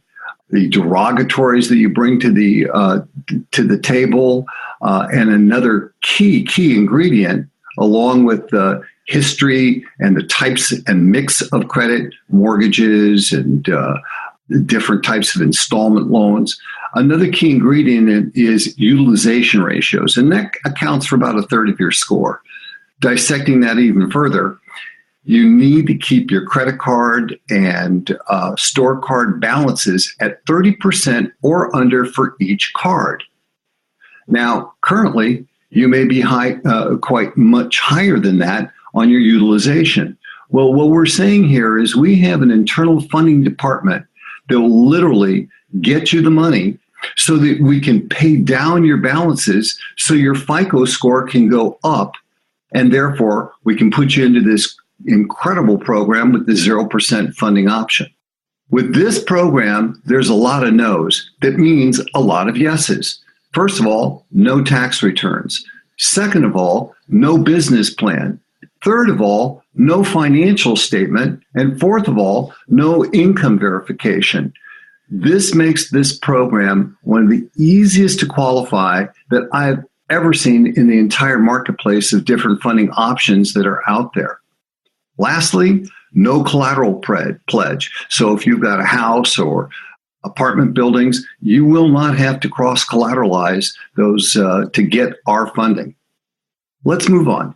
the derogatories that you bring to the table, and another key ingredient, along with the history and the types and mix of credit, mortgages and different types of installment loans. Another key ingredient is utilization ratios, and that accounts for about a third of your score. Dissecting that even further, you need to keep your credit card and store card balances at 30% or under for each card. Now, currently, you may be quite much higher than that on your utilization. Well, what we're saying here is we have an internal funding department that will literally get you the money so that we can pay down your balances so your FICO score can go up, and therefore we can put you into this incredible program with the 0% funding option. With this program, there's a lot of no's. That means a lot of yeses. First of all, no tax returns. Second of all, no business plan. Third of all, no financial statement. And fourth of all, no income verification. This makes this program one of the easiest to qualify that I've ever seen in the entire marketplace of different funding options that are out there. Lastly, no collateral pledge. So if you've got a house or apartment buildings, you will not have to cross-collateralize those to get our funding. Let's move on.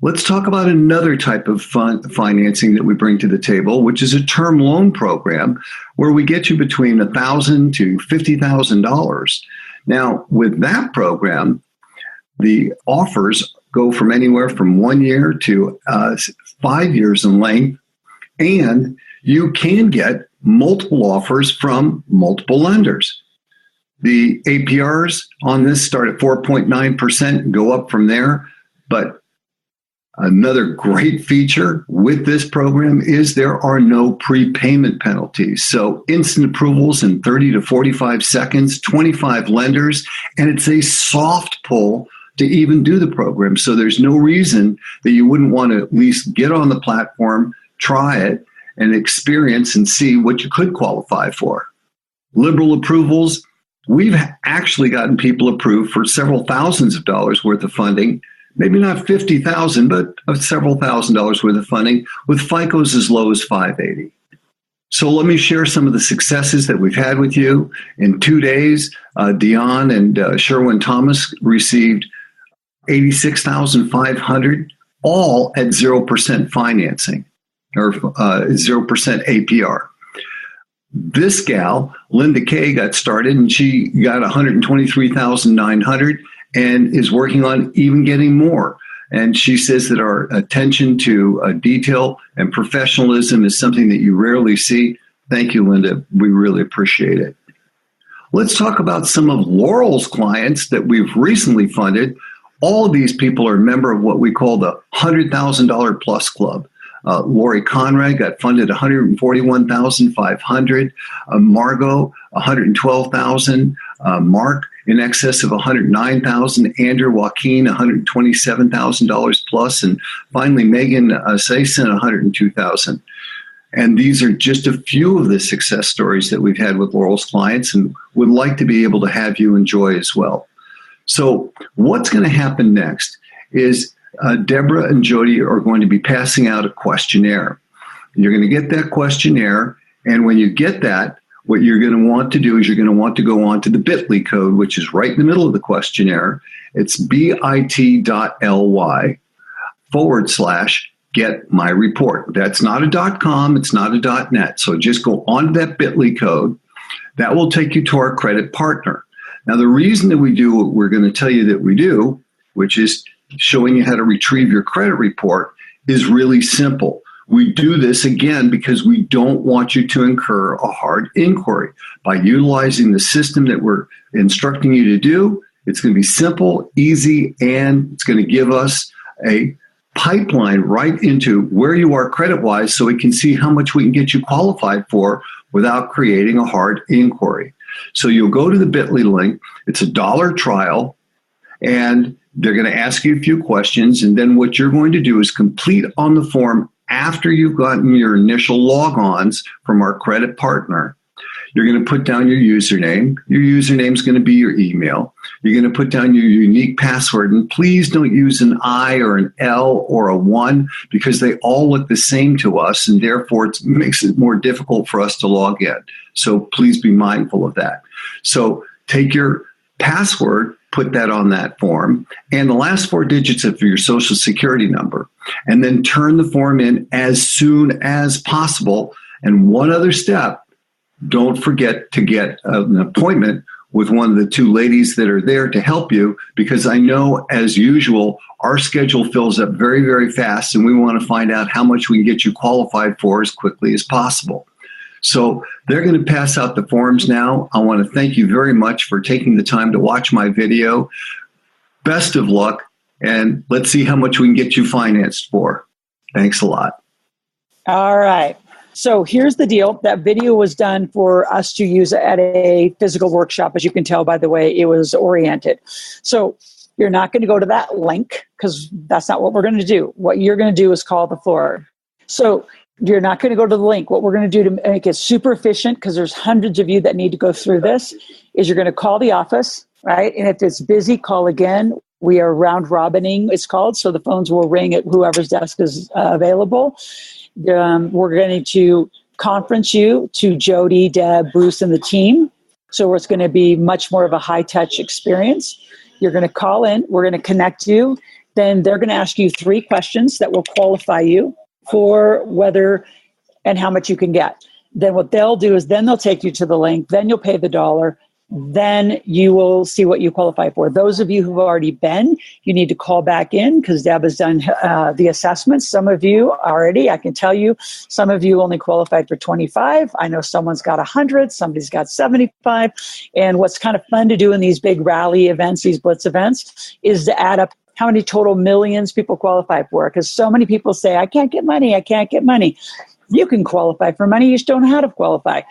Let's talk about another type of financing that we bring to the table, which is a term loan program where we get you between $1,000 to $50,000. Now, with that program, the offers go from anywhere from 1 year to 5 years in length, and you can get multiple offers from multiple lenders. The APRs on this start at 4.9%, go up from there, but another great feature with this program is there are no prepayment penalties. So instant approvals in 30 to 45 seconds, 25 lenders, and it's a soft pull to even do the program. So there's no reason that you wouldn't want to at least get on the platform, try it, and experience and see what you could qualify for. Liberal approvals, we've actually gotten people approved for several thousands of dollars worth of funding. Maybe not 50,000, but several $1,000s worth of funding with FICOs as low as 580. So let me share some of the successes that we've had with you. In 2 days, Dion and Sherwin Thomas received $86,500, all at 0% financing or 0% APR. This gal, Linda Kay, got started and she got $123,900. And is working on even getting more. And she says that our attention to detail and professionalism is something that you rarely see. Thank you, Linda. We really appreciate it. Let's talk about some of Laurel's clients that we've recently funded. All of these people are a member of what we call the $100,000 plus club. Lori Conrad got funded $141,500. Margot, $112,000. Mark, in excess of $109,000. Andrew Joaquin, $127,000 plus. And finally, Megan Sayson, $102,000. And these are just a few of the success stories that we've had with Laurel's clients and would like to be able to have you enjoy as well. So what's going to happen next is Deborah and Jody are going to be passing out a questionnaire. You're going to get that questionnaire, and when you get that, what you're going to want to do is you're going to want to go on to the bit.ly code, which is right in the middle of the questionnaire. It's bit.ly/get-my-report. That's not a .com, it's not a .net. So just go on to that bit.ly code. That will take you to our credit partner. Now, the reason that we do what we're going to tell you that we do, which is showing you how to retrieve your credit report, is really simple. We do this, again, because we don't want you to incur a hard inquiry. By utilizing the system that we're instructing you to do, it's going to be simple, easy, and it's going to give us a pipeline right into where you are credit-wise so we can see how much we can get you qualified for without creating a hard inquiry. So you'll go to the bit.ly link. It's a $1 trial, and they're going to ask you a few questions, and then what you're going to do is complete on the form after you've gotten your initial logons from our credit partner. You're going to put down your username. Your username is going to be your email. You're going to put down your unique password, and please don't use an I or an L or a 1 because they all look the same to us, and therefore it makes it more difficult for us to log in. So please be mindful of that. So take your password, put that on that form, and the last 4 digits of your social security number, and then turn the form in as soon as possible. And one other step, don't forget to get an appointment with one of the two ladies that are there to help you, because I know, as usual, our schedule fills up very, very fast, and we want to find out how much we can get you qualified for as quickly as possible. So they're going to pass out the forms now. I want to thank you very much for taking the time to watch my video. Best of luck, and let's see how much we can get you financed for. Thanks a lot. All right. So here's the deal. That video was done for us to use at a physical workshop. As you can tell by the way it was oriented. So you're not going to go to that link because that's not what we're going to do. What you're going to do is call the floor. So you're not going to go to the link. What we're going to do to make it super efficient, because there's hundreds of you that need to go through this, is you're going to call the office, right? And if it's busy, call again. We are round robining, it's called. So the phones will ring at whoever's desk is available. We're going to conference you to Jody, Deb, Bruce, and the team. So it's going to be much more of a high-touch experience. You're going to call in. We're going to connect you. Then they're going to ask you 3 questions that will qualify you for whether and how much you can get. Then what they'll do is then they'll take you to the link. Then you'll pay the $1. Then you will see what you qualify for. Those of you who've already been, you need to call back in because Deb has done the assessments. Some of you already, I can tell you, some of you only qualified for 25. I know someone's got 100, somebody's got 75. And what's kind of fun to do in these big rally events, these Blitz events, is to add up how many total millions people qualify for. Because so many people say, I can't get money, I can't get money. You can qualify for money, you just don't know how to qualify.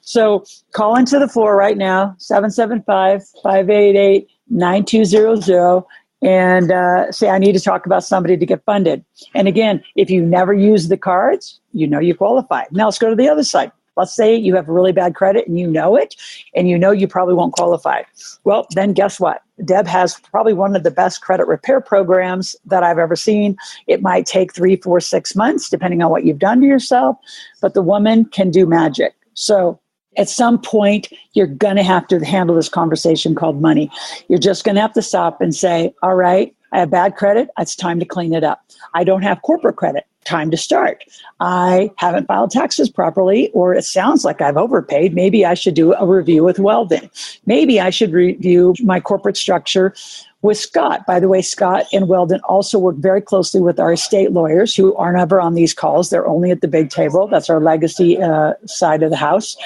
So call into the floor right now, 775-588-9200, and say, I need to talk about somebody to get funded. And again, if you never use the cards, you know you qualify. Now let's go to the other side. Let's say you have really bad credit and you know it, and you know you probably won't qualify. Well, then guess what? Deb has probably one of the best credit repair programs that I've ever seen. It might take 3, 4, 6 months, depending on what you've done to yourself, but the woman can do magic. So at some point, you're going to have to handle this conversation called money. You're just going to have to stop and say, all right, I have bad credit. It's time to clean it up. I don't have corporate credit. Time to start. I haven't filed taxes properly, or it sounds like I've overpaid. Maybe I should do a review with Weldon. Maybe I should review my corporate structure with Scott. By the way, Scott and Weldon also work very closely with our estate lawyers who are never on these calls. They're only at the big table. That's our legacy side of the house.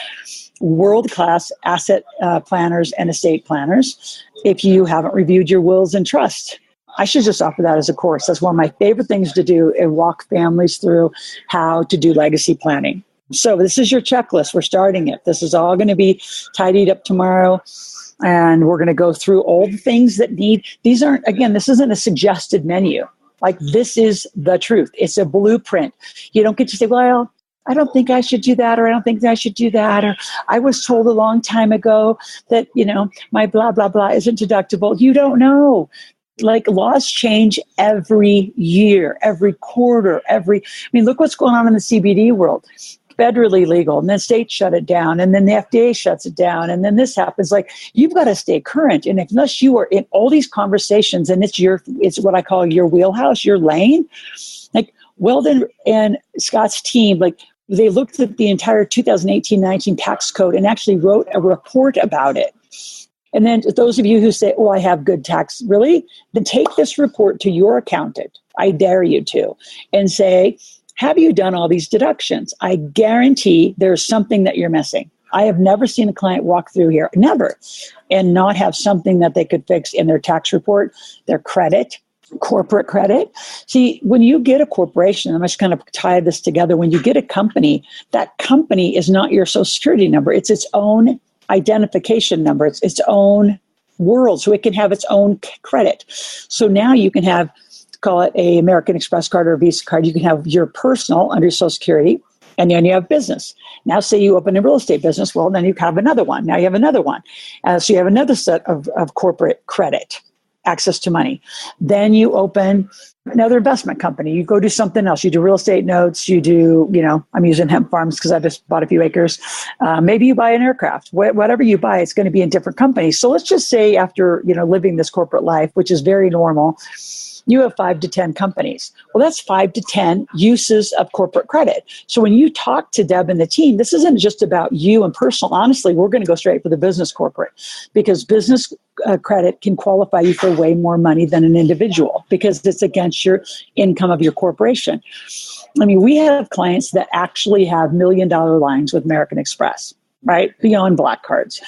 World-class asset planners and estate planners. If you haven't reviewed your wills and trust, I should just offer that as a course. That's one of my favorite things to do, and walk families through how to do legacy planning. So this is your checklist. We're starting it. This is all going to be tidied up tomorrow. And we're going to go through all the things that these aren't, again, this isn't a suggested menu. Like, this is the truth. It's a blueprint. You don't get to say, well, I don't think I should do that, or I don't think I should do that, or I was told a long time ago that, my blah, blah, blah isn't deductible. You don't know. Like, laws change every year, every quarter, look what's going on in the CBD world. Federally legal, and then states shut it down, and then the FDA shuts it down, and then this happens. Like, you've got to stay current. And unless you are in all these conversations, and it's what I call your wheelhouse, your lane, like Weldon and Scott's team, like, they looked at the entire 2018-19 tax code and actually wrote a report about it. And then those of you who say, oh, I have good tax, really? Then take this report to your accountant. I dare you to. And say, have you done all these deductions? I guarantee there's something that you're missing. I have never seen a client walk through here, never, and not have something that they could fix in their tax report, their credit, corporate credit. See, when you get a corporation, I'm just kind of tie this together. When you get a company, that company is not your social security number. It's its own identification number. It's its own world. So it can have its own credit. So now you can have, call it a American Express card or a Visa card. You can have your personal under Social Security, and then you have business. Now, say you open a real estate business, well, then you have another one. Now you have another one. So you have another set of corporate credit, access to money. Then you open another investment company. You go do something else. You do real estate notes. You do, I'm using hemp farms because I just bought a few acres. Maybe you buy an aircraft. Whatever you buy, it's going to be in different companies. So let's just say after, living this corporate life, which is very normal, You have 5 to 10 companies. Well, that's 5 to 10 uses of corporate credit. So when you talk to Deb and the team, this isn't just about you and personal. Honestly, we're going to go straight for the business corporate, because business credit can qualify you for way more money than an individual, because it's against your income of your corporation. I mean, we have clients that actually have $1 million lines with American Express, right? Beyond black cards.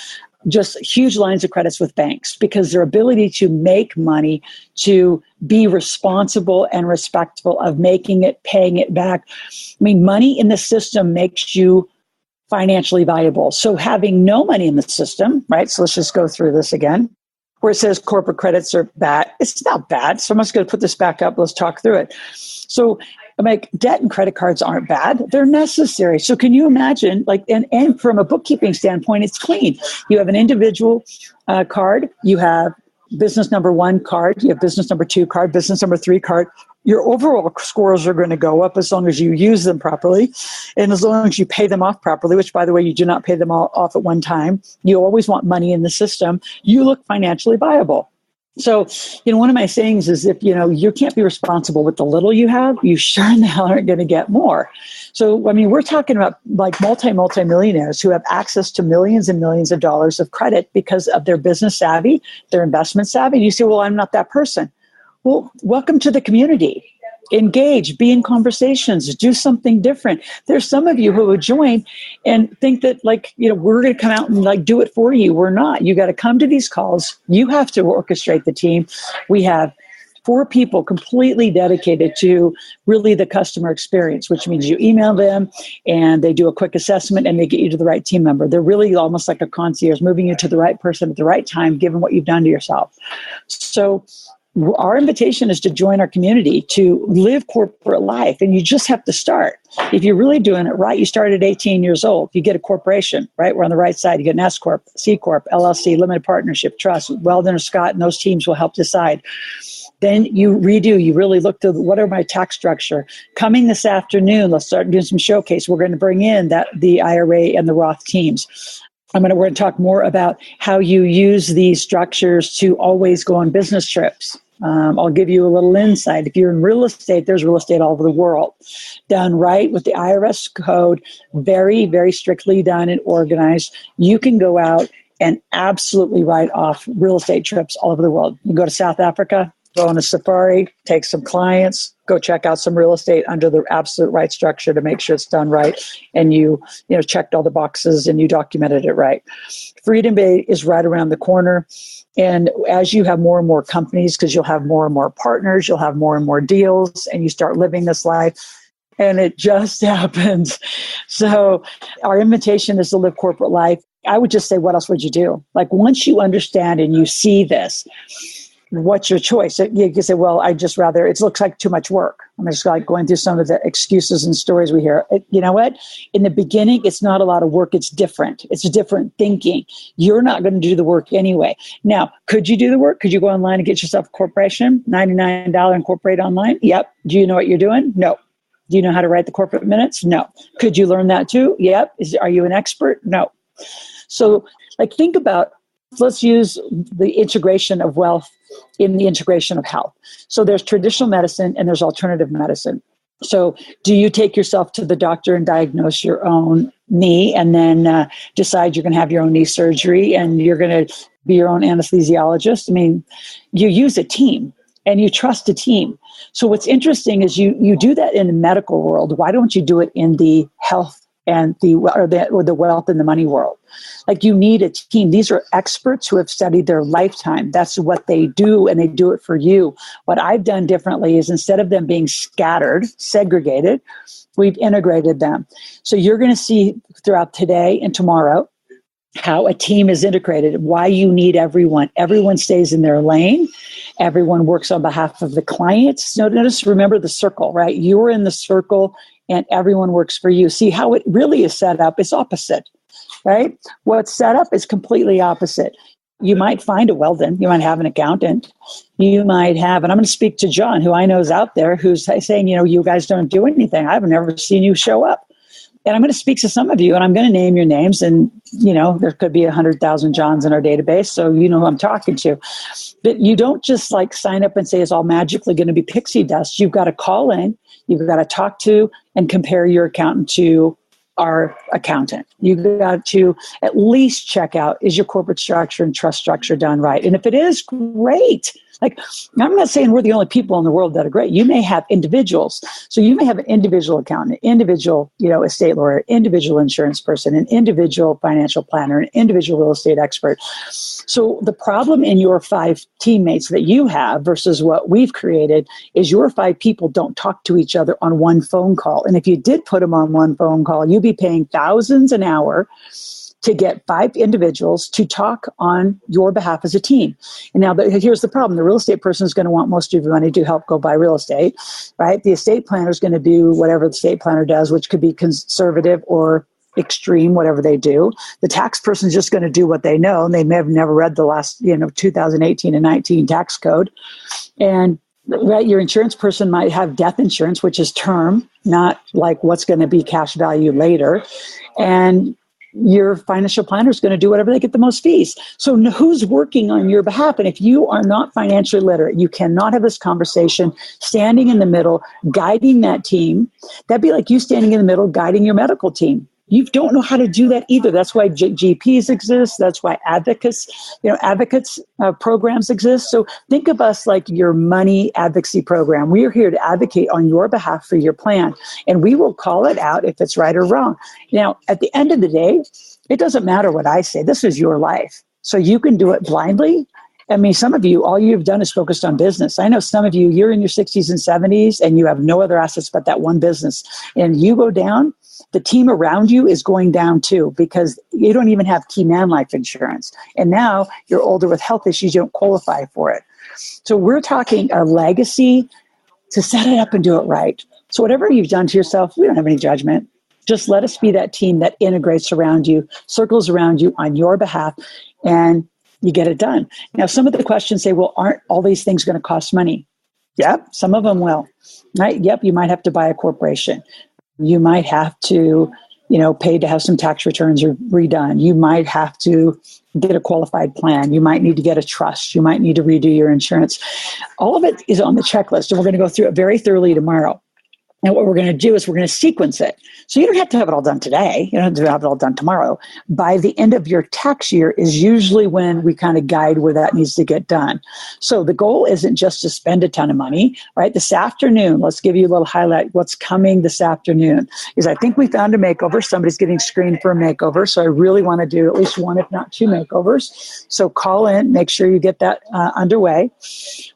Just huge lines of credits with banks, because their ability to make money, to be responsible and respectful of making it, paying it back. I mean, money in the system makes you financially valuable. So having no money in the system, right? So let's just go through this again, where it says corporate credits are bad. It's not bad. So I'm just going to put this back up. Let's talk through it. So I'm like, debt and credit cards aren't bad. They're necessary. So can you imagine, like, and from a bookkeeping standpoint, it's clean. You have an individual card. You have business number 1 card. You have business number 2 card, business number 3 card. Your overall scores are going to go up as long as you use them properly, and as long as you pay them off properly, which, by the way, you do not pay them all off at one time. You always want money in the system. You look financially viable. So, one of my sayings is, if, you can't be responsible with the little you have, you sure in the hell aren't going to get more. So, I mean, we're talking about like multi-millionaires who have access to millions and millions of dollars of credit because of their business savvy, their investment savvy. And you say, well, I'm not that person. Well, welcome to the community. Engage, be in conversations, do something different. There's some of you who would join and think that, we're going to come out and do it for you. We're not. You got to come to these calls. You have to orchestrate the team. We have 4 people completely dedicated to really the customer experience, which means you email them and they do a quick assessment and they get you to the right team member. They're really almost like a concierge, moving you to the right person at the right time, given what you've done to yourself. So our invitation is to join our community, to live corporate life. And you just have to start. If you're really doing it right, you start at 18 years old. You get a corporation, right? We're on the right side. You get an S Corp, C Corp, LLC, limited partnership, trust. Weldon or Scott and those teams will help decide. Then you redo, you really look to what are my tax structure. Coming this afternoon, let's start doing some showcase. We're going to bring in the IRA and the Roth teams. We're going to talk more about how you use these structures to always go on business trips. I'll give you a little insight. If you're in real estate, there's real estate all over the world. Done right with the IRS code, very, very strictly done and organized. You can go out and absolutely write off real estate trips all over the world. You go to South Africa, go on a safari, take some clients, go check out some real estate under the absolute right structure to make sure it's done right. And you checked all the boxes and you documented it right. Freedom Bay is right around the corner. And as you have more and more companies, because you'll have more and more partners, you'll have more and more deals, and you start living this life. And it just happens. So our invitation is to live corporate life. I would just say, what else would you do? Like, once you understand and you see this, what's your choice? You can say, well, it looks like too much work. I'm just going through some of the excuses and stories we hear. You know what? In the beginning, it's not a lot of work. It's different. It's different thinking. You're not going to do the work anyway. Now, could you do the work? Could you go online and get yourself a corporation? $99 incorporate online? Yep. Do you know what you're doing? No. Do you know how to write the corporate minutes? No. Could you learn that too? Yep. Are you an expert? No. So think about, let's use the integration of wealth in the integration of health. So there's traditional medicine and there's alternative medicine. So do you take yourself to the doctor and diagnose your own knee and then decide you're going to have your own knee surgery and you're going to be your own anesthesiologist? I mean, you use a team and you trust a team. So what's interesting is you do that in the medical world. Why don't you do it in the health and the wealth and the money world? You need a team. These are experts who have studied their lifetime. That's what they do, and they do it for you. What I've done differently is, instead of them being scattered, segregated, we've integrated them. So you're going to see throughout today and tomorrow how a team is integrated, why you need everyone. Everyone stays in their lane. Everyone works on behalf of the clients. Notice, remember the circle, right? You're in the circle and everyone works for you. See how it really is set up? It's opposite, right? What's set up is completely opposite. You might find a Weldon. You might have an accountant. You might have, and I'm going to speak to John, who I know is out there, who's saying, you guys don't do anything. I've never seen you show up. And I'm going to speak to some of you, and I'm going to name your names. And, there could be 100,000 Johns in our database, so you know who I'm talking to. But you don't just like sign up and say it's all magically going to be pixie dust. You've got to call in, you've got to talk to and compare your accountant to our accountant. You've got to at least check out, is your corporate structure and trust structure done right? And if it is, great. Like, I'm not saying we're the only people in the world that are great. You may have individuals. So you may have an individual accountant, an individual, estate lawyer, individual insurance person, an individual financial planner, an individual real estate expert. So the problem in your 5 teammates that you have versus what we've created is your 5 people don't talk to each other on one phone call. And if you did put them on one phone call, you'd be paying thousands an hour to get 5 individuals to talk on your behalf as a team. And now here's the problem. The real estate person is going to want most of your money to help go buy real estate, right? The estate planner is going to do whatever the estate planner does, which could be conservative or extreme, whatever they do. The tax person is just going to do what they know. And they may have never read the last, 2018 and 19 tax code. And right, your insurance person might have death insurance, which is term, not like what's going to be cash value later. And your financial planner is going to do whatever they get the most fees. So who's working on your behalf? And if you are not financially literate, you cannot have this conversation standing in the middle, guiding that team. That'd be like you standing in the middle, guiding your medical team. You don't know how to do that either. That's why GPs exist. That's why advocates programs exist. So think of us like your money advocacy program. We are here to advocate on your behalf for your plan, and we will call it out if it's right or wrong. Now, at the end of the day, it doesn't matter what I say. This is your life. So you can do it blindly. I mean, some of you, all you've done is focused on business. I know some of you, you're in your 60s and 70s and you have no other assets but that one business. And you go down, the team around you is going down too, because you don't even have key man life insurance. And now you're older with health issues, you don't qualify for it. So we're talking a legacy to set it up and do it right. So whatever you've done to yourself, we don't have any judgment. Just let us be that team that integrates around you, circles around you on your behalf, and you get it done. Now, some of the questions say, well, aren't all these things going to cost money? Yep, some of them will. Right? Yep, you might have to buy a corporation. You might have to, pay to have some tax returns redone. You might have to get a qualified plan. You might need to get a trust. You might need to redo your insurance. All of it is on the checklist, and we're going to go through it very thoroughly tomorrow. And what we're going to do is we're going to sequence it. So you don't have to have it all done today. You don't have to have it all done tomorrow. By the end of your tax year is usually when we kind of guide where that needs to get done. So the goal isn't just to spend a ton of money, right? This afternoon, let's give you a little highlight. What's coming this afternoon is I think we found a makeover. Somebody's getting screened for a makeover. So I really want to do at least 1, if not 2 makeovers. So call in, make sure you get that underway.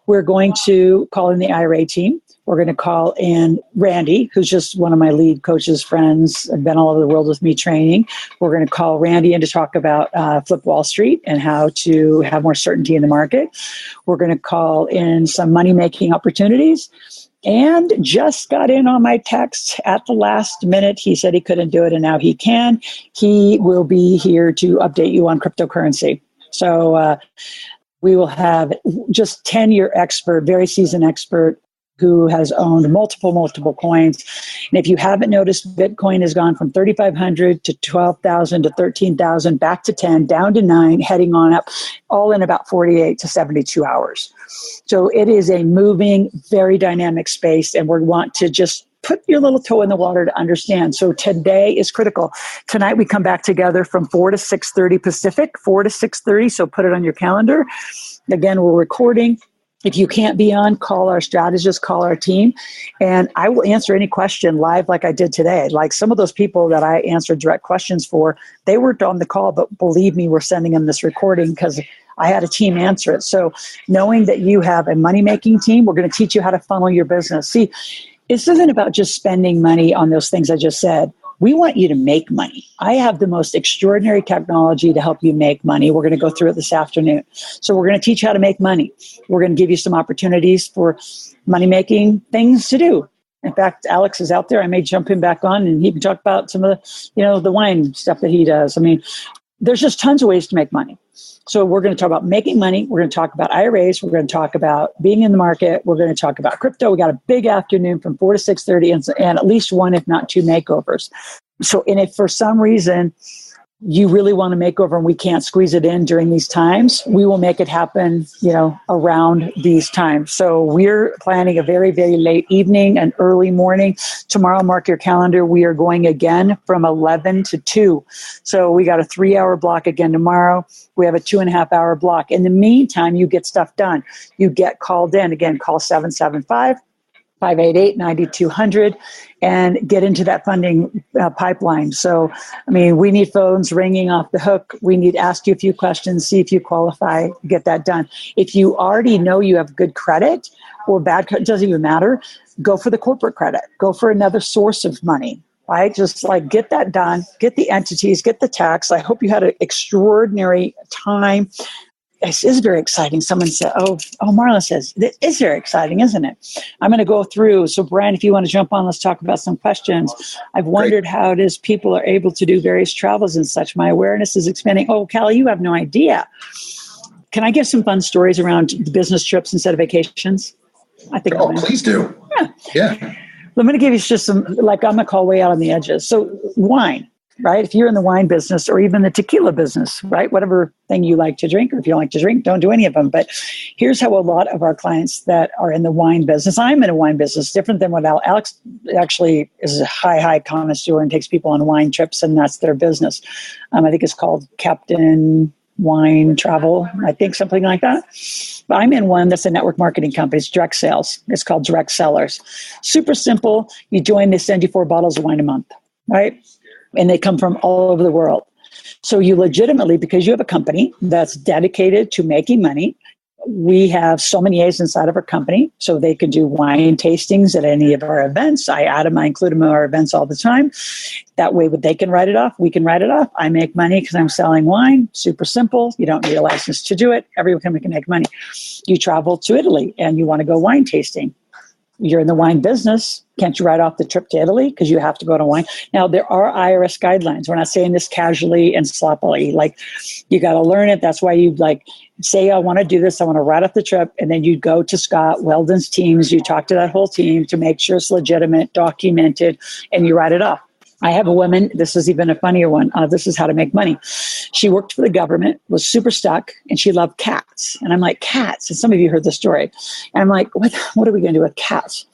We're going to call in the IRA team. We're going to call in Randy, who's just one of my lead coaches' friends and been all over the world with me training. We're going to call Randy in to talk about Flip Wall Street and how to have more certainty in the market. We're going to call in some money-making opportunities. And just got in on my text at the last minute. He said he couldn't do it, and now he can. He will be here to update you on cryptocurrency. So we will have just 10-year expert, very seasoned expert, who has owned multiple coins. And if you haven't noticed, Bitcoin has gone from 3,500 to 12,000 to 13,000, back to 10, down to 9, heading on up, all in about 48 to 72 hours. So it is a moving, very dynamic space, and we want to just put your little toe in the water to understand. So today is critical. Tonight we come back together from 4 to 6:30 Pacific, 4 to 6:30, so put it on your calendar. Again, we're recording. If you can't be on, call our strategist, call our team, and I will answer any question live like I did today. Like some of those people that I answered direct questions for, they weren't on the call, but believe me, we're sending them this recording because I had a team answer it. So knowing that you have a money-making team, we're going to teach you how to funnel your business. See, this isn't about just spending money on those things I just said. We want you to make money. I have the most extraordinary technology to help you make money. We're going to go through it this afternoon. So we're going to teach you how to make money. We're going to give you some opportunities for money-making things to do. In fact, Alex is out there. I may jump him back on and he can talk about some of the, the wine stuff that he does. I mean, there's just tons of ways to make money. So we're going to talk about making money. We're going to talk about IRAs. We're going to talk about being in the market. We're going to talk about crypto. We got a big afternoon from 4 to 6:30 and at least 1, if not 2 makeovers. So, and if for some reason you really want to make over and we can't squeeze it in during these times, we will make it happen, around these times. So we're planning a very, very late evening and early morning. Tomorrow, mark your calendar. We are going again from 11 to 2. So we got a 3-hour block again tomorrow. We have a 2.5-hour block. In the meantime, you get stuff done. You get called in. Again, call 775-588-9200 and get into that funding pipeline. So, we need phones ringing off the hook. We need to ask you a few questions, see if you qualify, get that done. If you already know you have good credit or bad credit, doesn't even matter. Go for the corporate credit. Go for another source of money, right? Just get that done, get the entities, get the tax. I hope you had an extraordinary time. This is very exciting. Someone said, Marla says, this is very exciting, isn't it? I'm going to go through. So, Brian, if you want to jump on, let's talk about some questions. I've wondered how it is people are able to do various travels and such. My awareness is expanding. Oh, Callie, you have no idea. Can I give some fun stories around business trips instead of vacations? I think. Please do. Yeah. I'm going to give you just some, I'm going to call way out on the edges. So, wine. Right? If you're in the wine business or even the tequila business, right? Whatever thing you like to drink, or if you don't like to drink, don't do any of them. But here's how a lot of our clients that are in the wine business, I'm in a wine business, different than what Alex actually is a high connoisseur and takes people on wine trips, and that's their business. I think it's called Captain Wine Travel, I think something like that. But I'm in one that's a network marketing company. It's direct sales. It's called Direct Sellers. Super simple. You join, they send you 4 bottles of wine a month, right? And they come from all over the world. So you legitimately, because you have a company that's dedicated to making money, we have sommeliers inside of our company, so they can do wine tastings at any of our events. I include them in our events all the time. That way, they can write it off. We can write it off. I make money because I'm selling wine. Super simple. You don't need a license to do it. Everyone can make money. You travel to Italy and you want to go wine tasting. You're in the wine business. Can't you write off the trip to Italy because you have to go to wine? Now, there are IRS guidelines. We're not saying this casually and sloppily. You got to learn it. That's why you say, I want to do this. I want to write off the trip. And then you go to Scott Weldon's teams. You talk to that whole team to make sure it's legitimate, documented, and you write it off. I have a woman, this is even a funnier one. This is how to make money. She worked for the government, was super stuck, and she loved cats. And I'm like, cats? And some of you heard the story. And I'm like, what are we going to do with cats?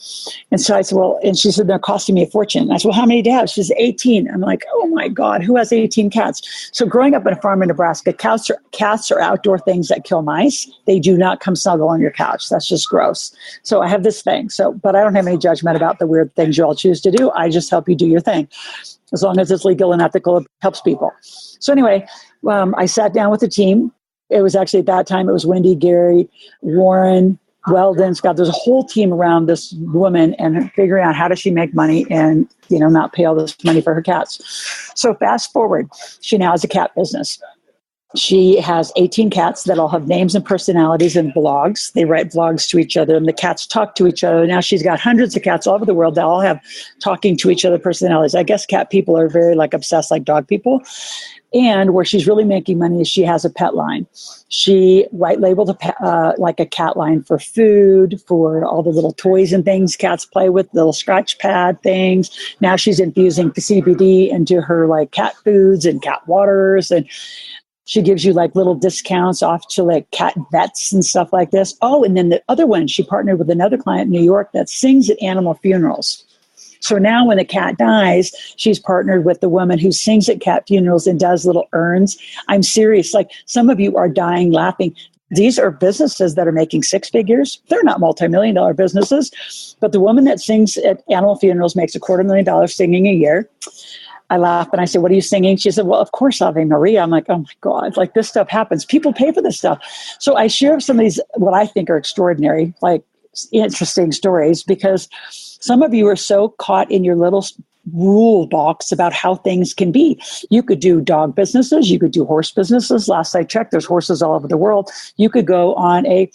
And so I said, and she said, they're costing me a fortune. I said, well, how many do you have? She said, 18. I'm like, oh my God, who has 18 cats? So growing up on a farm in Nebraska, cats are outdoor things that kill mice. They do not come snuggle on your couch. That's just gross. So I have this thing. But I don't have any judgment about the weird things you all choose to do. I just help you do your thing. As long as it's legal and ethical, it helps people. So anyway, I sat down with the team. It was actually at that time, it was Wendy, Gary, Warren, Weldon, Scott. There's a whole team around this woman and figuring out how does she make money and, not pay all this money for her cats. So fast forward, she now has a cat business. She has 18 cats that all have names and personalities and blogs. They write blogs to each other and the cats talk to each other. Now she's got hundreds of cats all over the world that all have talking to each other personalities. I guess cat people are very obsessed like dog people. And where she's really making money is she has a pet line. She white labeled a cat line for food, for all the little toys and things cats play with, little scratch pad things. Now she's infusing CBD into her cat foods and cat waters, and she gives you little discounts off to cat vets and stuff like this. Oh, and then the other one, she partnered with another client in New York that sings at animal funerals. So now when the cat dies, she's partnered with the woman who sings at cat funerals and does little urns. I'm serious. Some of you are dying laughing. These are businesses that are making 6 figures. They're not multi-million-dollar businesses, but the woman that sings at animal funerals makes $250,000 singing a year. I laugh and I say, what are you singing? She said, well, of course, Ave Maria. I'm like, oh my God, this stuff happens. People pay for this stuff. So I share some of these, what I think are extraordinary, interesting stories, because some of you are so caught in your little rule box about how things can be. You could do dog businesses. You could do horse businesses. Last I checked, there's horses all over the world. You could go on a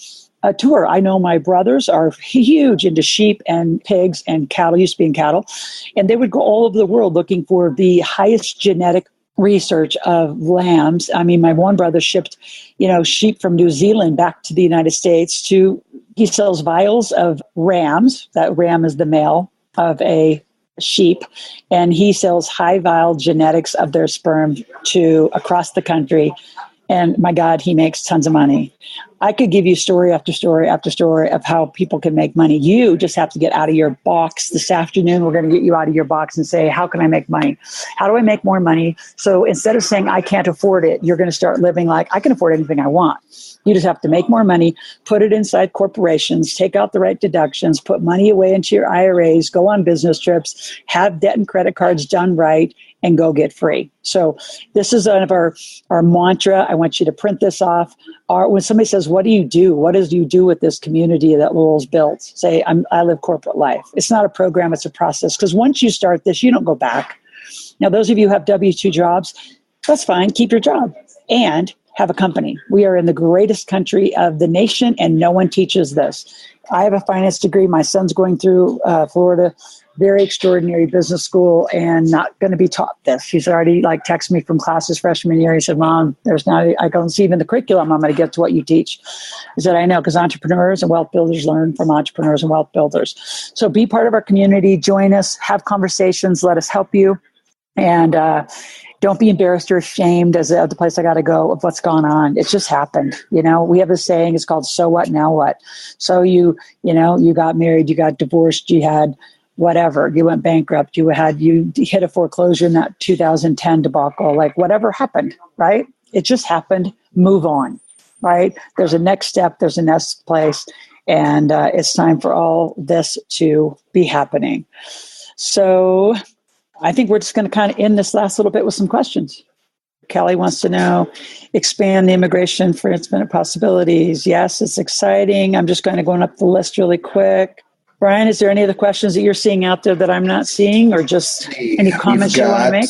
tour. I know my brothers are huge into sheep and pigs and cattle, used to be in cattle, and they would go all over the world looking for the highest genetic research of lambs. I mean, my one brother shipped, sheep from New Zealand back to the United States he sells vials of rams. That ram is the male of a sheep, and he sells high vial genetics of their sperm to across the country. And my God, he makes tons of money. I could give you story after story after story of how people can make money. You just have to get out of your box. This afternoon, we're going to get you out of your box and say, how can I make money? How do I make more money? So instead of saying, I can't afford it, you're going to start living like, I can afford anything I want. You just have to make more money, put it inside corporations, take out the right deductions, put money away into your IRAs, go on business trips, have debt and credit cards done right, and go get free. So this is one of our mantra. I want you to print this off. When somebody says, what do you do? What do you do with this community that Laurel's built? Say, I live corporate life. It's not a program, it's a process. Because once you start this, you don't go back. Now, those of you who have W-2 jobs, that's fine. Keep your job and have a company. We are in the greatest country of the nation, and no one teaches this. I have a finance degree. My son's going through Florida, very extraordinary business school, and not going to be taught this. He's already texted me from classes freshman year. He said, Mom, I don't see even the curriculum. I'm going to get to what you teach. I said, I know, because entrepreneurs and wealth builders learn from entrepreneurs and wealth builders. So be part of our community. Join us, have conversations, let us help you. And don't be embarrassed or ashamed as the place I got to go of what's gone on. It just happened. We have a saying, it's called, so what, now what? So you got married, you got divorced, you had whatever, you went bankrupt, you hit a foreclosure in that 2010 debacle, whatever happened, right? It just happened. Move on, right? There's a next step, there's a next place, and it's time for all this to be happening. So I think we're just going to kind of end this last little bit with some questions. Kelly wants to know, expand the immigration for infinite possibilities. Yes, it's exciting. I'm just going to go up the list really quick. Brian, is there any other questions that you're seeing out there that I'm not seeing, or just any comments you want to make?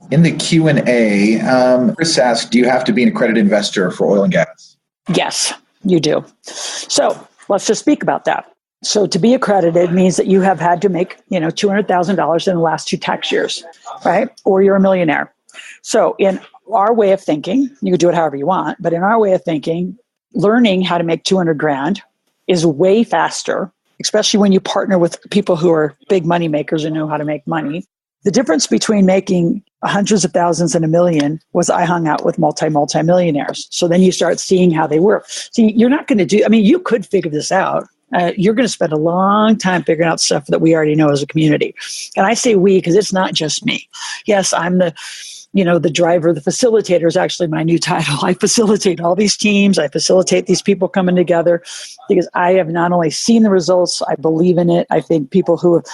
In the Q&A, Chris asked, do you have to be an accredited investor for oil and gas? Yes, you do. So let's just speak about that. So to be accredited means that you have had to make, $200,000 in the last 2 tax years, right? Or you're a millionaire. So in our way of thinking, you can do it however you want, but in our way of thinking, learning how to make 200 grand is way faster, especially when you partner with people who are big money makers and know how to make money. The difference between making hundreds of thousands and $1 million was I hung out with multi-millionaires. So then you start seeing how they work. See, you're not going to you could figure this out. You're going to spend a long time figuring out stuff that we already know as a community. And I say we because it's not just me. Yes, I'm the driver, the facilitator is actually my new title. I facilitate all these teams. I facilitate these people coming together because I have not only seen the results, I believe in it. I think people who have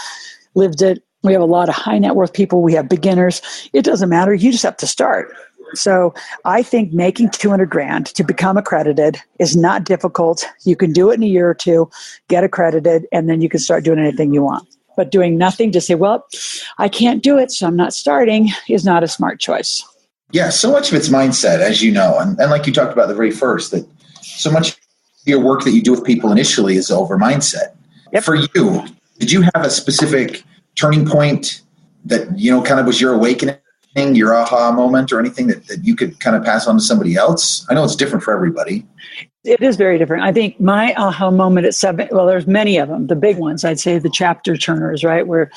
lived it, we have a lot of high net worth people. We have beginners. It doesn't matter. You just have to start. So I think making 200 grand to become accredited is not difficult. You can do it in a year or 2, get accredited, and then you can start doing anything you want. But doing nothing to say, well, I can't do it, so I'm not starting, is not a smart choice. Yeah, so much of it's mindset, as you know. And like you talked about the very first, that so much of your work that you do with people initially is over mindset. Yep. For you, did you have a specific turning point that, kind of was your awakening, your aha moment, or anything that you could kind of pass on to somebody else? I know it's different for everybody. It is very different. I think my aha moment at 7, well, there's many of them. The big ones, I'd say the chapter turners, right? Where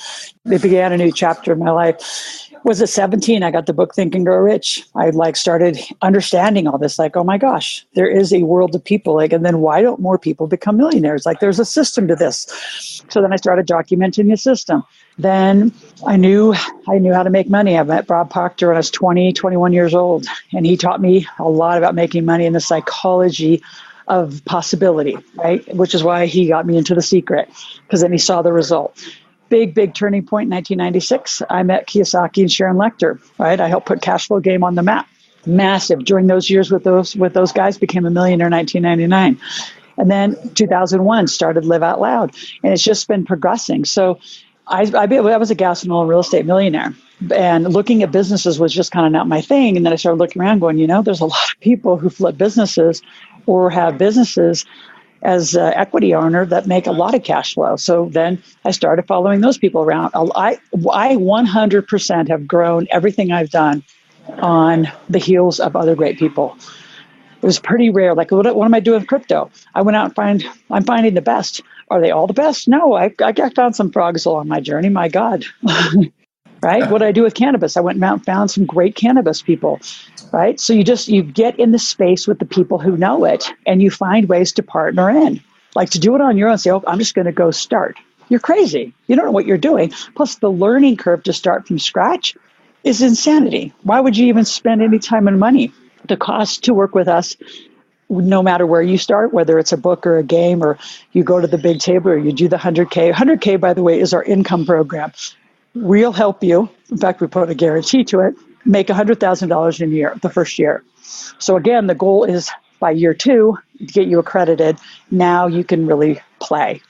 they began a new chapter in my life. Was at 17, I got the book Think and Grow Rich. I started understanding all this, oh my gosh, there is a world of people. And then why don't more people become millionaires? There's a system to this. So then I started documenting the system. Then I knew how to make money. I met Bob Proctor when I was 21 years old. And he taught me a lot about making money and the psychology of possibility, right? Which is why he got me into The Secret, because then he saw the result. Big turning point in 1996. I met Kiyosaki and Sharon Lechter, right? I helped put Cash Flow Game on the map. Massive. During those years with those guys, became a millionaire in 1999. And then 2001 started Live Out Loud. And it's just been progressing. So I was a gas and oil real estate millionaire. And looking at businesses was just kind of not my thing. And then I started looking around going, there's a lot of people who flip businesses or have businesses as an equity owner that make a lot of cash flow. So then I started following those people around. I 100% have grown everything I've done on the heels of other great people. It was pretty rare. Like, what am I doing with crypto? I went out and I'm finding the best. Are they all the best? No, I found some frogs along my journey. My God. Right? What did I do with cannabis? I went out and found some great cannabis people. Right? So you get in the space with the people who know it, and you find ways to partner in. Like, to do it on your own, say, oh, I'm just going to go start. You're crazy. You don't know what you're doing. Plus, the learning curve to start from scratch is insanity. Why would you even spend any time and money? The cost to work with us, no matter where you start, whether it's a book or a game, or you go to the big table, or you do the 100K. 100K, by the way, is our income program. We'll help you. In fact, we put a guarantee to it. Make $100,000 in a year, the first year. So again, the goal is by year 2 to get you accredited. Now you can really play.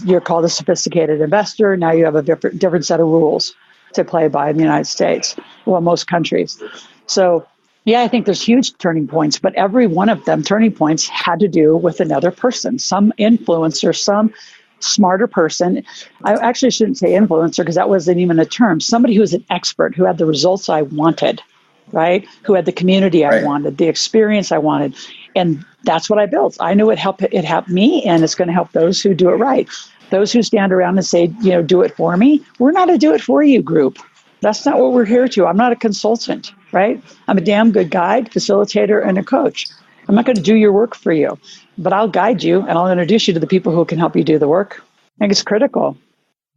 You're called a sophisticated investor. Now you have a different set of rules to play by in the United States, well, most countries. So yeah, I think there's huge turning points, but every one of them turning points had to do with another person, some influencer, some smarter person. I actually shouldn't say influencer because that wasn't even a term. Somebody who's an expert, who had the results I wanted, right? Who had the community I wanted, the experience I wanted. And that's what I built. I knew it helped me, and it's going to help those who do it right. Those who stand around and say, do it for me. We're not a do it for you group. That's not what we're here to. I'm not a consultant, right? I'm a damn good guide, facilitator, and a coach. I'm not going to do your work for you, but I'll guide you and I'll introduce you to the people who can help you do the work. I think it's critical.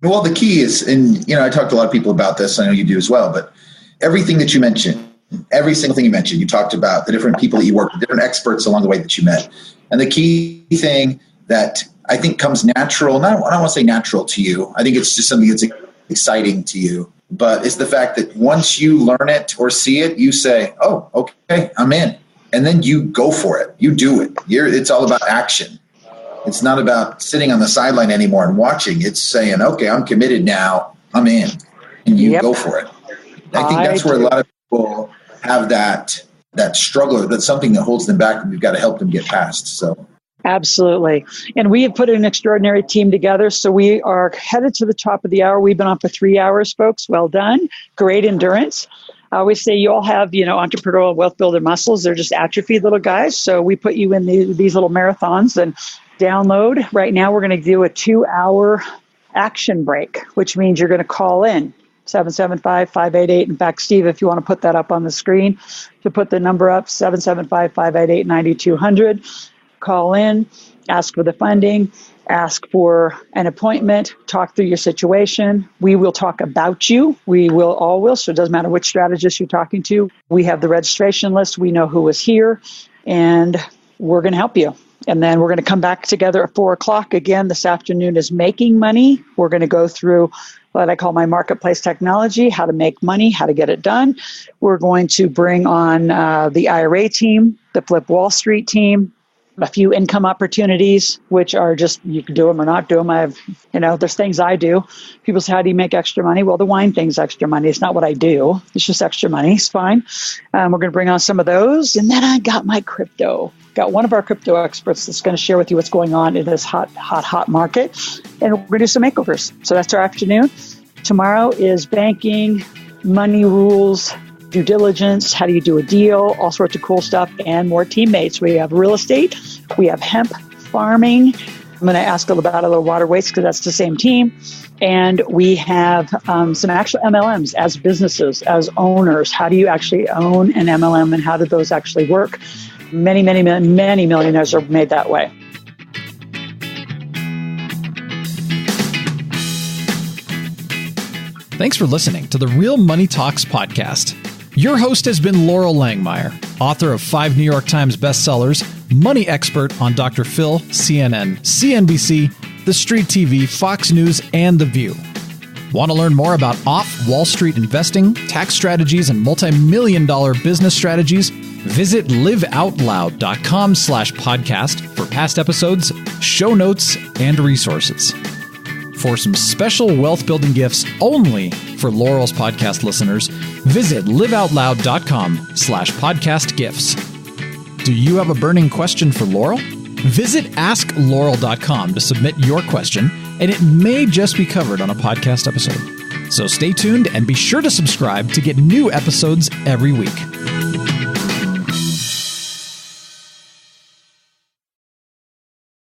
Well, the key is, and I talked to a lot of people about this. I know you do as well, but everything that you mentioned, every single thing you mentioned, you talked about the different people that you worked with, different experts along the way that you met. And the key thing that I think comes natural, I don't want to say natural to you. I think it's just something that's exciting to you. But it's the fact that once you learn it or see it, you say, oh, okay, I'm in. And then you go for it. You do it. It's all about action. It's not about sitting on the sideline anymore and watching. It's saying, okay, I'm committed now. I'm in. And you go for it. I think that's where a lot of people have that struggle. That's something that holds them back, and we've got to help them get past. So. Absolutely. And we have put an extraordinary team together. So we are headed to the top of the hour. We've been on for 3 hours, folks. Well done. Great endurance. I always say you all have, entrepreneurial wealth builder muscles. They're just atrophied little guys. So we put you in these little marathons and download. Right now, we're going to do a 2-hour action break, which means you're going to call in 775-588. In fact, Steve, if you want to put that up on the screen, to put the number up, 775-588-9200. Call in, ask for the funding, ask for an appointment, talk through your situation. We will talk about you. We will all will. So it doesn't matter which strategist you're talking to. We have the registration list. We know who was here, and we're going to help you. And then we're going to come back together at 4:00 again. This afternoon is making money. We're going to go through what I call my marketplace technology, how to make money, how to get it done. We're going to bring on the IRA team, the Flip Wall Street team, a few income opportunities, which are just, you can do them or not do them. I have, there's things I do. People say, how do you make extra money? Well, the wine thing's extra money. It's not what I do. It's just extra money. It's fine. We're going to bring on some of those. And then I got my crypto. Got one of our crypto experts that's going to share with you what's going on in this hot market. And we're going to do some makeovers. So that's our afternoon. Tomorrow is banking, money rules, due diligence, how do you do a deal, all sorts of cool stuff, and more teammates. We have real estate, we have hemp farming. I'm going to ask about a little water waste because that's the same team. And we have some actual MLMs as businesses, as owners. How do you actually own an MLM, and how do those actually work? Many, many, many millionaires are made that way. Thanks for listening to the Real Money Talks podcast. Your host has been Laurel Langmeyer, author of 5 New York Times bestsellers, money expert on Dr. Phil, CNN, CNBC, The Street TV, Fox News, and The View. Want to learn more about off-Wall Street investing, tax strategies, and multi-million-dollar business strategies? Visit liveoutloud.com/podcast for past episodes, show notes, and resources. For some special wealth-building gifts only for Laurel's podcast listeners, visit liveoutloud.com/podcast gifts. Do you have a burning question for Laurel? Visit asklaurel.com to submit your question, and it may just be covered on a podcast episode. So stay tuned and be sure to subscribe to get new episodes every week.